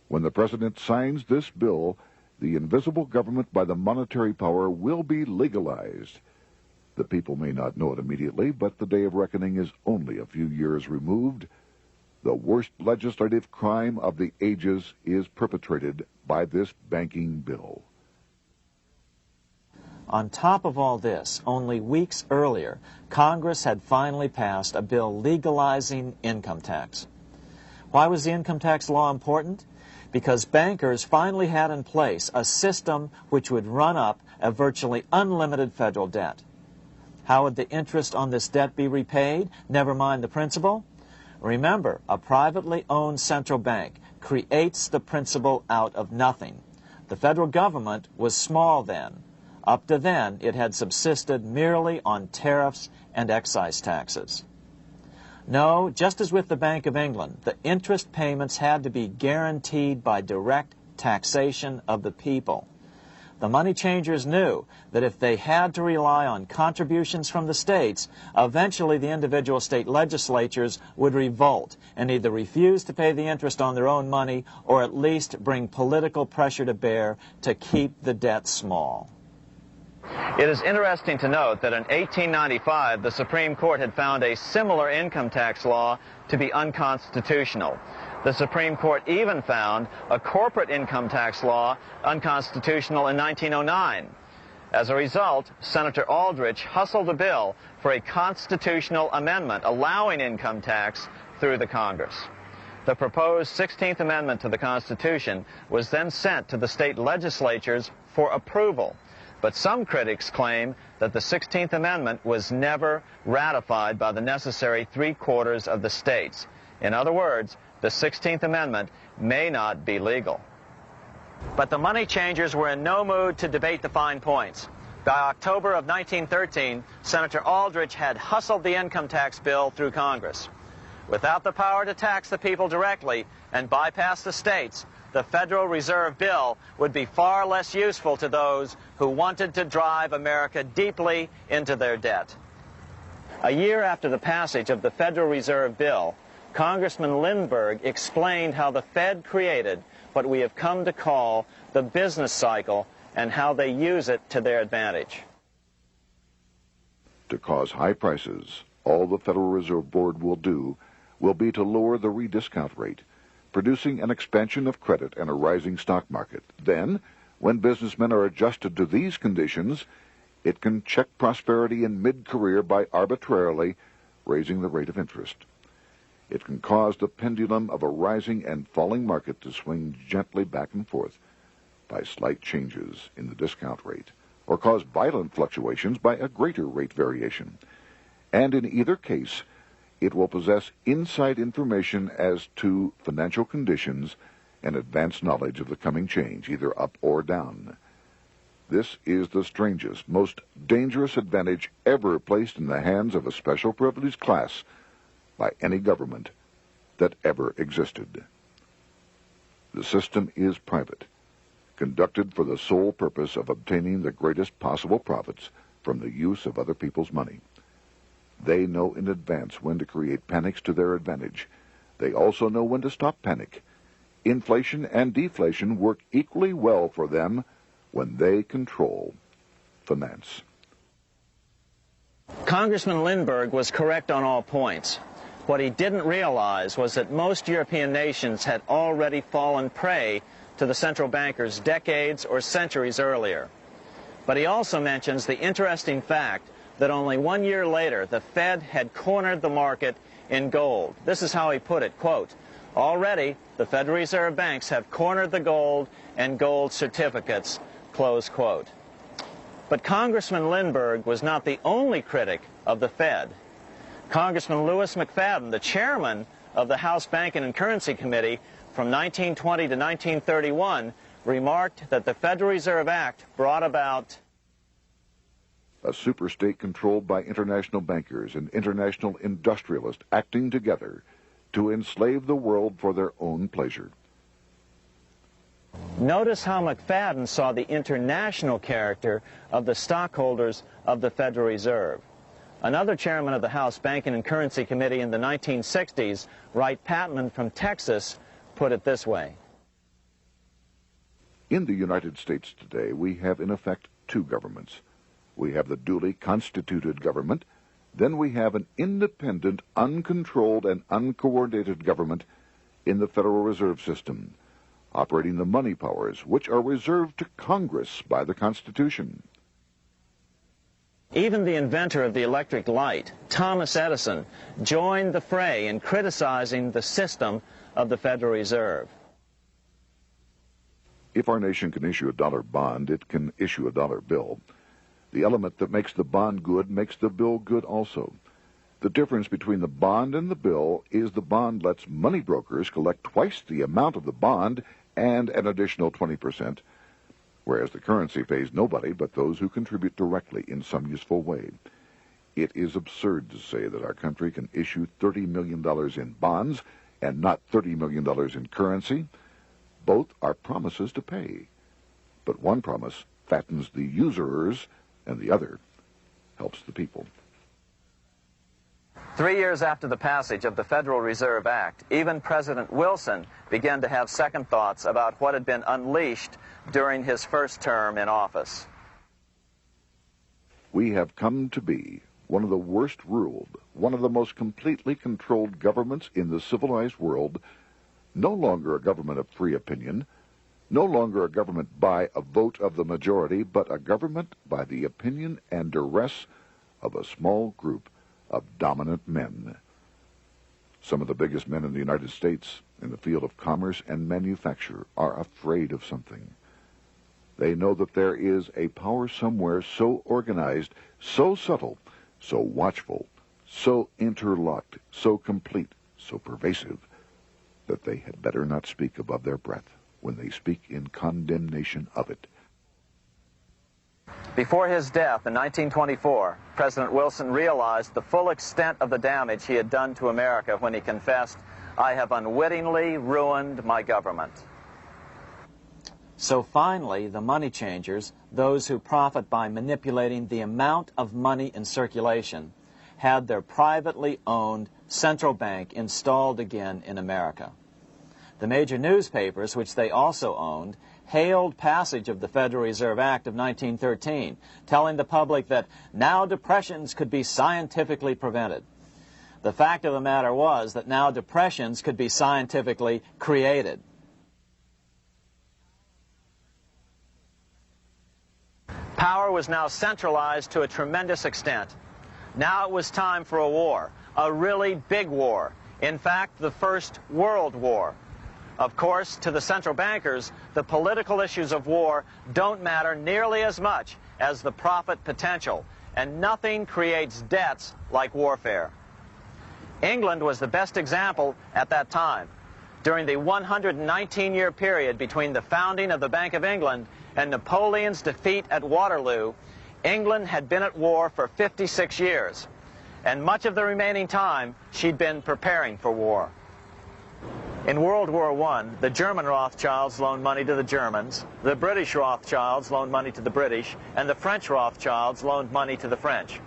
When the president signs this bill, the invisible government by the monetary power will be legalized. The people may not know it immediately, but the day of reckoning is only a few years removed. The worst legislative crime of the ages is perpetrated by this banking bill. On top of all this, only weeks earlier, Congress had finally passed a bill legalizing income tax. Why was the income tax law important? Because bankers finally had in place a system which would run up a virtually unlimited federal debt. How would the interest on this debt be repaid? Never mind the principal. Remember, a privately owned central bank creates the principal out of nothing. The federal government was small then. Up to then, it had subsisted merely on tariffs and excise taxes. No, just as with the Bank of England, the interest payments had to be guaranteed by direct taxation of the people. The money changers knew that if they had to rely on contributions from the states, eventually the individual state legislatures would revolt and either refuse to pay the interest on their own money or at least bring political pressure to bear to keep the debt small. It is interesting to note that in 1895, the Supreme Court had found a similar income tax law to be unconstitutional. The Supreme Court even found a corporate income tax law unconstitutional in 1909. As a result, Senator Aldrich hustled a bill for a constitutional amendment allowing income tax through the Congress. The proposed 16th Amendment to the Constitution was then sent to the state legislatures for approval. But some critics claim that the 16th Amendment was never ratified by the necessary 3/4 of the states. In other words, the 16th Amendment may not be legal. But the money changers were in no mood to debate the fine points. By October of 1913, Senator Aldrich had hustled the income tax bill through Congress. Without the power to tax the people directly and bypass the states, the Federal Reserve Bill would be far less useful to those who wanted to drive America deeply into their debt. A year after the passage of the Federal Reserve Bill, Congressman Lindbergh explained how the Fed created what we have come to call the business cycle and how they use it to their advantage. To cause high prices, all the Federal Reserve Board will do will be to lower the rediscount rate, producing an expansion of credit and a rising stock market. Then, when businessmen are adjusted to these conditions, it can check prosperity in mid-career by arbitrarily raising the rate of interest. It can cause the pendulum of a rising and falling market to swing gently back and forth by slight changes in the discount rate, or cause violent fluctuations by a greater rate variation. And in either case, it will possess inside information as to financial conditions and advanced knowledge of the coming change, either up or down. This is the strangest, most dangerous advantage ever placed in the hands of a special privileged class by any government that ever existed. The system is private, conducted for the sole purpose of obtaining the greatest possible profits from the use of other people's money. They know in advance when to create panics to their advantage. They also know when to stop panic. Inflation and deflation work equally well for them when they control finance. Congressman Lindbergh was correct on all points. What he didn't realize was that most European nations had already fallen prey to the central bankers decades or centuries earlier. But he also mentions the interesting fact that only 1 year later the Fed had cornered the market in gold. This is how he put it, quote, "Already the Federal Reserve banks have cornered the gold and gold certificates," close quote. But Congressman Lindbergh was not the only critic of the Fed. Congressman Lewis McFadden, the chairman of the House Banking and Currency Committee from 1920 to 1931, remarked that the Federal Reserve Act brought about a superstate controlled by international bankers and international industrialists acting together to enslave the world for their own pleasure. Notice how McFadden saw the international character of the stockholders of the Federal Reserve. Another chairman of the House Banking and Currency Committee in the 1960s, Wright Patman from Texas, put it this way. In the United States today, we have in effect two governments. We have the duly constituted government, then we have an independent, uncontrolled, and uncoordinated government in the Federal Reserve System, operating the money powers which are reserved to Congress by the Constitution. Even the inventor of the electric light, Thomas Edison, joined the fray in criticizing the system of the Federal Reserve. If our nation can issue a dollar bond, it can issue a dollar bill. The element that makes the bond good makes the bill good also. The difference between the bond and the bill is the bond lets money brokers collect twice the amount of the bond and an additional 20%, whereas the currency pays nobody but those who contribute directly in some useful way. It is absurd to say that our country can issue $30 million in bonds and not $30 million in currency. Both are promises to pay, but one promise fattens the usurers, and the other helps the people. 3 years after the passage of the Federal Reserve Act, even President Wilson began to have second thoughts about what had been unleashed during his first term in office. We have come to be one of the worst ruled, one of the most completely controlled governments in the civilized world, no longer a government of free opinion, no longer a government by a vote of the majority, but a government by the opinion and duress of a small group of dominant men. Some of the biggest men in the United States in the field of commerce and manufacture are afraid of something. They know that there is a power somewhere so organized, so subtle, so watchful, so interlocked, so complete, so pervasive, that they had better not speak above their breath when they speak in condemnation of it. Before his death in 1924, President Wilson realized the full extent of the damage he had done to America when he confessed, "I have unwittingly ruined my government." So finally, the money changers, those who profit by manipulating the amount of money in circulation, had their privately owned central bank installed again in America. The major newspapers, which they also owned, hailed passage of the Federal Reserve Act of 1913, telling the public that now depressions could be scientifically prevented. The fact of the matter was that now depressions could be scientifically created. Power was now centralized to a tremendous extent. Now it was time for a war, a really big war. In fact, the First World War. Of course, to the central bankers, the political issues of war don't matter nearly as much as the profit potential, and nothing creates debts like warfare. England was the best example at that time. During the 119-year period between the founding of the Bank of England and Napoleon's defeat at Waterloo, England had been at war for 56 years, and much of the remaining time she'd been preparing for war. In World War I, the German Rothschilds loaned money to the Germans, the British Rothschilds loaned money to the British, and the French Rothschilds loaned money to the French.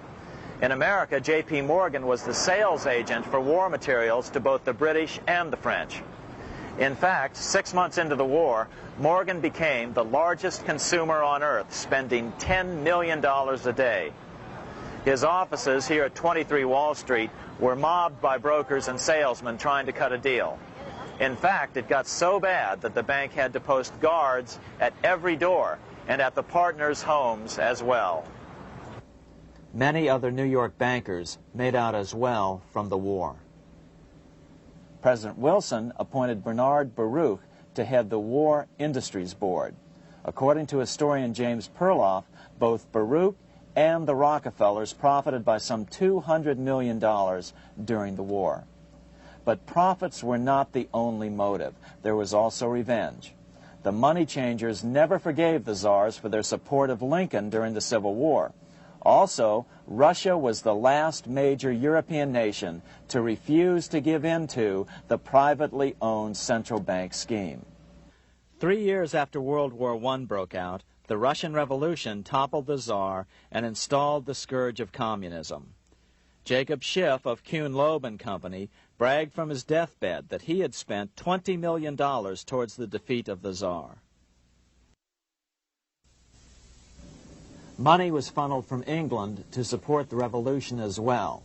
In America, J.P. Morgan was the sales agent for war materials to both the British and the French. In fact, 6 months into the war, Morgan became the largest consumer on earth, spending $10 million a day. His offices here at 23 Wall Street were mobbed by brokers and salesmen trying to cut a deal. In fact, it got so bad that the bank had to post guards at every door and at the partners' homes as well. Many other New York bankers made out as well from the war. President Wilson appointed Bernard Baruch to head the War Industries Board. According to historian James Perloff, both Baruch and the Rockefellers profited by some $200 million during the war. But profits were not the only motive. There was also revenge. The money changers never forgave the czars for their support of Lincoln during the Civil War. Also, Russia was the last major European nation to refuse to give in to the privately owned central bank scheme. 3 years after World War I broke out, the Russian Revolution toppled the Tsar and installed the scourge of communism. Jacob Schiff of Kuhn Loeb and Company bragged from his deathbed that he had spent $20 million towards the defeat of the Tsar. Money was funneled from England to support the revolution as well.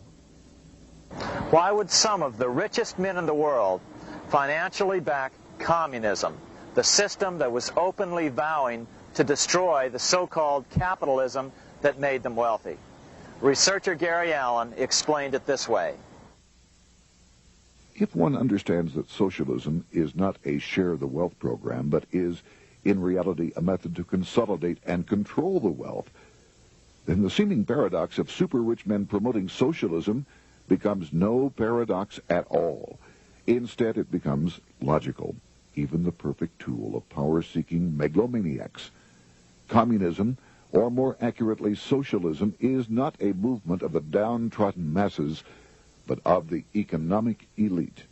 Why would some of the richest men in the world financially back communism, the system that was openly vowing to destroy the so-called capitalism that made them wealthy? Researcher Gary Allen explained it this way. If one understands that socialism is not a share the wealth program, but is in reality a method to consolidate and control the wealth, then the seeming paradox of super-rich men promoting socialism becomes no paradox at all. Instead, it becomes logical, even the perfect tool of power-seeking megalomaniacs. Communism, or more accurately socialism, is not a movement of the downtrodden masses, but of the economic elite.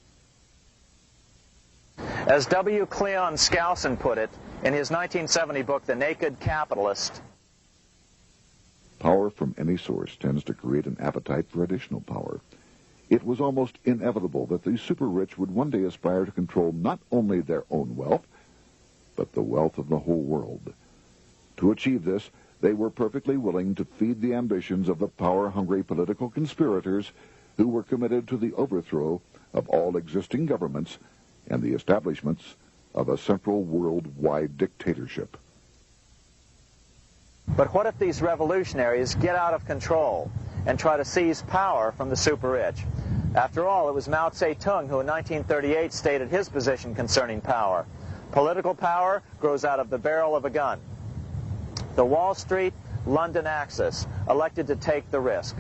As W. Cleon Skousen put it, In his 1970 book, The Naked Capitalist, power from any source tends to create an appetite for additional power. It was almost inevitable that the super-rich would one day aspire to control not only their own wealth, but the wealth of the whole world. To achieve this, they were perfectly willing to feed the ambitions of the power-hungry political conspirators who were committed to the overthrow of all existing governments and the establishments of a central worldwide dictatorship. but what if these revolutionaries get out of control and try to seize power from the super-rich? After all, it was Mao Zedong who in 1938 stated his position concerning power. Political power grows out of the barrel of a gun. The Wall Street, London axis elected to take the risk.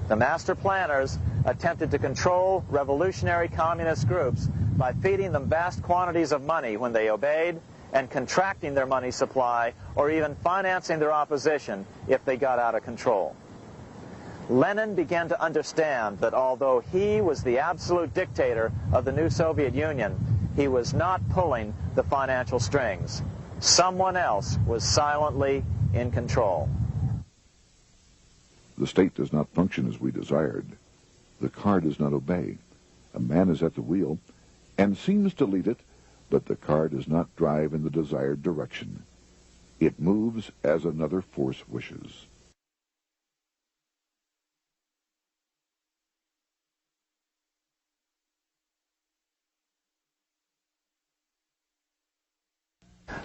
The master planners attempted to control revolutionary communist groups by feeding them vast quantities of money when they obeyed, and contracting their money supply, or even financing their opposition if they got out of control. Lenin began to understand that although he was the absolute dictator of the new Soviet Union, he was not pulling the financial strings. Someone else was silently in control. The state does not function as we desired. The car does not obey. A man is at the wheel and seems to lead it, but the car does not drive in the desired direction. It moves as another force wishes.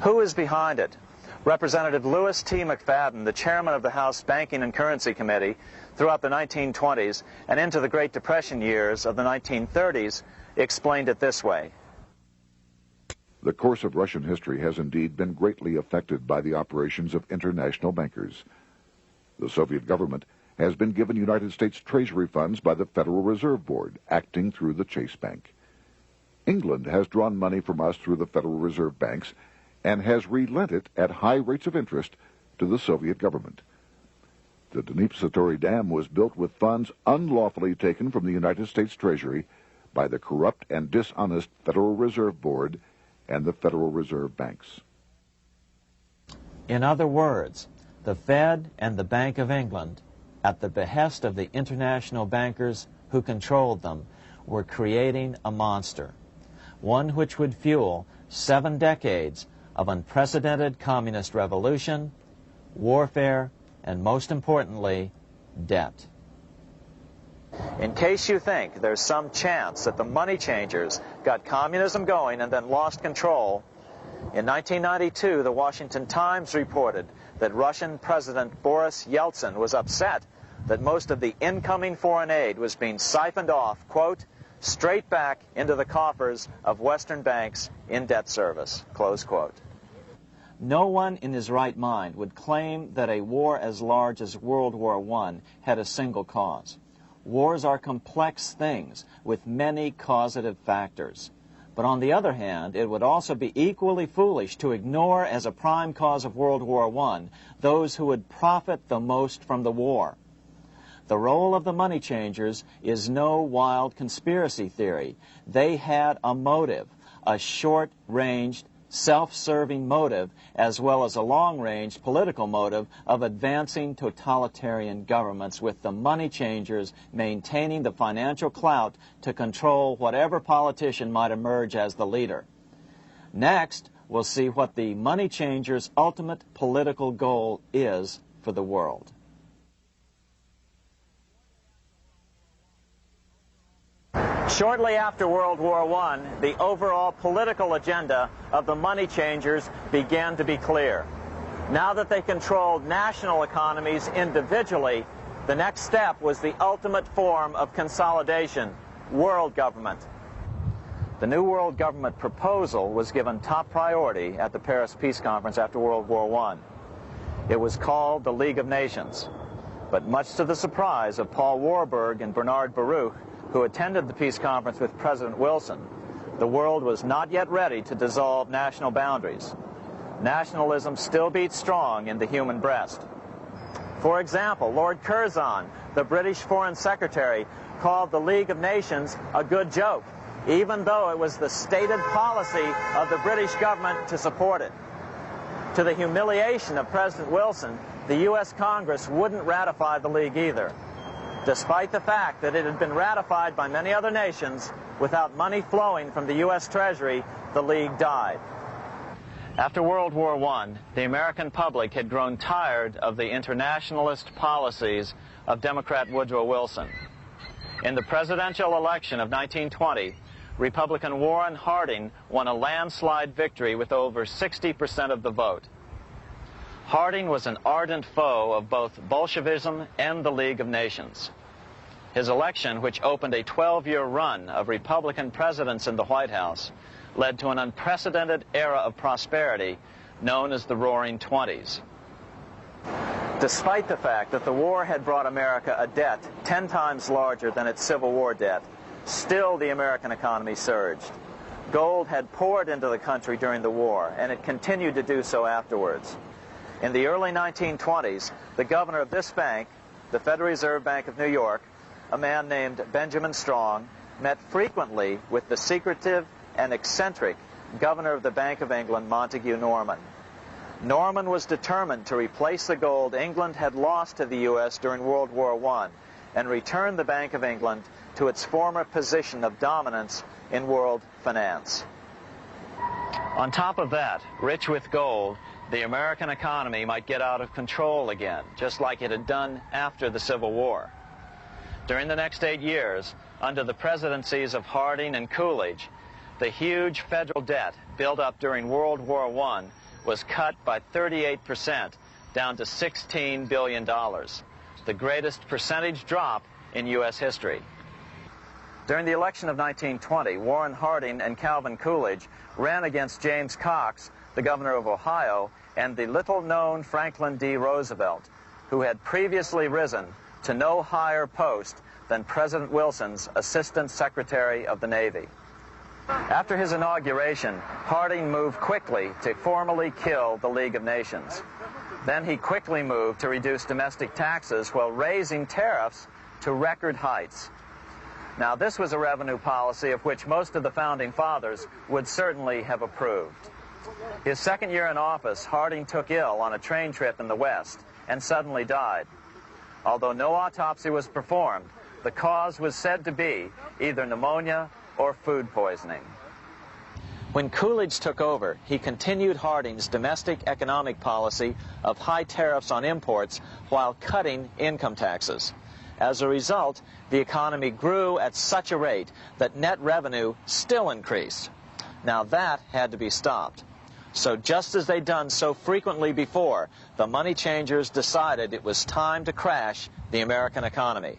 Who is behind it? Representative Louis T. McFadden, the chairman of the House Banking and Currency Committee throughout the 1920s and into the Great Depression years of the 1930s, explained it this way. The course of Russian history has indeed been greatly affected by the operations of international bankers. The Soviet government has been given United States Treasury funds by the Federal Reserve Board, acting through the Chase Bank. England has drawn money from us through the Federal Reserve banks and has relent it at high rates of interest to the Soviet government. The Dnipro Dam was built with funds unlawfully taken from the United States Treasury by the corrupt and dishonest Federal Reserve Board and the Federal Reserve banks. In other words, the Fed and the Bank of England, at the behest of the international bankers who controlled them, were creating a monster, one which would fuel 7 decades of unprecedented communist revolution, warfare, and most importantly, debt. In case you think there's some chance that the money changers got communism going and then lost control, in 1992, the Washington Times reported that Russian President Boris Yeltsin was upset that most of the incoming foreign aid was being siphoned off, quote, straight back into the coffers of Western banks in debt service, close quote. No one in his right mind would claim that a war as large as World War I had a single cause. Wars are complex things with many causative factors. But on the other hand, it would also be equally foolish to ignore as a prime cause of World War I those who would profit the most from the war. The role of the money changers is no wild conspiracy theory. They had a motive, a short-ranged, self-serving motive, as well as a long-range political motive of advancing totalitarian governments, with the money changers maintaining the financial clout to control whatever politician might emerge as the leader. Next, we'll see what the money changers' ultimate political goal is for the world. Shortly after World War I, the overall political agenda of the money changers began to be clear. Now that they controlled national economies individually, the next step was the ultimate form of consolidation, world government. The new world government proposal was given top priority at the Paris Peace Conference after World War I. It was called the League of Nations, but much to the surprise of Paul Warburg and Bernard Baruch, who attended the peace conference with President Wilson, the world was not yet ready to dissolve national boundaries. Nationalism still beats strong in the human breast. For example, Lord Curzon, the British Foreign Secretary, called the League of Nations a good joke, even though it was the stated policy of the British government to support it. To the humiliation of President Wilson, the U.S. Congress wouldn't ratify the League either, despite the fact that it had been ratified by many other nations. Without money flowing from the U.S. Treasury, the League died. After World War I, the American public had grown tired of the internationalist policies of Democrat Woodrow Wilson. In the presidential election of 1920, Republican Warren Harding won a landslide victory with over 60% of the vote. Harding was an ardent foe of both Bolshevism and the League of Nations. His election, which opened a 12-year run of Republican presidents in the White House, led to an unprecedented era of prosperity known as the Roaring Twenties. Despite the fact that the war had brought America a debt 10 times larger than its Civil War debt, still the American economy surged. Gold had poured into the country during the war, and it continued to do so afterwards. In the early 1920s, the governor of this bank, the Federal Reserve Bank of New York, a man named Benjamin Strong, met frequently with the secretive and eccentric governor of the Bank of England, Montague Norman. Norman was determined to replace the gold England had lost to the U.S. during World War I and return the Bank of England to its former position of dominance in world finance. On top of that, rich with gold, the American economy might get out of control again, just like it had done after the Civil War. During the next 8 years, under the presidencies of Harding and Coolidge, the huge federal debt built up during World War I was cut by 38%, down to $16 billion, the greatest percentage drop in U.S. history. During the election of 1920, Warren Harding and Calvin Coolidge ran against James Cox, the governor of Ohio, and the little-known Franklin D. Roosevelt, who had previously risen to no higher post than President Wilson's Assistant Secretary of the Navy. After his inauguration, Harding moved quickly to formally kill the League of Nations. Then he quickly moved to reduce domestic taxes while raising tariffs to record heights. Now, this was a revenue policy of which most of the Founding Fathers would certainly have approved. His second year in office, Harding took ill on a train trip in the West and suddenly died. Although no autopsy was performed, the cause was said to be either pneumonia or food poisoning. When Coolidge took over, he continued Harding's domestic economic policy of high tariffs on imports while cutting income taxes. As a result, the economy grew at such a rate that net revenue still increased. Now that had to be stopped. So just as they'd done so frequently before, the money changers decided it was time to crash the American economy.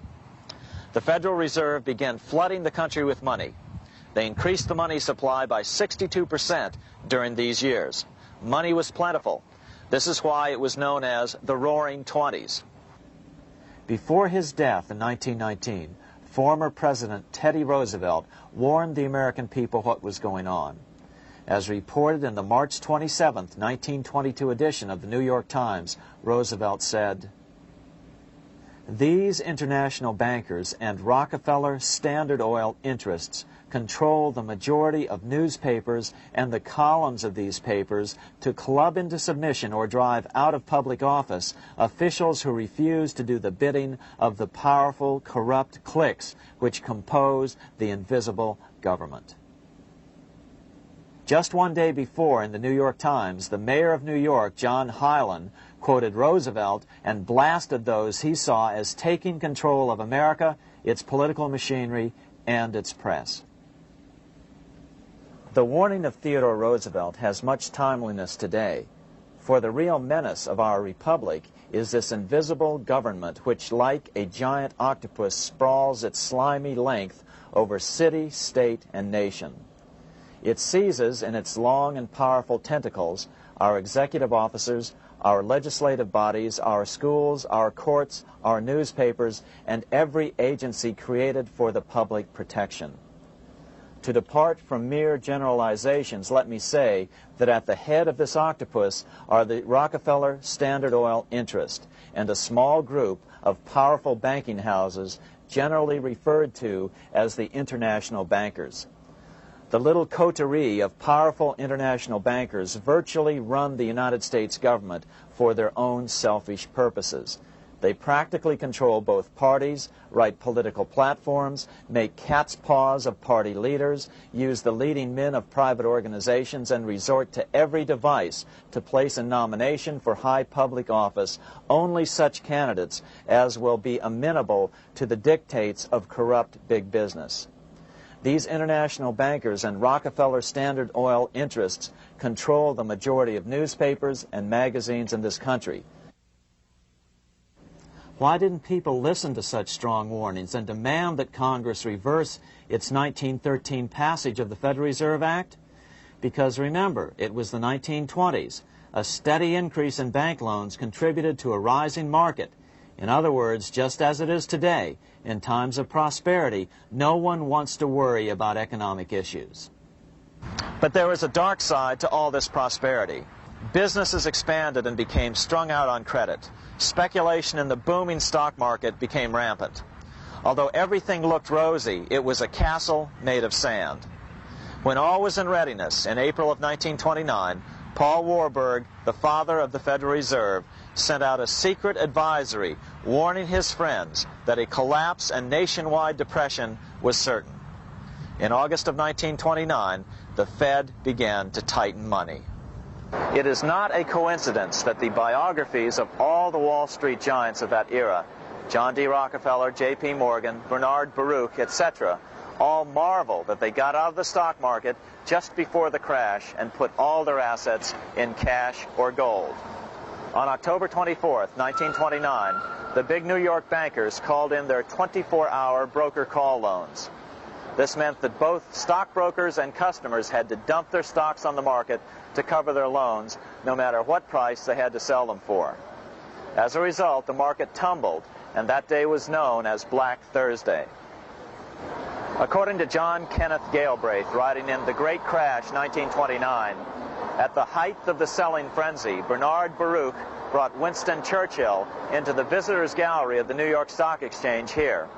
The Federal Reserve began flooding the country with money. They increased the money supply by 62% during these years. Money was plentiful. This is why it was known as the Roaring Twenties. Before his death in 1919, former President Teddy Roosevelt warned the American people what was going on. As reported in the March 27, 1922 edition of the New York Times, Roosevelt said, "These international bankers and Rockefeller Standard Oil interests control the majority of newspapers and the columns of these papers to club into submission or drive out of public office officials who refuse to do the bidding of the powerful, corrupt cliques which compose the invisible government." Just one day before, in the New York Times, the mayor of New York, John Hylan, quoted Roosevelt and blasted those he saw as taking control of America, its political machinery, and its press. The warning of Theodore Roosevelt has much timeliness today, for the real menace of our republic is this invisible government which, like a giant octopus, sprawls its slimy length over city, state, and nation. It seizes in its long and powerful tentacles our executive officers, our legislative bodies, our schools, our courts, our newspapers, and every agency created for the public protection. To depart from mere generalizations, let me say that at the head of this octopus are the Rockefeller Standard Oil interest and a small group of powerful banking houses generally referred to as the international bankers. The little coterie of powerful international bankers virtually run the United States government for their own selfish purposes. They practically control both parties, write political platforms, make cat's paws of party leaders, use the leading men of private organizations, and resort to every device to place in nomination for high public office only such candidates as will be amenable to the dictates of corrupt big business. These international bankers and Rockefeller Standard Oil interests control the majority of newspapers and magazines in this country. Why didn't people listen to such strong warnings and demand that Congress reverse its 1913 passage of the Federal Reserve Act? Because remember, it was the 1920s. A steady increase in bank loans contributed to a rising market. In other words, just as it is today, in times of prosperity, no one wants to worry about economic issues. But there was a dark side to all this prosperity. Businesses expanded and became strung out on credit. Speculation in the booming stock market became rampant. Although everything looked rosy, it was a castle made of sand. When all was in readiness, in April of 1929, Paul Warburg, the father of the Federal Reserve, sent out a secret advisory warning his friends that a collapse and nationwide depression was certain. In August of 1929, the Fed began to tighten money. It is not a coincidence that the biographies of all the Wall Street giants of that era, John D. Rockefeller, J.P. Morgan, Bernard Baruch, etc., all marvel that they got out of the stock market just before the crash and put all their assets in cash or gold. On October 24th, 1929, the big New York bankers called in their 24-hour broker call loans. This meant that both stockbrokers and customers had to dump their stocks on the market to cover their loans, no matter what price they had to sell them for. As a result, the market tumbled, and that day was known as Black Thursday. According to John Kenneth Galbraith, writing in The Great Crash, 1929, at the height of the selling frenzy, Bernard Baruch brought Winston Churchill into the visitors' gallery of the New York Stock Exchange here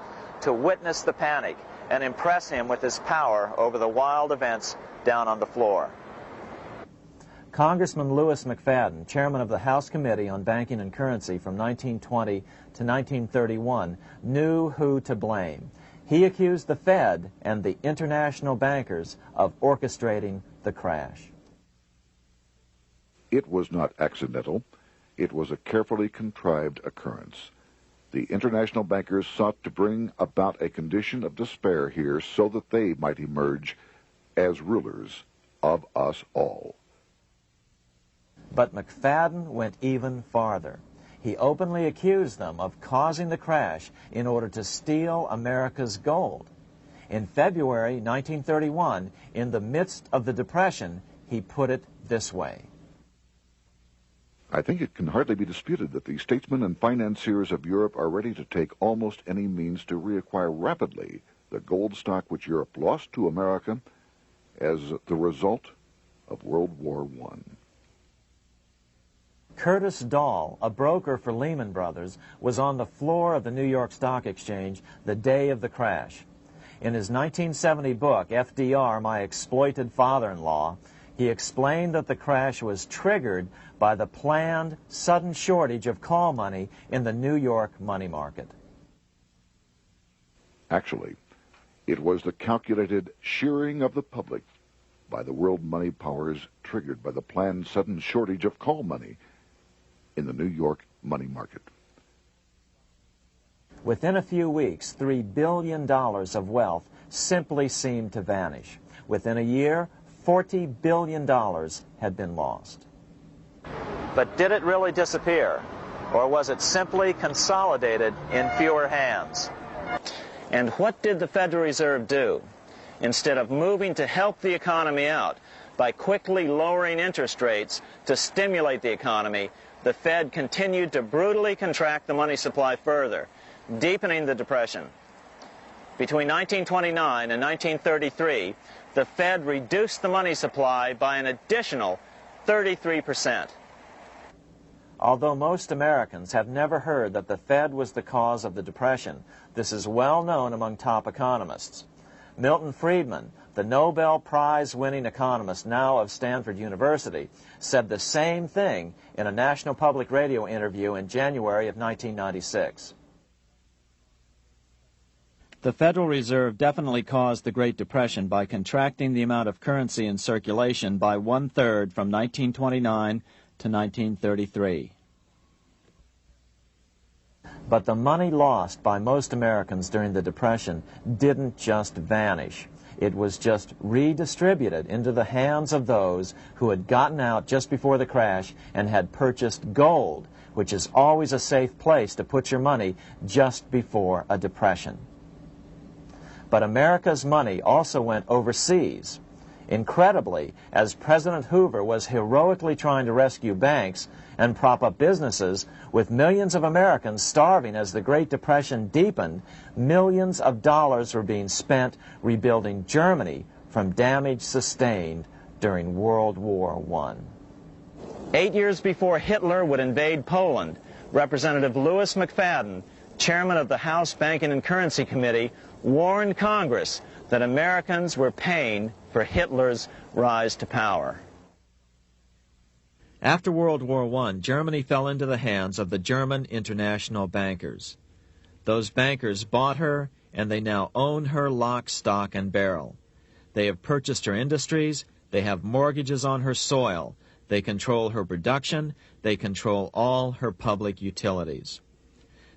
to witness the panic and impress him with his power over the wild events down on the floor. Congressman Louis McFadden, chairman of the House Committee on Banking and Currency from 1920 to 1931, knew who to blame. He accused the Fed and the international bankers of orchestrating the crash. It was not accidental. It was a carefully contrived occurrence. The international bankers sought to bring about a condition of despair here so that they might emerge as rulers of us all. But McFadden went even farther. He openly accused them of causing the crash in order to steal America's gold. In February 1931, in the midst of the Depression, he put it this way. I think it can hardly be disputed that the statesmen and financiers of Europe are ready to take almost any means to reacquire rapidly the gold stock which Europe lost to America as the result of World War I. Curtis Dahl, a broker for Lehman Brothers, was on the floor of the New York Stock Exchange the day of the crash. In his 1970 book, FDR, My Exploited Father-in-Law, he explained that the crash was triggered by the planned sudden shortage of call money in the New York money market. Actually, it was the calculated shearing of the public by the world money powers triggered by the planned sudden shortage of call money in the New York money market. Within a few weeks, $3 billion of wealth simply seemed to vanish. Within a year, $40 billion had been lost. But did it really disappear? Or was it simply consolidated in fewer hands? And what did the Federal Reserve do? Instead of moving to help the economy out by quickly lowering interest rates to stimulate the economy, the Fed continued to brutally contract the money supply further, deepening the Depression. Between 1929 and 1933, the Fed reduced the money supply by an additional 33%. Although most Americans have never heard that the Fed was the cause of the Depression, this is well known among top economists. Milton Friedman, the Nobel Prize-winning economist, now of Stanford University, said the same thing in a National Public Radio interview in January of 1996. The Federal Reserve definitely caused the Great Depression by contracting the amount of currency in circulation by 1/3 from 1929 to 1933. But the money lost by most Americans during the Depression didn't just vanish. It was just redistributed into the hands of those who had gotten out just before the crash and had purchased gold, which is always a safe place to put your money just before a depression. But America's money also went overseas. Incredibly, as President Hoover was heroically trying to rescue banks and prop up businesses, with millions of Americans starving as the Great Depression deepened, millions of dollars were being spent rebuilding Germany from damage sustained during World War I. 8 years before Hitler would invade Poland, Representative Louis McFadden, chairman of the House Banking and Currency Committee, warned Congress that Americans were paying for Hitler's rise to power. After World War I, Germany fell into the hands of the German international bankers. Those bankers bought her, and they now own her lock, stock, and barrel. They have purchased her industries, they have mortgages on her soil, they control her production, they control all her public utilities.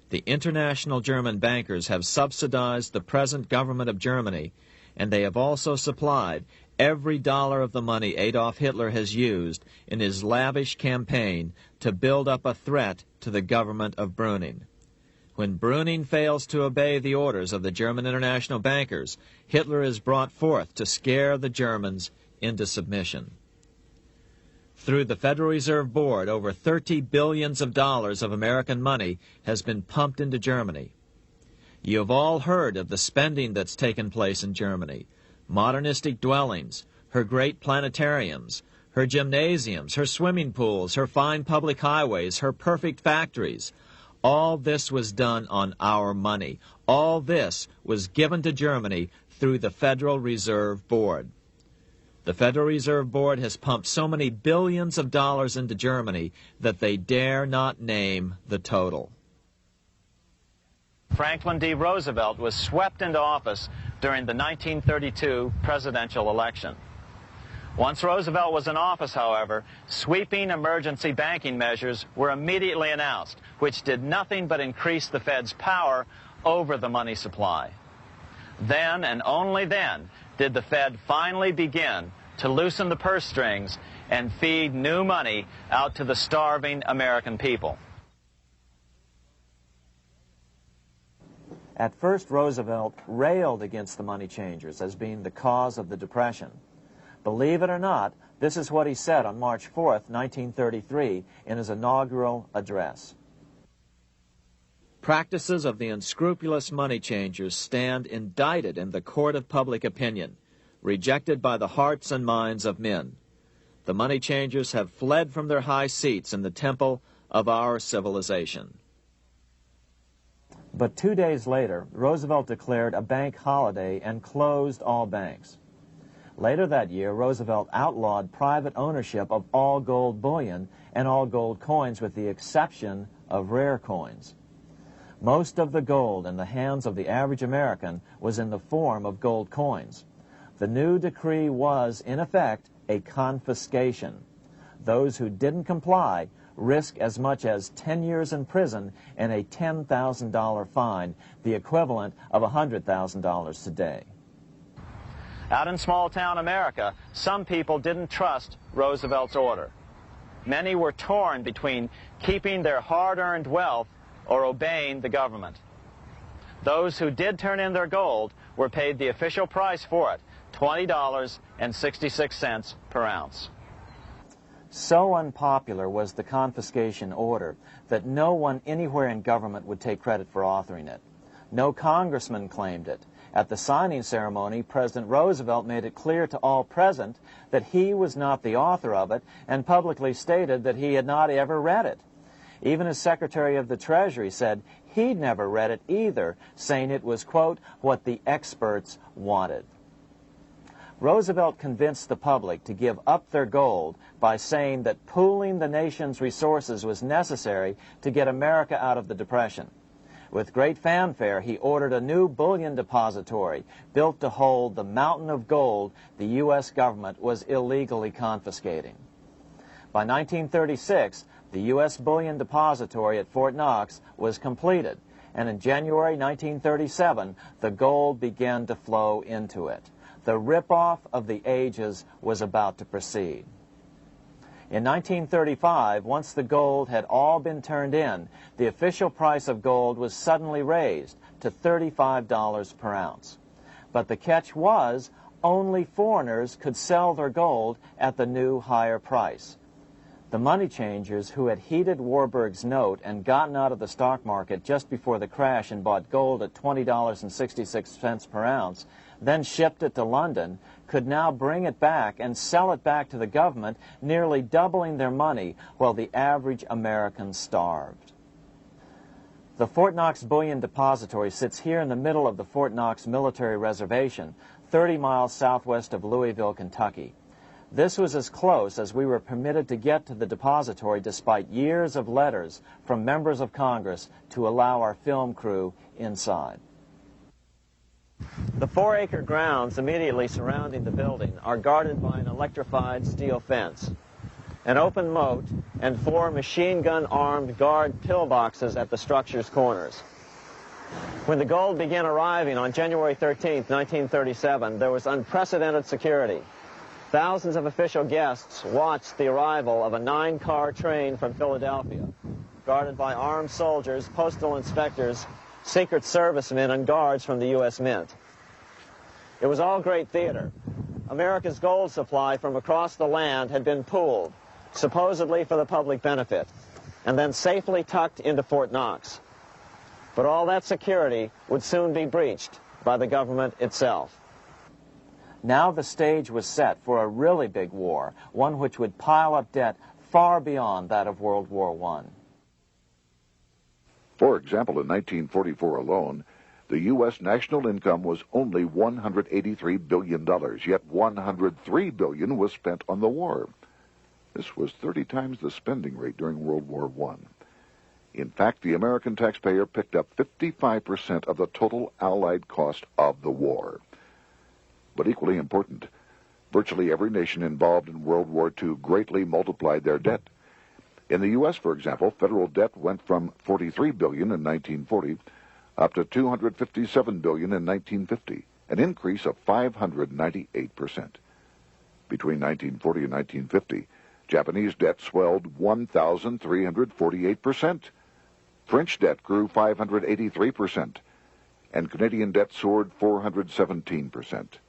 The international German bankers have subsidized the present government of Germany, and they have also supplied every dollar of the money Adolf Hitler has used in his lavish campaign to build up a threat to the government of Brüning. When Brüning fails to obey the orders of the German international bankers, Hitler is brought forth to scare the Germans into submission. Through the Federal Reserve Board, over $30 billion of American money has been pumped into Germany. You have all heard of the spending that's taken place in Germany. Modernistic dwellings, her great planetariums, her gymnasiums, her swimming pools, her fine public highways, her perfect factories. All this was done on our money. All this was given to Germany through the Federal Reserve Board. The Federal Reserve Board has pumped so many billions of dollars into Germany that they dare not name the total. Franklin D. Roosevelt was swept into office during the 1932 presidential election. Once Roosevelt was in office, however, sweeping emergency banking measures were immediately announced, which did nothing but increase the Fed's power over the money supply. Then, and only then, did the Fed finally begin to loosen the purse strings and feed new money out to the starving American people. At first, Roosevelt railed against the money changers as being the cause of the Depression. Believe it or not, this is what he said on March 4th, 1933, in his inaugural address. Practices of the unscrupulous money changers stand indicted in the court of public opinion, rejected by the hearts and minds of men. The money changers have fled from their high seats in the temple of our civilization. But 2 days later, Roosevelt declared a bank holiday and closed all banks. Later that year, Roosevelt outlawed private ownership of all gold bullion and all gold coins with the exception of rare coins. Most of the gold in the hands of the average American was in the form of gold coins. The new decree was, in effect, a confiscation. Those who didn't comply risk as much as 10 years in prison and a $10,000 fine, the equivalent of $100,000 today. Out in small-town America, some people didn't trust Roosevelt's order. Many were torn between keeping their hard-earned wealth or obeying the government. Those who did turn in their gold were paid the official price for it, $20.66 per ounce. So unpopular was the confiscation order that no one anywhere in government would take credit for authoring it. No congressman claimed it. At the signing ceremony, President Roosevelt made it clear to all present that he was not the author of it and publicly stated that he had not ever read it. Even his Secretary of the Treasury said he'd never read it either, saying it was, quote, what the experts wanted. Roosevelt convinced the public to give up their gold by saying that pooling the nation's resources was necessary to get America out of the Depression. With great fanfare, he ordered a new bullion depository built to hold the mountain of gold the U.S. government was illegally confiscating. By 1936, the U.S. bullion depository at Fort Knox was completed, and in January 1937, the gold began to flow into it. The rip-off of the ages was about to proceed. In 1935, once the gold had all been turned in, the official price of gold was suddenly raised to $35 per ounce. But the catch was, only foreigners could sell their gold at the new higher price. The money changers who had heeded Warburg's note and gotten out of the stock market just before the crash and bought gold at $20.66 per ounce, then shipped it to London, could now bring it back and sell it back to the government, nearly doubling their money while the average American starved. The Fort Knox Bullion Depository sits here in the middle of the Fort Knox Military Reservation, 30 miles southwest of Louisville, Kentucky. This was as close as we were permitted to get to the depository despite years of letters from members of Congress to allow our film crew inside. The 4-acre grounds immediately surrounding the building are guarded by an electrified steel fence, an open moat, and 4 machine-gun-armed guard pillboxes at the structure's corners. When the gold began arriving on January 13, 1937, there was unprecedented security. Thousands of official guests watched the arrival of a 9-car train from Philadelphia, guarded by armed soldiers, postal inspectors, Secret Servicemen, and guards from the U.S. Mint. It was all great theater. America's gold supply from across the land had been pooled, supposedly for the public benefit, and then safely tucked into Fort Knox. But all that security would soon be breached by the government itself. Now the stage was set for a really big war, one which would pile up debt far beyond that of World War I. For example, in 1944 alone, the U.S. national income was only $183 billion, yet $103 billion was spent on the war. This was 30 times the spending rate during World War I. In fact, the American taxpayer picked up 55% of the total Allied cost of the war. But equally important, virtually every nation involved in World War II greatly multiplied their debt. In the U.S., for example, federal debt went from $43 billion in 1940 up to $257 billion in 1950, an increase of 598%. Between 1940 and 1950, Japanese debt swelled 1,348%. French debt grew 583%, and Canadian debt soared 417%.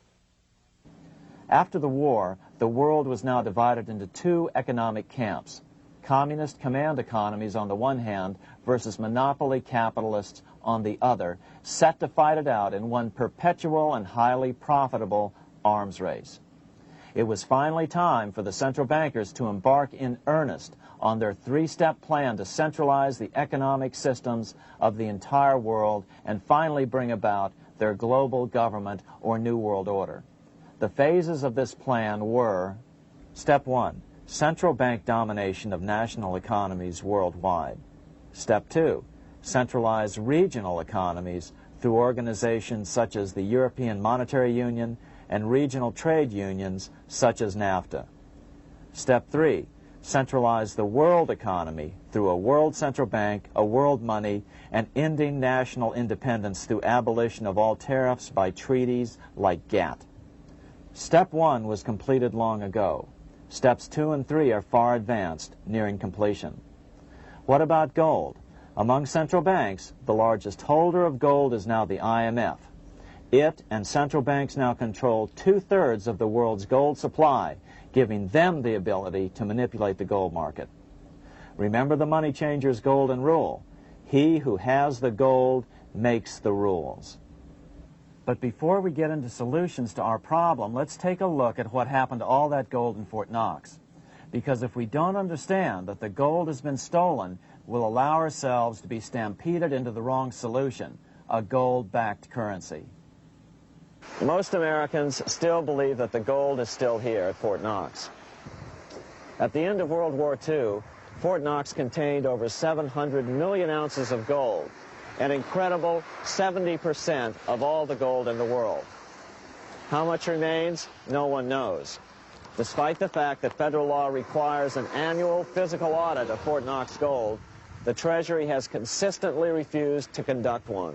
After the war, the world was now divided into 2 economic camps: communist command economies on the one hand versus monopoly capitalists on the other, set to fight it out in one perpetual and highly profitable arms race. It was finally time for the central bankers to embark in earnest on their 3-step plan to centralize the economic systems of the entire world and finally bring about their global government or New World Order. The phases of this plan were: Step 1, central bank domination of national economies worldwide. Step 2, centralize regional economies through organizations such as the European Monetary Union and regional trade unions such as NAFTA. Step 3, centralize the world economy through a world central bank, a world money, and ending national independence through abolition of all tariffs by treaties like GATT. Step 1 was completed long ago. Steps 2 and 3 are far advanced, nearing completion. What about gold? Among central banks, the largest holder of gold is now the IMF. It and central banks now control 2/3 of the world's gold supply, giving them the ability to manipulate the gold market. Remember the money changer's golden rule: he who has the gold makes the rules. But before we get into solutions to our problem, let's take a look at what happened to all that gold in Fort Knox. Because if we don't understand that the gold has been stolen, we'll allow ourselves to be stampeded into the wrong solution: a gold-backed currency. Most Americans still believe that the gold is still here at Fort Knox. At the end of World War II, Fort Knox contained over 700 million ounces of gold, an incredible 70% of all the gold in the world. How much remains? No one knows. Despite the fact that federal law requires an annual physical audit of Fort Knox gold, the Treasury has consistently refused to conduct one.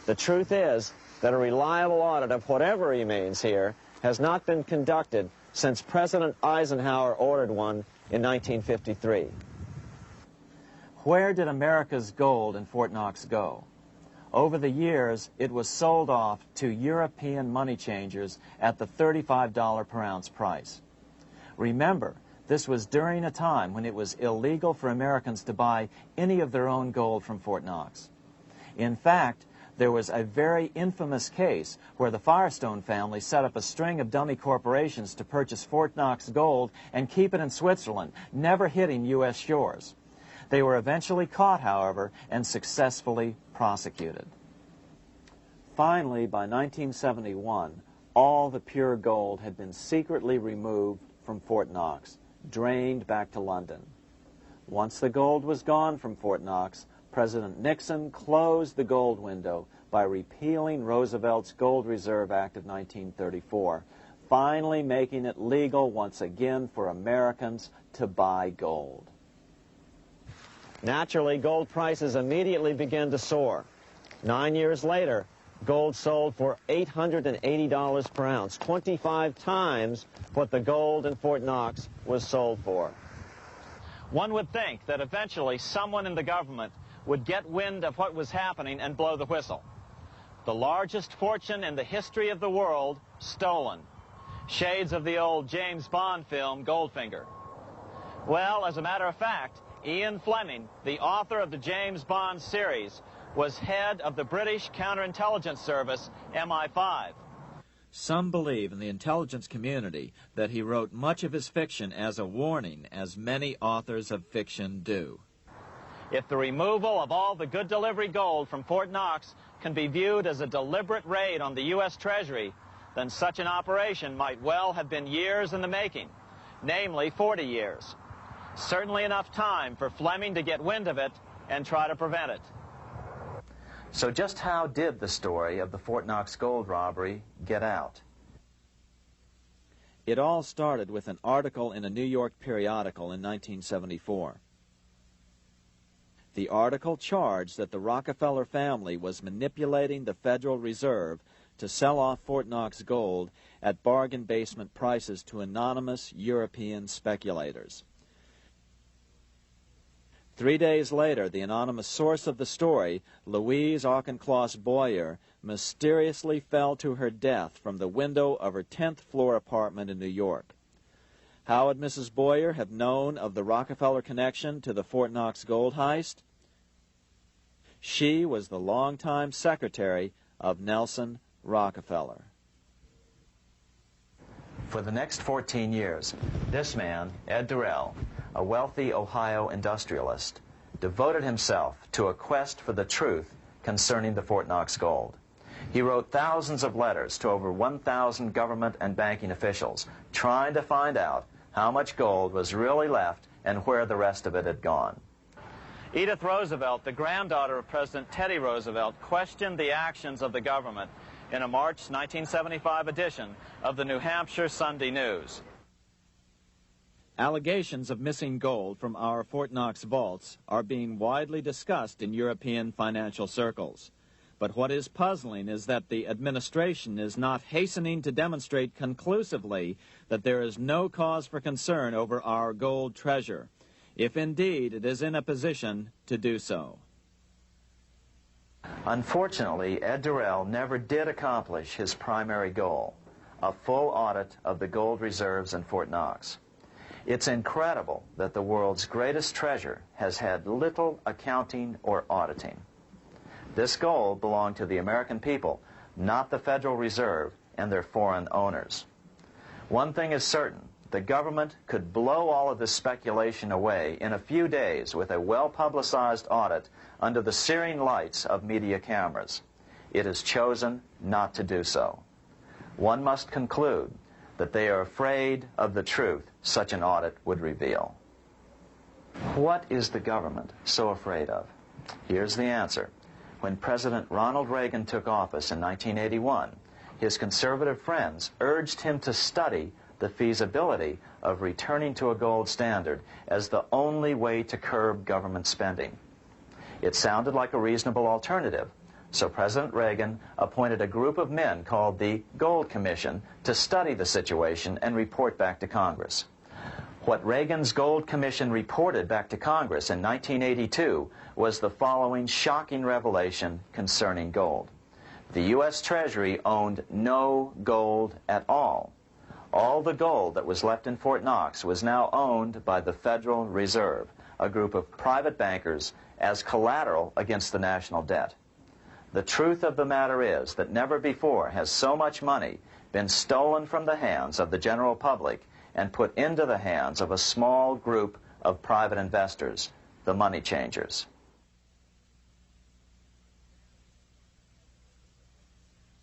The truth is that a reliable audit of whatever remains here has not been conducted since President Eisenhower ordered one in 1953. Where did America's gold in Fort Knox go? Over the years, it was sold off to European money changers at the $35 per ounce price. Remember, this was during a time when it was illegal for Americans to buy any of their own gold from Fort Knox. In fact, there was a very infamous case where the Firestone family set up a string of dummy corporations to purchase Fort Knox gold and keep it in Switzerland, never hitting U.S. shores. They were eventually caught, however, and successfully prosecuted. Finally, by 1971, all the pure gold had been secretly removed from Fort Knox, drained back to London. Once the gold was gone from Fort Knox, President Nixon closed the gold window by repealing Roosevelt's Gold Reserve Act of 1934, finally making it legal once again for Americans to buy gold. Naturally, gold prices immediately began to soar. 9 years later, gold sold for $880 per ounce, 25 times what the gold in Fort Knox was sold for. One would think that eventually someone in the government would get wind of what was happening and blow the whistle. The largest fortune in the history of the world stolen. Shades of the old James Bond film, Goldfinger. Well, as a matter of fact, Ian Fleming, the author of the James Bond series, was head of the British counterintelligence service, MI5. Some believe in the intelligence community that he wrote much of his fiction as a warning, as many authors of fiction do. If the removal of all the good delivery gold from Fort Knox can be viewed as a deliberate raid on the U.S. Treasury, then such an operation might well have been years in the making, namely 40 years. Certainly enough time for Fleming to get wind of it and try to prevent it. So just how did the story of the Fort Knox gold robbery get out? It all started with an article in a New York periodical in 1974. The article charged that the Rockefeller family was manipulating the Federal Reserve to sell off Fort Knox gold at bargain basement prices to anonymous European speculators. 3 days later, the anonymous source of the story, Louise Auchincloss Boyer, mysteriously fell to her death from the window of her 10th floor apartment in New York. How would Mrs. Boyer have known of the Rockefeller connection to the Fort Knox gold heist? She was the longtime secretary of Nelson Rockefeller. For the next 14 years, this man, Ed Durrell, a wealthy Ohio industrialist, devoted himself to a quest for the truth concerning the Fort Knox gold. He wrote thousands of letters to over 1,000 government and banking officials, trying to find out how much gold was really left and where the rest of it had gone. Edith Roosevelt, the granddaughter of President Teddy Roosevelt, questioned the actions of the government in a March 1975 edition of the New Hampshire Sunday News. Allegations of missing gold from our Fort Knox vaults are being widely discussed in European financial circles. But what is puzzling is that the administration is not hastening to demonstrate conclusively that there is no cause for concern over our gold treasure, if indeed it is in a position to do so. Unfortunately, Ed Durrell never did accomplish his primary goal, a full audit of the gold reserves in Fort Knox. It's incredible that the world's greatest treasure has had little accounting or auditing. This gold belonged to the American people, not the Federal Reserve and their foreign owners. One thing is certain, the government could blow all of this speculation away in a few days with a well-publicized audit under the searing lights of media cameras. it has chosen not to do so. One must conclude that they are afraid of the truth such an audit would reveal. What is the government so afraid of? Here's the answer. When President Ronald Reagan took office in 1981, his conservative friends urged him to study the feasibility of returning to a gold standard as the only way to curb government spending. It sounded like a reasonable alternative, so President Reagan appointed a group of men called the Gold Commission to study the situation and report back to Congress. What Reagan's Gold Commission reported back to Congress in 1982 was the following shocking revelation concerning gold. The U.S. Treasury owned no gold at all. All the gold that was left in Fort Knox was now owned by the Federal Reserve, a group of private bankers, as collateral against the national debt. The truth of the matter is that never before has so much money been stolen from the hands of the general public and put into the hands of a small group of private investors, the money changers.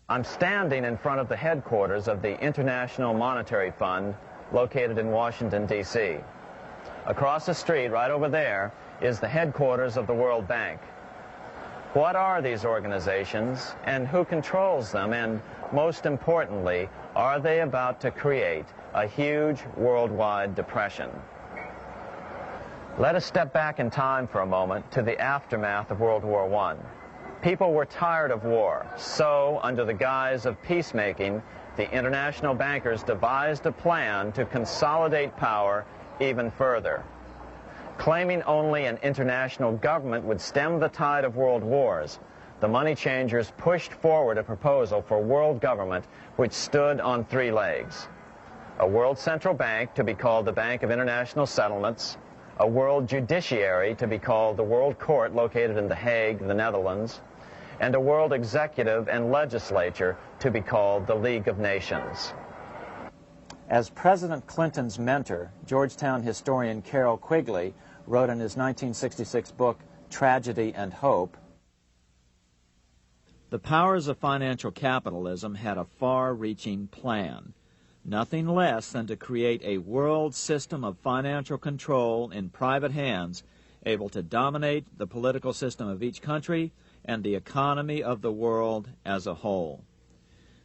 I'm standing in front of the headquarters of the International Monetary Fund located in Washington, D.C. Across the street, right over there, is the headquarters of the World Bank. What are these organizations and who controls them? And most importantly, are they about to create a huge worldwide depression? Let us step back in time for a moment to the aftermath of World War I. People were tired of war, so under the guise of peacemaking, the international bankers devised a plan to consolidate power even further. Claiming only an international government would stem the tide of world wars, the money changers pushed forward a proposal for world government which stood on three legs. A world central bank to be called the Bank of International Settlements, a world judiciary to be called the World Court located in The Hague, the Netherlands, and a world executive and legislature to be called the League of Nations. As President Clinton's mentor, Georgetown historian Carroll Quigley wrote in his 1966 book, Tragedy and Hope, the powers of financial capitalism had a far-reaching plan, nothing less than to create a world system of financial control in private hands, able to dominate the political system of each country and the economy of the world as a whole.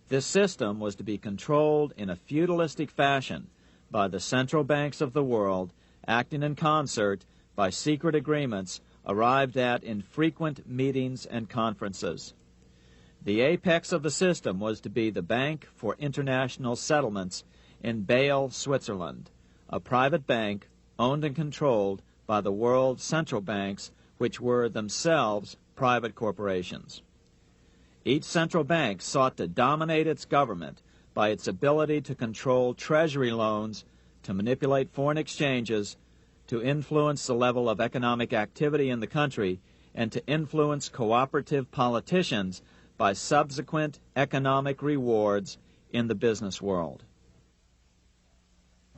This system was to be controlled in a feudalistic fashion by the central banks of the world, acting in concert by secret agreements arrived at in frequent meetings and conferences. The apex of the system was to be the Bank for International Settlements in Basel, Switzerland, a private bank owned and controlled by the world central banks, which were themselves private corporations. Each central bank sought to dominate its government by its ability to control treasury loans, to manipulate foreign exchanges, to influence the level of economic activity in the country, and to influence cooperative politicians by subsequent economic rewards in the business world.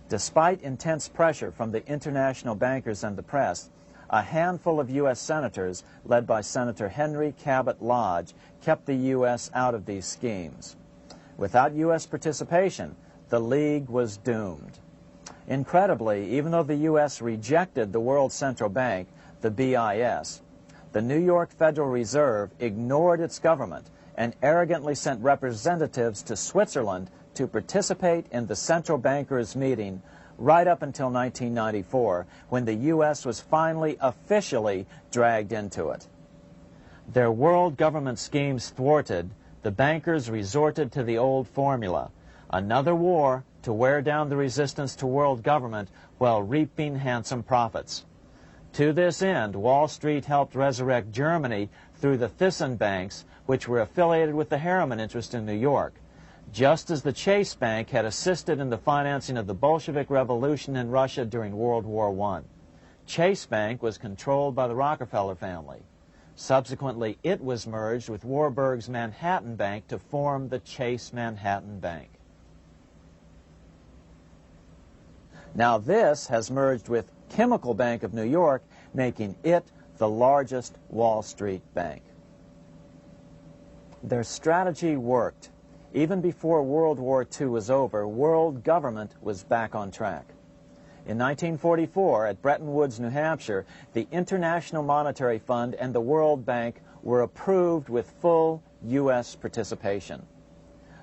Despite intense pressure from the international bankers and the press, a handful of U.S. senators, led by Senator Henry Cabot Lodge, kept the U.S. out of these schemes. Without U.S. participation, the League was doomed. Incredibly, even though the U.S. rejected the World Central Bank, the BIS, the New York Federal Reserve ignored its government and arrogantly sent representatives to Switzerland to participate in the central bankers' meeting right up until 1994, when the U.S. was finally officially dragged into it. Their world government schemes thwarted, the bankers resorted to the old formula, another war to wear down the resistance to world government while reaping handsome profits. To this end, Wall Street helped resurrect Germany through the Thyssen banks, which were affiliated with the Harriman interest in New York, just as the Chase Bank had assisted in the financing of the Bolshevik Revolution in Russia during World War I. Chase Bank was controlled by the Rockefeller family. Subsequently, it was merged with Warburg's Manhattan Bank to form the Chase Manhattan Bank. Now this has merged with Chemical Bank of New York, making it the largest Wall Street bank. Their strategy worked. Even before World War II was over, world government was back on track. In 1944, at Bretton Woods, New Hampshire, the International Monetary Fund and the World Bank were approved with full U.S. participation.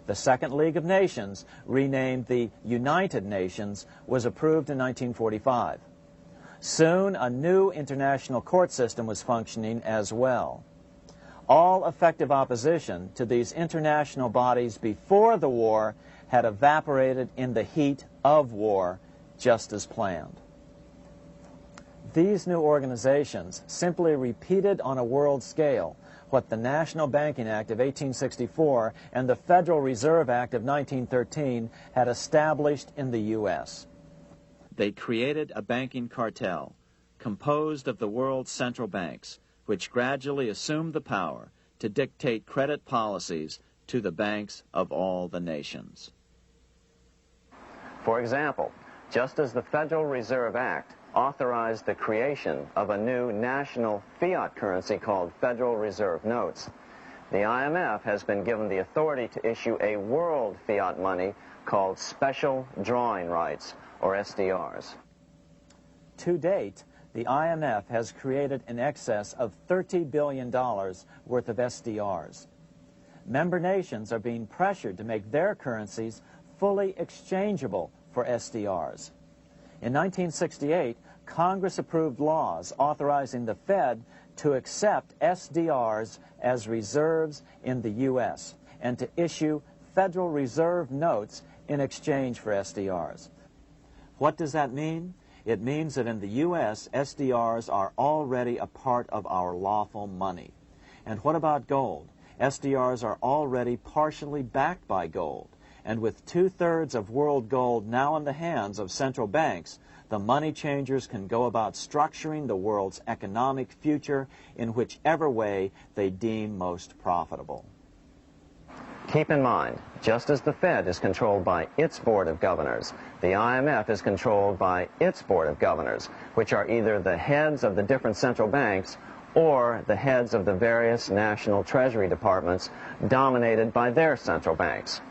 The Second League of Nations, renamed the United Nations, was approved in 1945. Soon, a new international court system was functioning as well. All effective opposition to these international bodies before the war had evaporated in the heat of war, just as planned. These new organizations simply repeated on a world scale what the National Banking Act of 1864 and the Federal Reserve Act of 1913 had established in the U.S. They created a banking cartel composed of the world's central banks, which gradually assumed the power to dictate credit policies to the banks of all the nations. For example, just as the Federal Reserve Act authorized the creation of a new national fiat currency called Federal Reserve Notes, the IMF has been given the authority to issue a world fiat money called Special Drawing Rights, or SDRs. To date, the IMF has created in excess of $30 billion worth of SDRs. Member nations are being pressured to make their currencies fully exchangeable for SDRs. In 1968, Congress approved laws authorizing the Fed to accept SDRs as reserves in the U.S. and to issue Federal Reserve notes in exchange for SDRs. What does that mean? It means that in the U.S., SDRs are already a part of our lawful money. And what about gold? SDRs are already partially backed by gold. And with 2/3 of world gold now in the hands of central banks, the money changers can go about structuring the world's economic future in whichever way they deem most profitable. Keep in mind, just as the Fed is controlled by its Board of Governors, the IMF is controlled by its Board of Governors, which are either the heads of the different central banks or the heads of the various national treasury departments dominated by their central banks.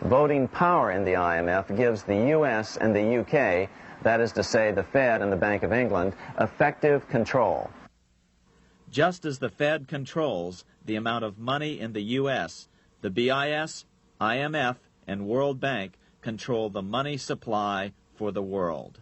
Voting power in the IMF gives the U.S. and the U.K., that is to say the Fed and the Bank of England, effective control. Just as the Fed controls the amount of money in the U.S., the BIS, IMF, and World Bank control the money supply for the world.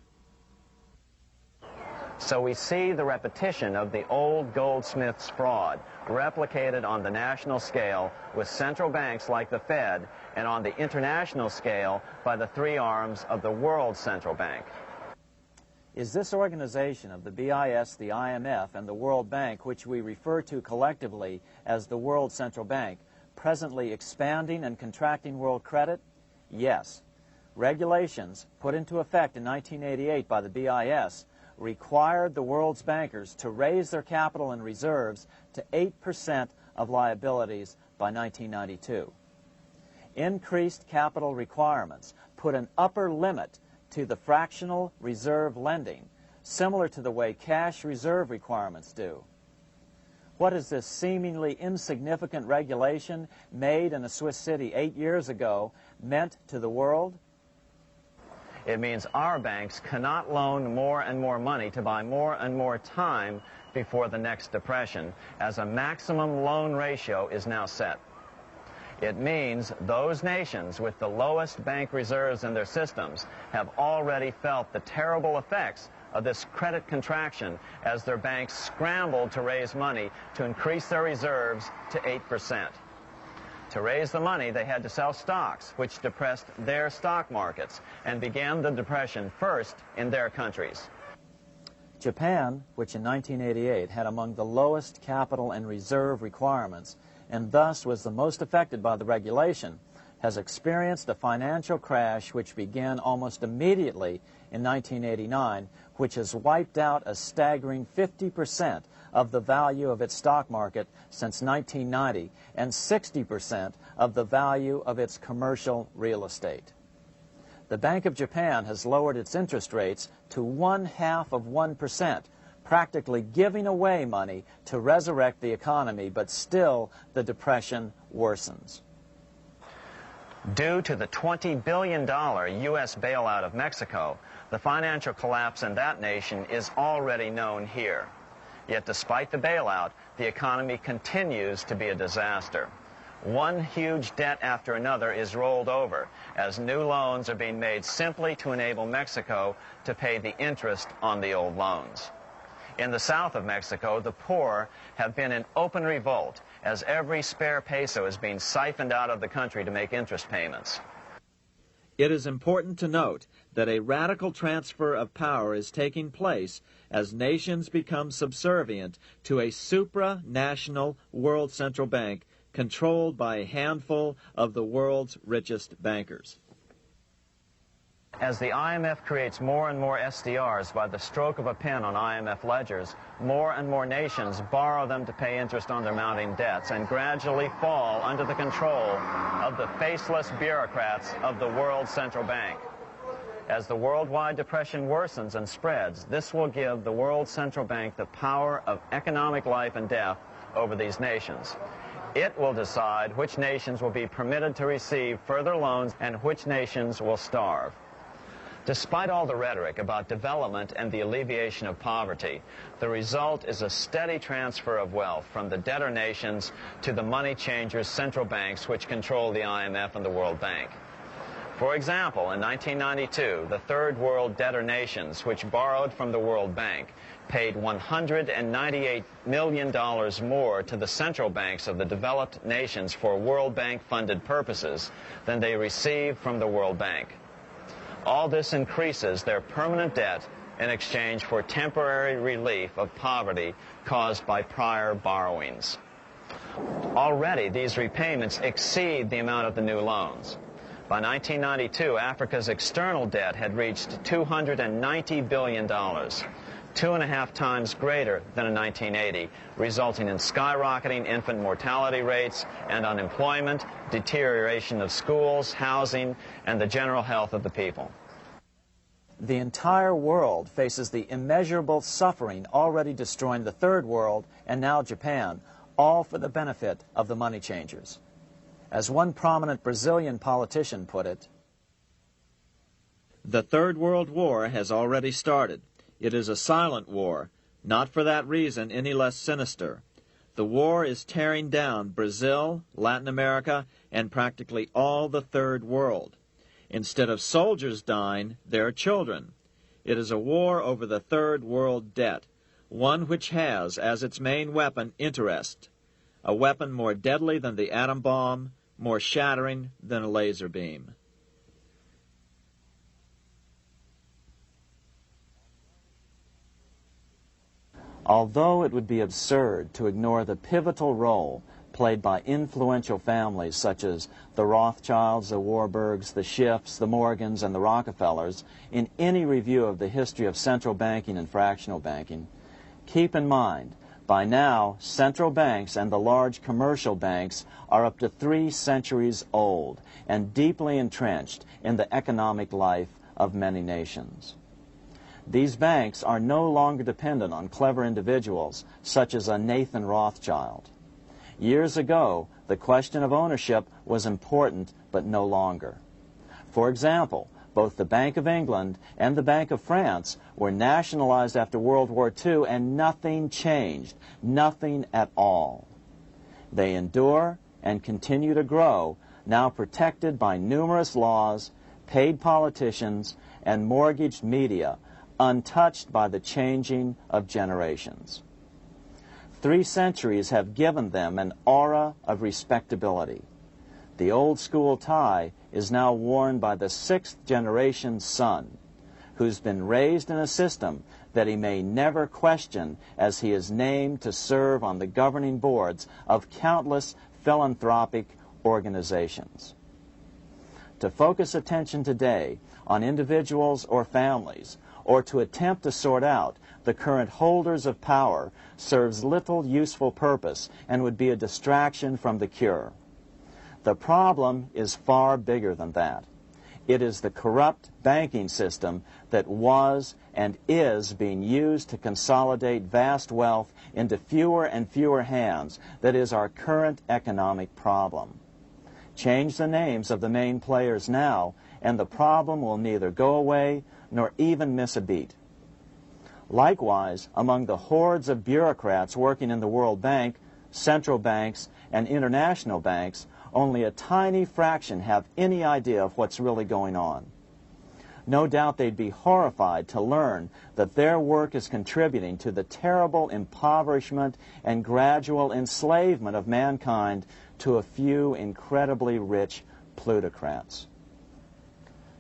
So we see the repetition of the old goldsmith's fraud replicated on the national scale with central banks like the Fed and on the international scale by the three arms of the world central bank. Is this organization of the BIS, the IMF, and the World Bank, which we refer to collectively as the World Central Bank, presently expanding and contracting world credit? Yes. Regulations put into effect in 1988 by the BIS required the world's bankers to raise their capital and reserves to 8% of liabilities by 1992. Increased capital requirements put an upper limit to the fractional reserve lending, similar to the way cash reserve requirements do. What has this seemingly insignificant regulation made in a Swiss city 8 years ago meant to the world? It means our banks cannot loan more and more money to buy more and more time before the next depression, as a maximum loan ratio is now set. It means those nations with the lowest bank reserves in their systems have already felt the terrible effects of this credit contraction as their banks scrambled to raise money to increase their reserves to 8%. To raise the money, they had to sell stocks, which depressed their stock markets and began the depression first in their countries. Japan, which in 1988 had among the lowest capital and reserve requirements and thus was the most affected by the regulation, has experienced a financial crash which began almost immediately in 1989, which has wiped out a staggering 50% of the value of its stock market since 1990 and 60% of the value of its commercial real estate. The Bank of Japan has lowered its interest rates to 1/2 of 1%, practically giving away money to resurrect the economy, but still the depression worsens. Due to the $20 billion U.S. bailout of Mexico, the financial collapse in that nation is already known here. Yet despite the bailout, the economy continues to be a disaster. One huge debt after another is rolled over as new loans are being made simply to enable Mexico to pay the interest on the old loans. In the south of Mexico, the poor have been in open revolt as every spare peso is being siphoned out of the country to make interest payments. It is important to note that a radical transfer of power is taking place as nations become subservient to a supranational world central bank controlled by a handful of the world's richest bankers. As the IMF creates more and more SDRs by the stroke of a pen on IMF ledgers, more and more nations borrow them to pay interest on their mounting debts and gradually fall under the control of the faceless bureaucrats of the World Central Bank. As the worldwide depression worsens and spreads, this will give the World Central Bank the power of economic life and death over these nations. It will decide which nations will be permitted to receive further loans and which nations will starve. Despite all the rhetoric about development and the alleviation of poverty, the result is a steady transfer of wealth from the debtor nations to the money changers' central banks which control the IMF and the World Bank. For example, in 1992, the third world debtor nations, which borrowed from the World Bank, paid $198 million more to the central banks of the developed nations for World Bank-funded purposes than they received from the World Bank. All this increases their permanent debt in exchange for temporary relief of poverty caused by prior borrowings. Already, these repayments exceed the amount of the new loans. By 1992, Africa's external debt had reached $290 billion, 2.5 times greater than in 1980, resulting in skyrocketing infant mortality rates and unemployment, deterioration of schools, housing, and the general health of the people. The entire world faces the immeasurable suffering already destroying the third world and now Japan, all for the benefit of the money changers. As one prominent Brazilian politician put it, "The Third World War has already started. It is a silent war, not for that reason any less sinister. The war is tearing down Brazil, Latin America, and practically all the Third World. Instead of soldiers dying, there are children. It is a war over the Third World debt, one which has as its main weapon interest, a weapon more deadly than the atom bomb, more shattering than a laser beam." Although it would be absurd to ignore the pivotal role played by influential families such as the Rothschilds, the Warburgs, the Schiffs, the Morgans, and the Rockefellers in any review of the history of central banking and fractional banking, keep in mind, by now, central banks and the large commercial banks are up to 3 centuries old and deeply entrenched in the economic life of many nations. These banks are no longer dependent on clever individuals such as a Nathan Rothschild. Years ago, the question of ownership was important, but no longer. For example, both the Bank of England and the Bank of France were nationalized after World War II, and nothing changed, nothing at all. They endure and continue to grow, now protected by numerous laws, paid politicians, and mortgaged media, untouched by the changing of generations. 3 centuries have given them an aura of respectability. The old school tie is now worn by the 6th generation son, who's been raised in a system that he may never question as he is named to serve on the governing boards of countless philanthropic organizations. To focus attention today on individuals or families, or to attempt to sort out the current holders of power, serves little useful purpose and would be a distraction from the cure. The problem is far bigger than that. It is the corrupt banking system that was and is being used to consolidate vast wealth into fewer and fewer hands that is our current economic problem. Change the names of the main players now, and the problem will neither go away nor even miss a beat. Likewise, among the hordes of bureaucrats working in the World Bank, central banks, and international banks, only a tiny fraction have any idea of what's really going on. No doubt they'd be horrified to learn that their work is contributing to the terrible impoverishment and gradual enslavement of mankind to a few incredibly rich plutocrats.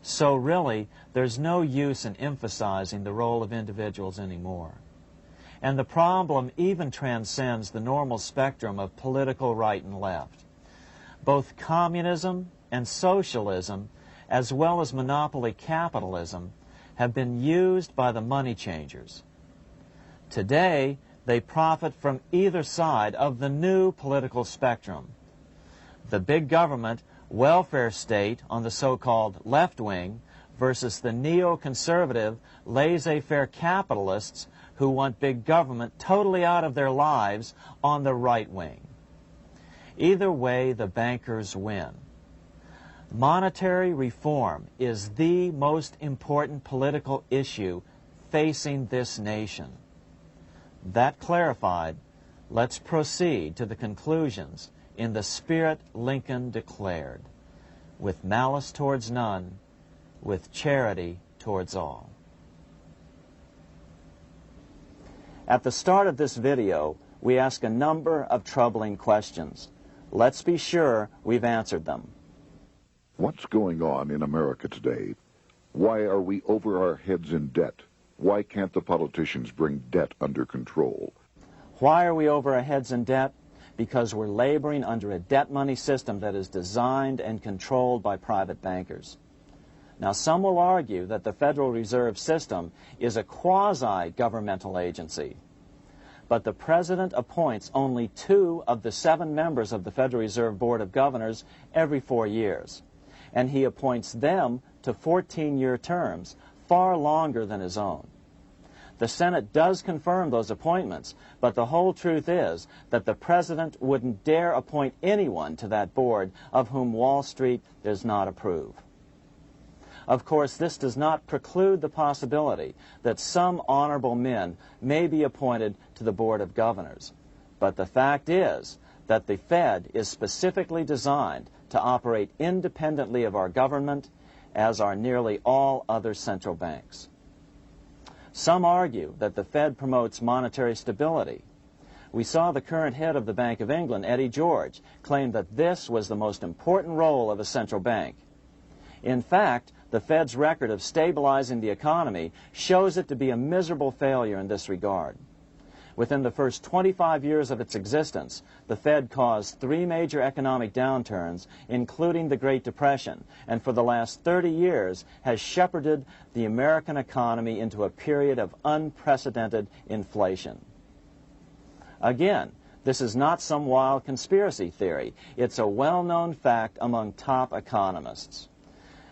So really, there's no use in emphasizing the role of individuals anymore. And the problem even transcends the normal spectrum of political right and left. Both communism and socialism, as well as monopoly capitalism, have been used by the money changers. Today, they profit from either side of the new political spectrum. The big government, welfare state on the so-called left wing versus the neoconservative, laissez-faire capitalists who want big government totally out of their lives on the right wing. Either way, the bankers win. Monetary reform is the most important political issue facing this nation. That clarified, let's proceed to the conclusions in the spirit Lincoln declared, with malice towards none, with charity towards all. At the start of this video, we ask a number of troubling questions. Let's be sure we've answered them. What's going on in America today? Why are we over our heads in debt? Why can't the politicians bring debt under control? Why are we over our heads in debt? Because we're laboring under a debt money system that is designed and controlled by private bankers. Now, some will argue that the Federal Reserve System is a quasi-governmental agency. But the President appoints only 2 of the 7 members of the Federal Reserve Board of Governors every 4 years. And he appoints them to 14-year terms, far longer than his own. The Senate does confirm those appointments, but the whole truth is that the President wouldn't dare appoint anyone to that board of whom Wall Street does not approve. Of course, this does not preclude the possibility that some honorable men may be appointed to the Board of Governors. But the fact is that the Fed is specifically designed to operate independently of our government, as are nearly all other central banks. Some argue that the Fed promotes monetary stability. We saw the current head of the Bank of England, Eddie George, claim that this was the most important role of a central bank. In fact, the Fed's record of stabilizing the economy shows it to be a miserable failure in this regard. Within the first 25 years of its existence, the Fed caused 3 major economic downturns, including the Great Depression, and for the last 30 years has shepherded the American economy into a period of unprecedented inflation. Again, this is not some wild conspiracy theory. It's a well-known fact among top economists.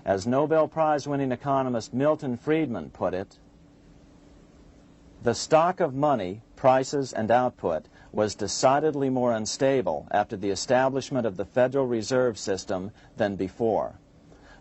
As Nobel Prize-winning economist Milton Friedman put it, the stock of money, prices, and output was decidedly more unstable after the establishment of the Federal Reserve System than before.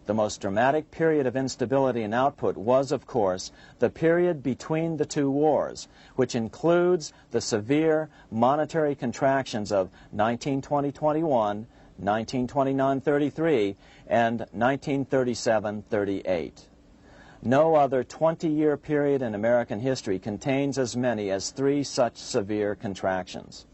The most dramatic period of instability in output was, of course, the period between the 2 wars, which includes the severe monetary contractions of 1920-21, 1929-33, and 1937-38. No other 20-year period in American history contains as many as 3 such severe contractions.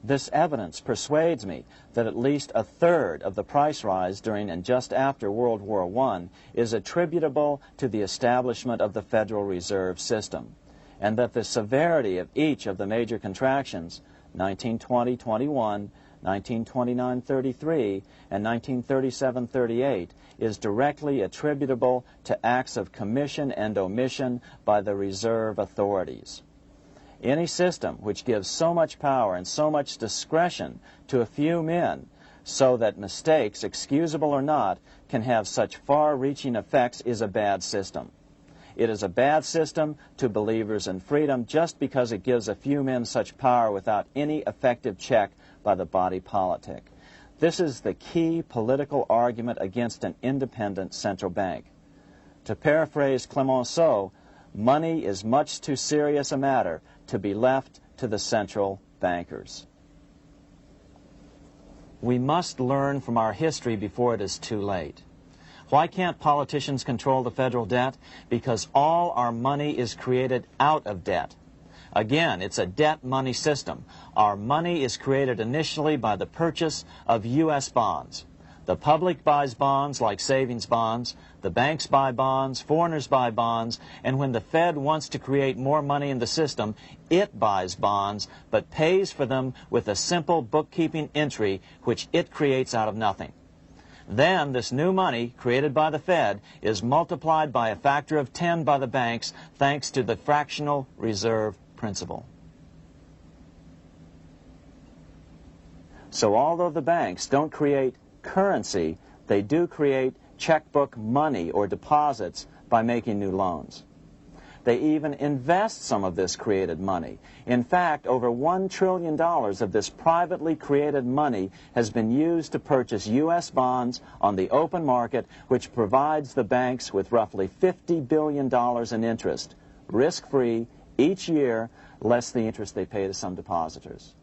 This evidence persuades me that at least a third of the price rise during and just after World War I is attributable to the establishment of the Federal Reserve System, and that the severity of each of the major contractions, 1920-21, 1929-33, and 1937-38, is directly attributable to acts of commission and omission by the reserve authorities. Any system which gives so much power and so much discretion to a few men so that mistakes, excusable or not, can have such far-reaching effects is a bad system. It is a bad system to believers in freedom just because it gives a few men such power without any effective check by the body politic. This is the key political argument against an independent central bank. To paraphrase Clemenceau, money is much too serious a matter to be left to the central bankers. We must learn from our history before it is too late. Why can't politicians control the federal debt? Because all our money is created out of debt. Again, it's a debt money system. Our money is created initially by the purchase of U.S. bonds. The public buys bonds like savings bonds, the banks buy bonds, foreigners buy bonds, and when the Fed wants to create more money in the system, it buys bonds, but pays for them with a simple bookkeeping entry which it creates out of nothing. Then this new money, created by the Fed, is multiplied by a factor of 10 by the banks thanks to the fractional reserve principle. So although the banks don't create currency, they do create checkbook money or deposits by making new loans. They even invest some of this created money. In fact, over $1 trillion of this privately created money has been used to purchase U.S. bonds on the open market, which provides the banks with roughly $50 billion in interest, risk-free, each year, less the interest they pay to some depositors.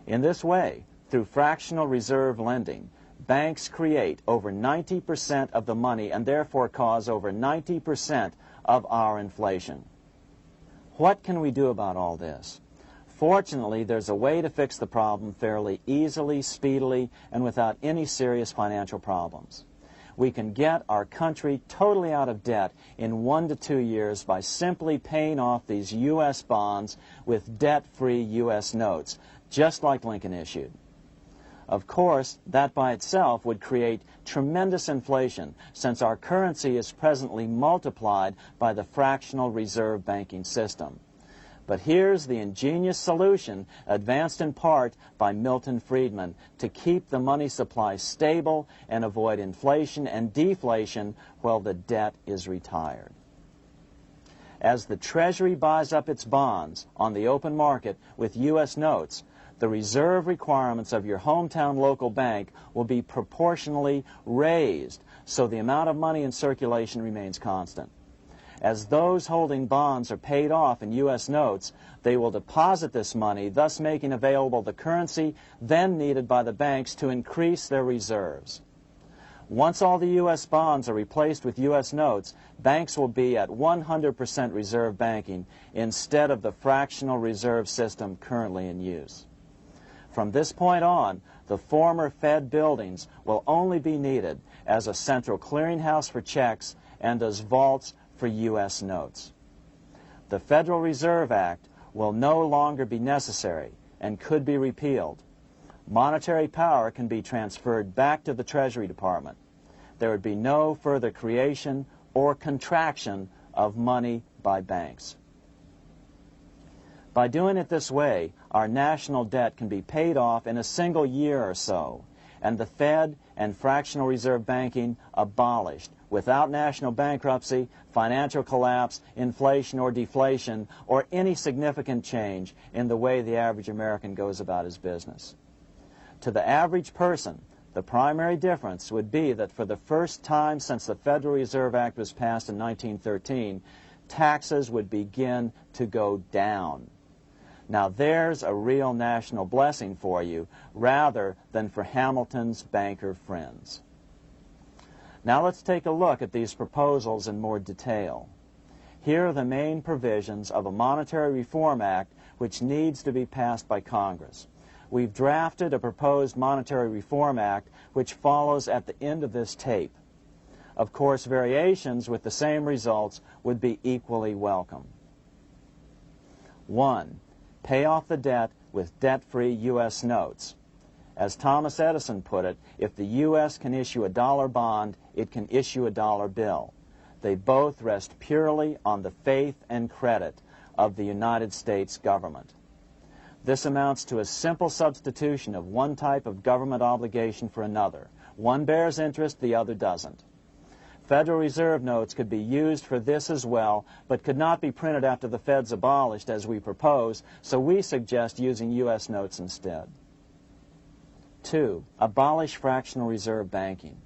In this way, through fractional reserve lending, banks create over 90% of the money and therefore cause over 90% of our inflation. What can we do about all this? Fortunately, there's a way to fix the problem fairly easily, speedily, and without any serious financial problems. We can get our country totally out of debt in 1 to 2 years by simply paying off these U.S. bonds with debt-free U.S. notes, just like Lincoln issued. Of course, that by itself would create tremendous inflation, since our currency is presently multiplied by the fractional reserve banking system. But here's the ingenious solution, advanced in part by Milton Friedman, to keep the money supply stable and avoid inflation and deflation while the debt is retired. As the Treasury buys up its bonds on the open market with U.S. notes, the reserve requirements of your hometown local bank will be proportionally raised, so the amount of money in circulation remains constant. As those holding bonds are paid off in U.S. notes, they will deposit this money, thus making available the currency then needed by the banks to increase their reserves. Once all the U.S. bonds are replaced with U.S. notes, banks will be at 100% reserve banking instead of the fractional reserve system currently in use. From this point on, the former Fed buildings will only be needed as a central clearinghouse for checks and as vaults for U.S. notes. The Federal Reserve Act will no longer be necessary and could be repealed. Monetary power can be transferred back to the Treasury Department. There would be no further creation or contraction of money by banks. By doing it this way, our national debt can be paid off in a single year or so, and the Fed and fractional reserve banking abolished, without national bankruptcy, financial collapse, inflation or deflation, or any significant change in the way the average American goes about his business. To the average person, the primary difference would be that for the first time since the Federal Reserve Act was passed in 1913, taxes would begin to go down. Now there's a real national blessing for you, rather than for Hamilton's banker friends. Now let's take a look at these proposals in more detail. Here are the main provisions of a Monetary Reform Act which needs to be passed by Congress. We've drafted a proposed Monetary Reform Act which follows at the end of this tape. Of course, variations with the same results would be equally welcome. 1. Pay off the debt with debt-free U.S. notes. As Thomas Edison put it, if the U.S. can issue a dollar bond, it can issue a dollar bill. They both rest purely on the faith and credit of the United States government. This amounts to a simple substitution of one type of government obligation for another. One bears interest, the other doesn't. Federal Reserve notes could be used for this as well, but could not be printed after the Fed's abolished as we propose, so we suggest using U.S. notes instead. 2. Abolish fractional reserve banking.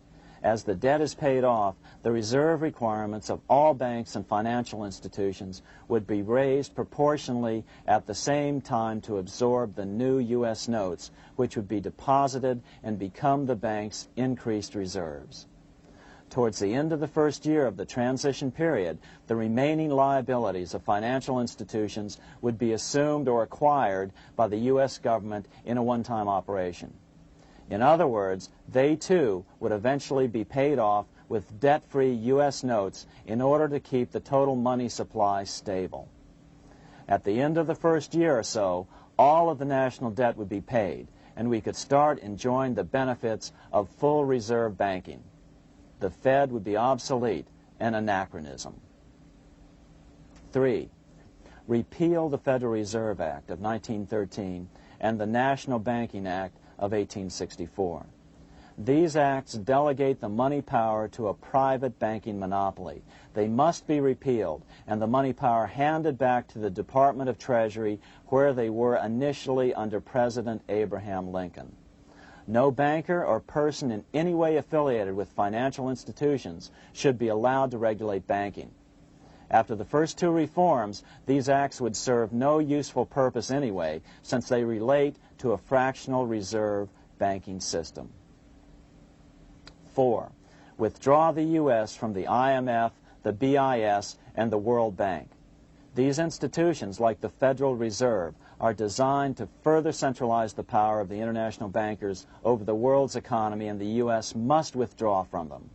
As the debt is paid off, the reserve requirements of all banks and financial institutions would be raised proportionally at the same time to absorb the new U.S. notes, which would be deposited and become the bank's increased reserves. Towards the end of the first year of the transition period, the remaining liabilities of financial institutions would be assumed or acquired by the U.S. government in a one-time operation. In other words, they too would eventually be paid off with debt-free U.S. notes in order to keep the total money supply stable. At the end of the first year or so, all of the national debt would be paid, and we could start enjoying the benefits of full reserve banking. The Fed would be obsolete, an anachronism. 3. Repeal the Federal Reserve Act of 1913 and the National Banking Act of 1864. These acts delegate the money power to a private banking monopoly. They must be repealed, and the money power handed back to the Department of Treasury, where they were initially under President Abraham Lincoln. No banker or person in any way affiliated with financial institutions should be allowed to regulate banking. After the first two reforms, these acts would serve no useful purpose anyway, since they relate to a fractional reserve banking system. 4. Withdraw the U.S. from the IMF, the BIS, and the World Bank. These institutions, like the Federal Reserve, are designed to further centralize the power of the international bankers over the world's economy, and the U.S. must withdraw from them.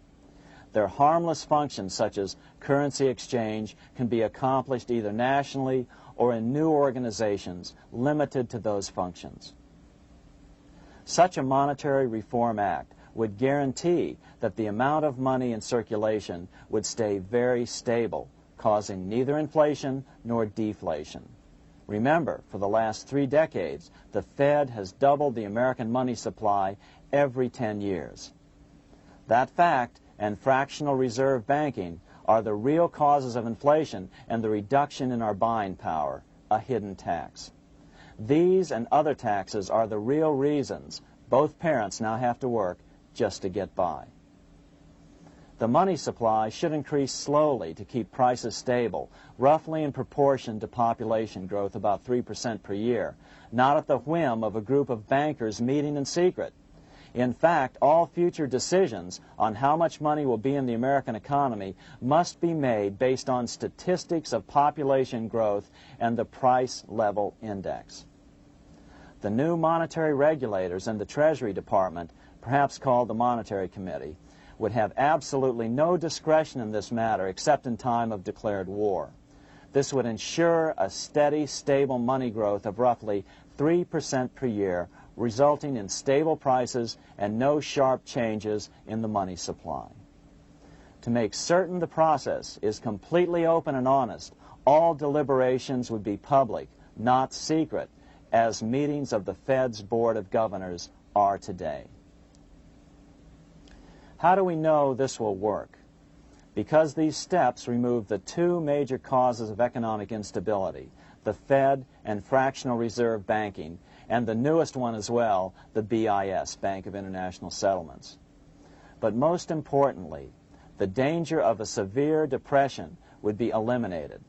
Their harmless functions, such as currency exchange, can be accomplished either nationally or in new organizations limited to those functions. Such a monetary reform act would guarantee that the amount of money in circulation would stay very stable, causing neither inflation nor deflation. Remember, for the last 3 decades, the Fed has doubled the American money supply every 10 years. That fact and fractional reserve banking are the real causes of inflation and the reduction in our buying power, a hidden tax. These and other taxes are the real reasons both parents now have to work just to get by. The money supply should increase slowly to keep prices stable, roughly in proportion to population growth, about 3% per year, not at the whim of a group of bankers meeting in secret. In fact, all future decisions on how much money will be in the American economy must be made based on statistics of population growth and the price level index. The new monetary regulators and the Treasury Department, perhaps called the Monetary Committee, would have absolutely no discretion in this matter except in time of declared war. This would ensure a steady, stable money growth of roughly 3% per year, resulting in stable prices and no sharp changes in the money supply. To make certain the process is completely open and honest, all deliberations would be public, not secret, as meetings of the Fed's Board of Governors are today. How do we know this will work? Because these steps remove the 2 major causes of economic instability, the Fed and fractional reserve banking, and the newest one as well, the BIS, Bank of International Settlements. But most importantly, the danger of a severe depression would be eliminated.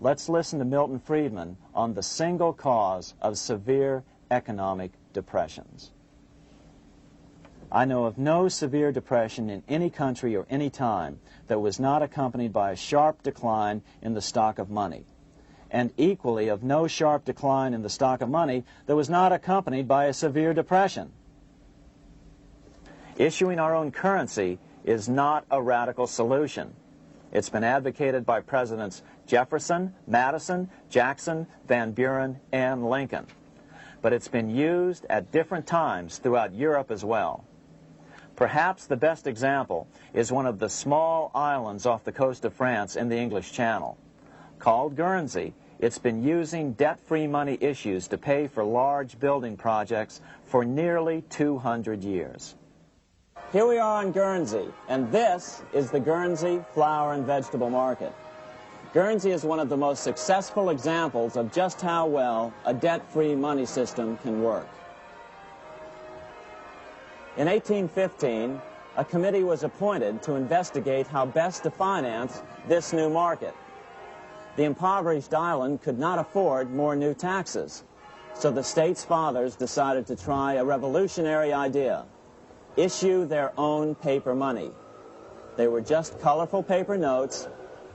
Let's listen to Milton Friedman on the single cause of severe economic depressions. I know of no severe depression in any country or any time that was not accompanied by a sharp decline in the stock of money, and equally of no sharp decline in the stock of money that was not accompanied by a severe depression. Issuing our own currency is not a radical solution. It's been advocated by Presidents Jefferson, Madison, Jackson, Van Buren, and Lincoln. But it's been used at different times throughout Europe as well. Perhaps the best example is one of the small islands off the coast of France in the English Channel. Called Guernsey, It's been using debt-free money issues to pay for large building projects for nearly 200 years. Here we are on Guernsey, and this is the Guernsey flower and vegetable market. Guernsey is one of the most successful examples of just how well a debt-free money system can work. In 1815, a committee was appointed to investigate how best to finance this new market. The impoverished island could not afford more new taxes, so the state's fathers decided to try a revolutionary idea: issue their own paper money. They were just colorful paper notes,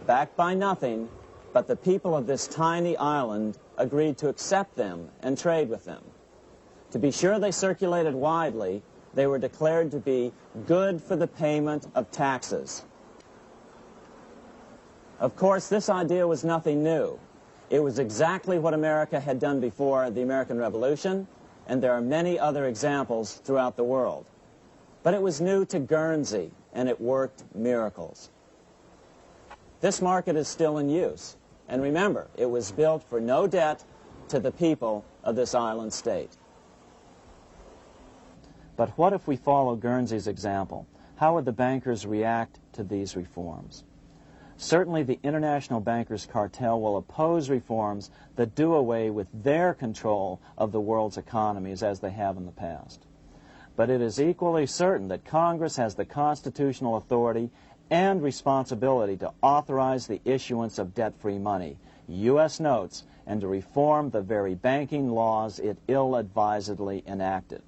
backed by nothing, but the people of this tiny island agreed to accept them and trade with them. To be sure they circulated widely, they were declared to be good for the payment of taxes. Of course, this idea was nothing new. It was exactly what America had done before the American Revolution, and there are many other examples throughout the world. But it was new to Guernsey, and it worked miracles. This market is still in use, and remember, it was built for no debt to the people of this island state. But what if we follow Guernsey's example? How would the bankers react to these reforms? Certainly the international bankers' cartel will oppose reforms that do away with their control of the world's economies as they have in the past. But it is equally certain that Congress has the constitutional authority and responsibility to authorize the issuance of debt-free money, U.S. notes, and to reform the very banking laws it ill-advisedly enacted.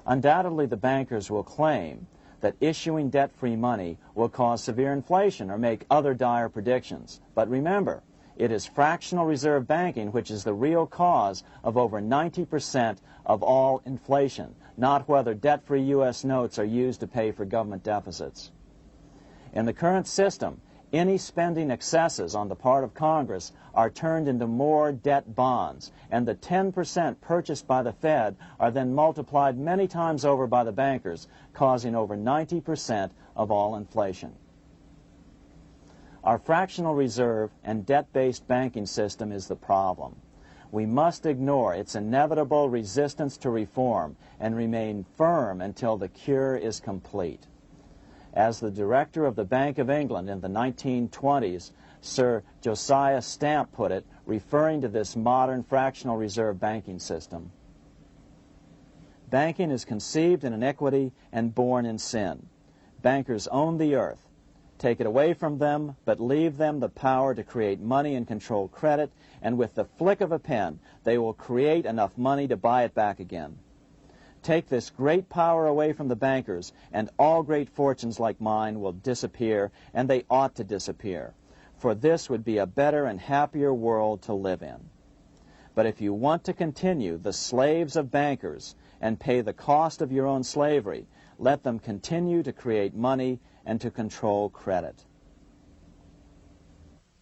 Undoubtedly, the bankers will claim that issuing debt-free money will cause severe inflation or make other dire predictions. But remember, it is fractional reserve banking which is the real cause of over 90% of all inflation, not whether debt-free U.S. notes are used to pay for government deficits. In the current system, any spending excesses on the part of Congress are turned into more debt bonds, and the 10% purchased by the Fed are then multiplied many times over by the bankers, causing over 90% of all inflation. Our fractional reserve and debt-based banking system is the problem. We must ignore its inevitable resistance to reform and remain firm until the cure is complete. As the director of the Bank of England in the 1920s, Sir Josiah Stamp put it, referring to this modern fractional reserve banking system, banking is conceived in iniquity and born in sin. Bankers own the earth. Take it away from them, but leave them the power to create money and control credit, and with the flick of a pen, they will create enough money to buy it back again. Take this great power away from the bankers, and all great fortunes like mine will disappear, and they ought to disappear, for this would be a better and happier world to live in. But if you want to continue the slaves of bankers and pay the cost of your own slavery, let them continue to create money and to control credit.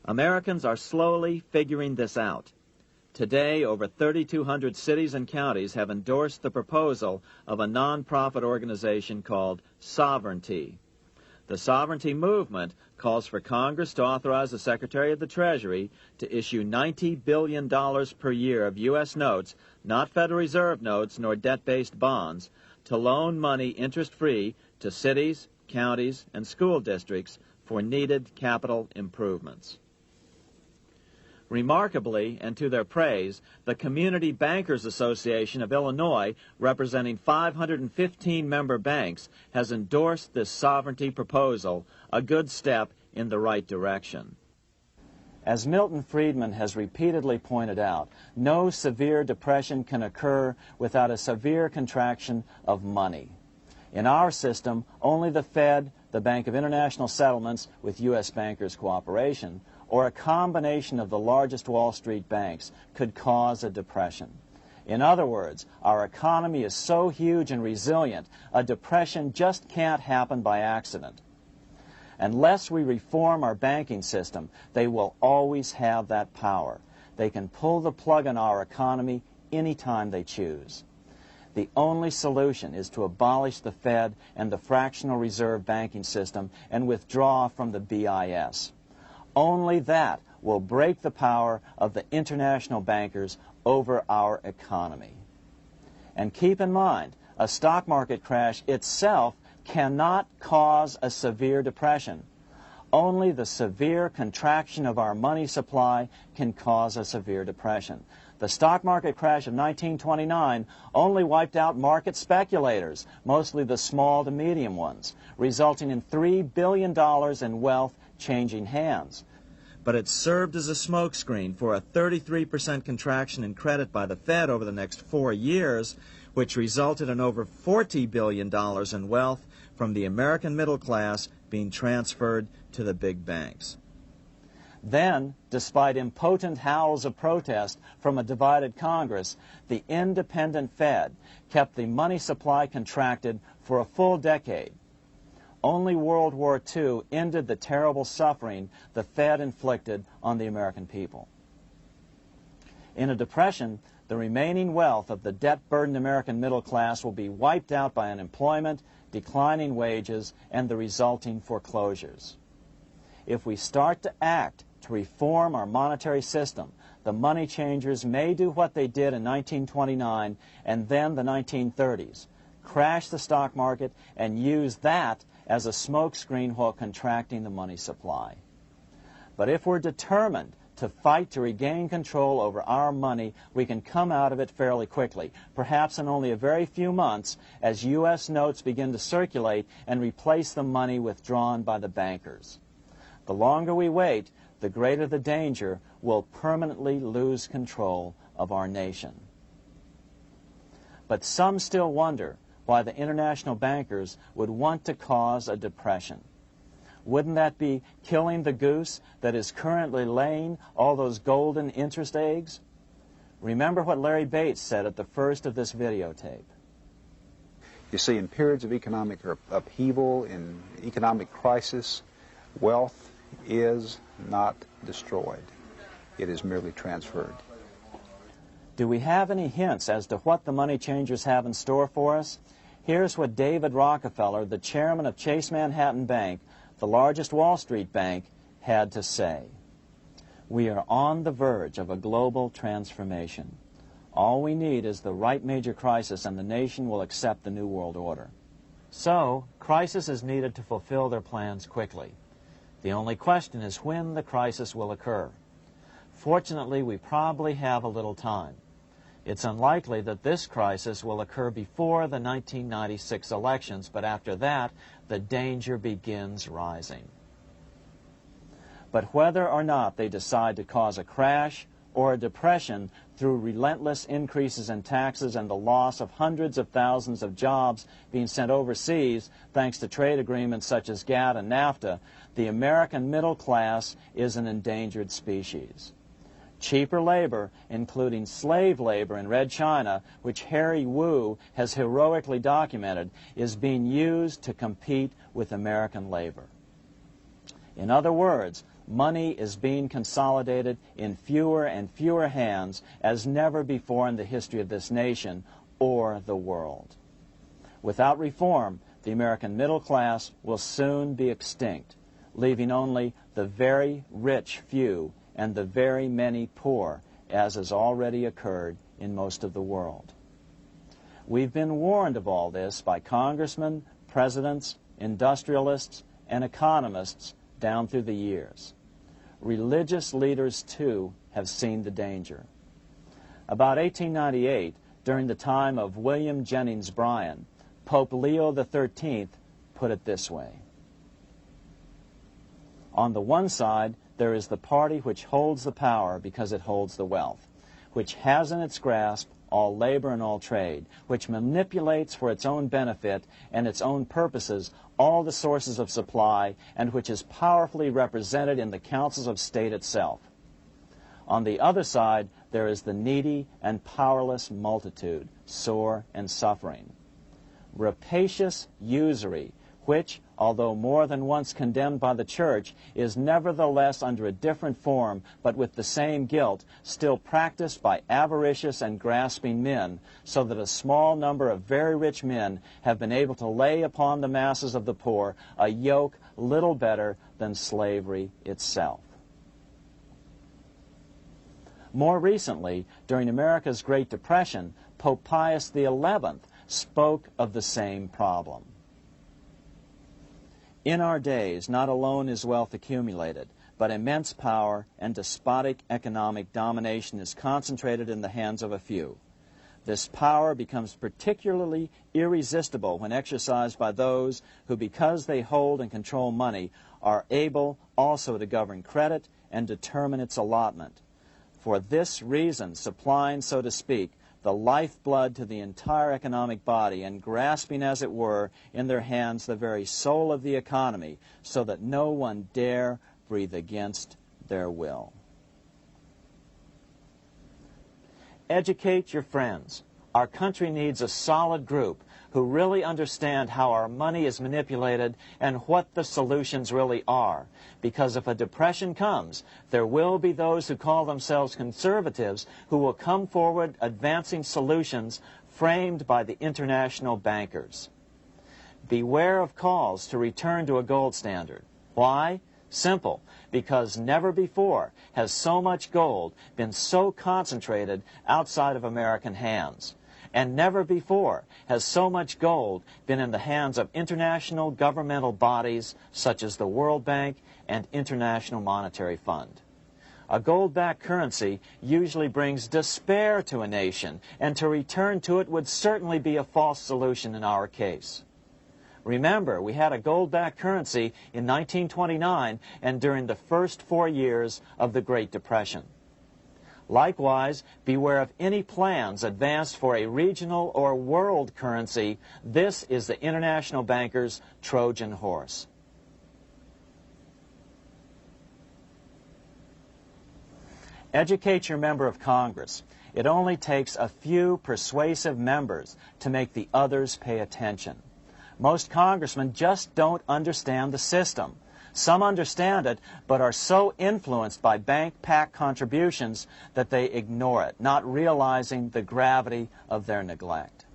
Americans are slowly figuring this out. Today, over 3,200 cities and counties have endorsed the proposal of a nonprofit organization called Sovereignty. The Sovereignty movement calls for Congress to authorize the Secretary of the Treasury to issue $90 billion per year of U.S. notes, not Federal Reserve notes nor debt-based bonds, to loan money interest-free to cities, counties, and school districts for needed capital improvements. Remarkably, and to their praise, the Community Bankers Association of Illinois, representing 515 member banks, has endorsed this sovereignty proposal, a good step in the right direction. As Milton Friedman has repeatedly pointed out, no severe depression can occur without a severe contraction of money. In our system, only the Fed, the Bank of International Settlements, with U.S. bankers' cooperation, or a combination of the largest Wall Street banks could cause a depression. In other words, our economy is so huge and resilient, a depression just can't happen by accident. Unless we reform our banking system, they will always have that power. They can pull the plug on our economy anytime they choose. The only solution is to abolish the Fed and the fractional reserve banking system and withdraw from the BIS. Only that will break the power of the international bankers over our economy. And keep in mind, a stock market crash itself cannot cause a severe depression. Only the severe contraction of our money supply can cause a severe depression. The stock market crash of 1929 only wiped out market speculators, mostly the small to medium ones, resulting in $3 billion in wealth changing hands. But it served as a smokescreen for a 33% contraction in credit by the Fed over the next 4 years, which resulted in over $40 billion in wealth from the American middle class being transferred to the big banks. Then, despite impotent howls of protest from a divided Congress, the independent Fed kept the money supply contracted for a full decade. Only World War II ended the terrible suffering the Fed inflicted on the American people. In a depression, the remaining wealth of the debt-burdened American middle class will be wiped out by unemployment, declining wages, and the resulting foreclosures. If we start to act to reform our monetary system, the money changers may do what they did in 1929 and then the 1930s, crash the stock market and use that as a smokescreen while contracting the money supply. But if we're determined to fight to regain control over our money, we can come out of it fairly quickly, perhaps in only a very few months, as U.S. notes begin to circulate and replace the money withdrawn by the bankers. The longer we wait, the greater the danger we'll permanently lose control of our nation. But some still wonder why the international bankers would want to cause a depression. Wouldn't that be killing the goose that is currently laying all those golden interest eggs? Remember what Larry Bates said at the first of this videotape. You see, in periods of economic upheaval, in economic crisis, wealth is not destroyed. It is merely transferred. Do we have any hints as to what the money changers have in store for us? Here's what David Rockefeller, the chairman of Chase Manhattan Bank, the largest Wall Street bank, had to say. We are on the verge of a global transformation. All we need is the right major crisis and the nation will accept the New World Order. So, crisis is needed to fulfill their plans quickly. The only question is when the crisis will occur. Fortunately, we probably have a little time. It's unlikely that this crisis will occur before the 1996 elections, but after that, the danger begins rising. But whether or not they decide to cause a crash or a depression through relentless increases in taxes and the loss of hundreds of thousands of jobs being sent overseas thanks to trade agreements such as GATT and NAFTA, the American middle class is an endangered species. Cheaper labor, including slave labor in Red China, which Harry Wu has heroically documented, is being used to compete with American labor. In other words, money is being consolidated in fewer and fewer hands as never before in the history of this nation or the world. Without reform, the American middle class will soon be extinct, leaving only the very rich few and the very many poor, as has already occurred in most of the world. We've been warned of all this by congressmen, presidents, industrialists, and economists down through the years. Religious leaders, too, have seen the danger. About 1898, during the time of William Jennings Bryan, Pope Leo XIII put it this way. On the one side, there is the party which holds the power because it holds the wealth, which has in its grasp all labor and all trade, which manipulates for its own benefit and its own purposes all the sources of supply, and which is powerfully represented in the councils of state itself. On the other side, there is the needy and powerless multitude, sore and suffering. Rapacious usury, which, although more than once condemned by the Church, is nevertheless under a different form, but with the same guilt, still practiced by avaricious and grasping men, so that a small number of very rich men have been able to lay upon the masses of the poor a yoke little better than slavery itself. More recently, during America's Great Depression, Pope Pius XI spoke of the same problem. In our days, not alone is wealth accumulated, but immense power and despotic economic domination is concentrated in the hands of a few. This power becomes particularly irresistible when exercised by those who, because they hold and control money, are able also to govern credit and determine its allotment. For this reason, supplying, so to speak, the lifeblood to the entire economic body and grasping, as it were, in their hands the very soul of the economy, so that no one dare breathe against their will. Educate your friends. Our country needs a solid group who really understand how our money is manipulated and what the solutions really are. Because if a depression comes, there will be those who call themselves conservatives who will come forward advancing solutions framed by the international bankers. Beware of calls to return to a gold standard. Why? Simple. Because never before has so much gold been so concentrated outside of American hands. And never before has so much gold been in the hands of international governmental bodies such as the World Bank and International Monetary Fund. A gold-backed currency usually brings despair to a nation, and to return to it would certainly be a false solution in our case. Remember, we had a gold-backed currency in 1929 and during the first 4 years of the Great Depression. Likewise, beware of any plans advanced for a regional or world currency. This is the international bankers' Trojan horse. Educate your member of Congress. It only takes a few persuasive members to make the others pay attention. Most congressmen just don't understand the system. Some understand it, but are so influenced by bank-packed contributions that they ignore it, not realizing the gravity of their neglect.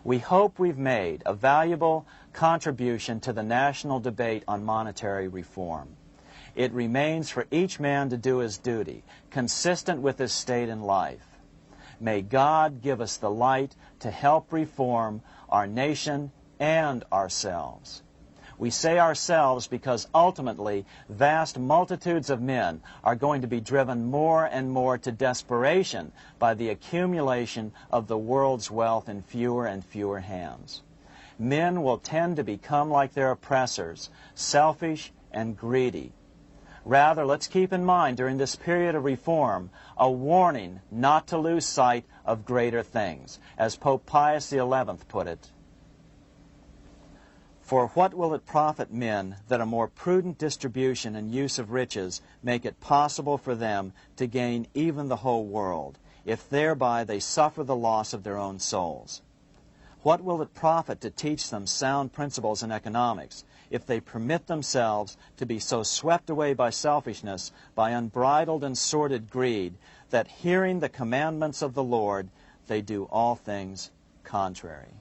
We hope we've made a valuable contribution to the national debate on monetary reform. It remains for each man to do his duty, consistent with his state in life. May God give us the light to help reform our nation and ourselves. We say ourselves because ultimately vast multitudes of men are going to be driven more and more to desperation by the accumulation of the world's wealth in fewer and fewer hands. Men will tend to become like their oppressors, selfish and greedy. Rather, let's keep in mind during this period of reform a warning not to lose sight of greater things, as Pope Pius XI put it. For what will it profit men that a more prudent distribution and use of riches make it possible for them to gain even the whole world, if thereby they suffer the loss of their own souls? What will it profit to teach them sound principles in economics, if they permit themselves to be so swept away by selfishness, by unbridled and sordid greed, that hearing the commandments of the Lord, they do all things contrary?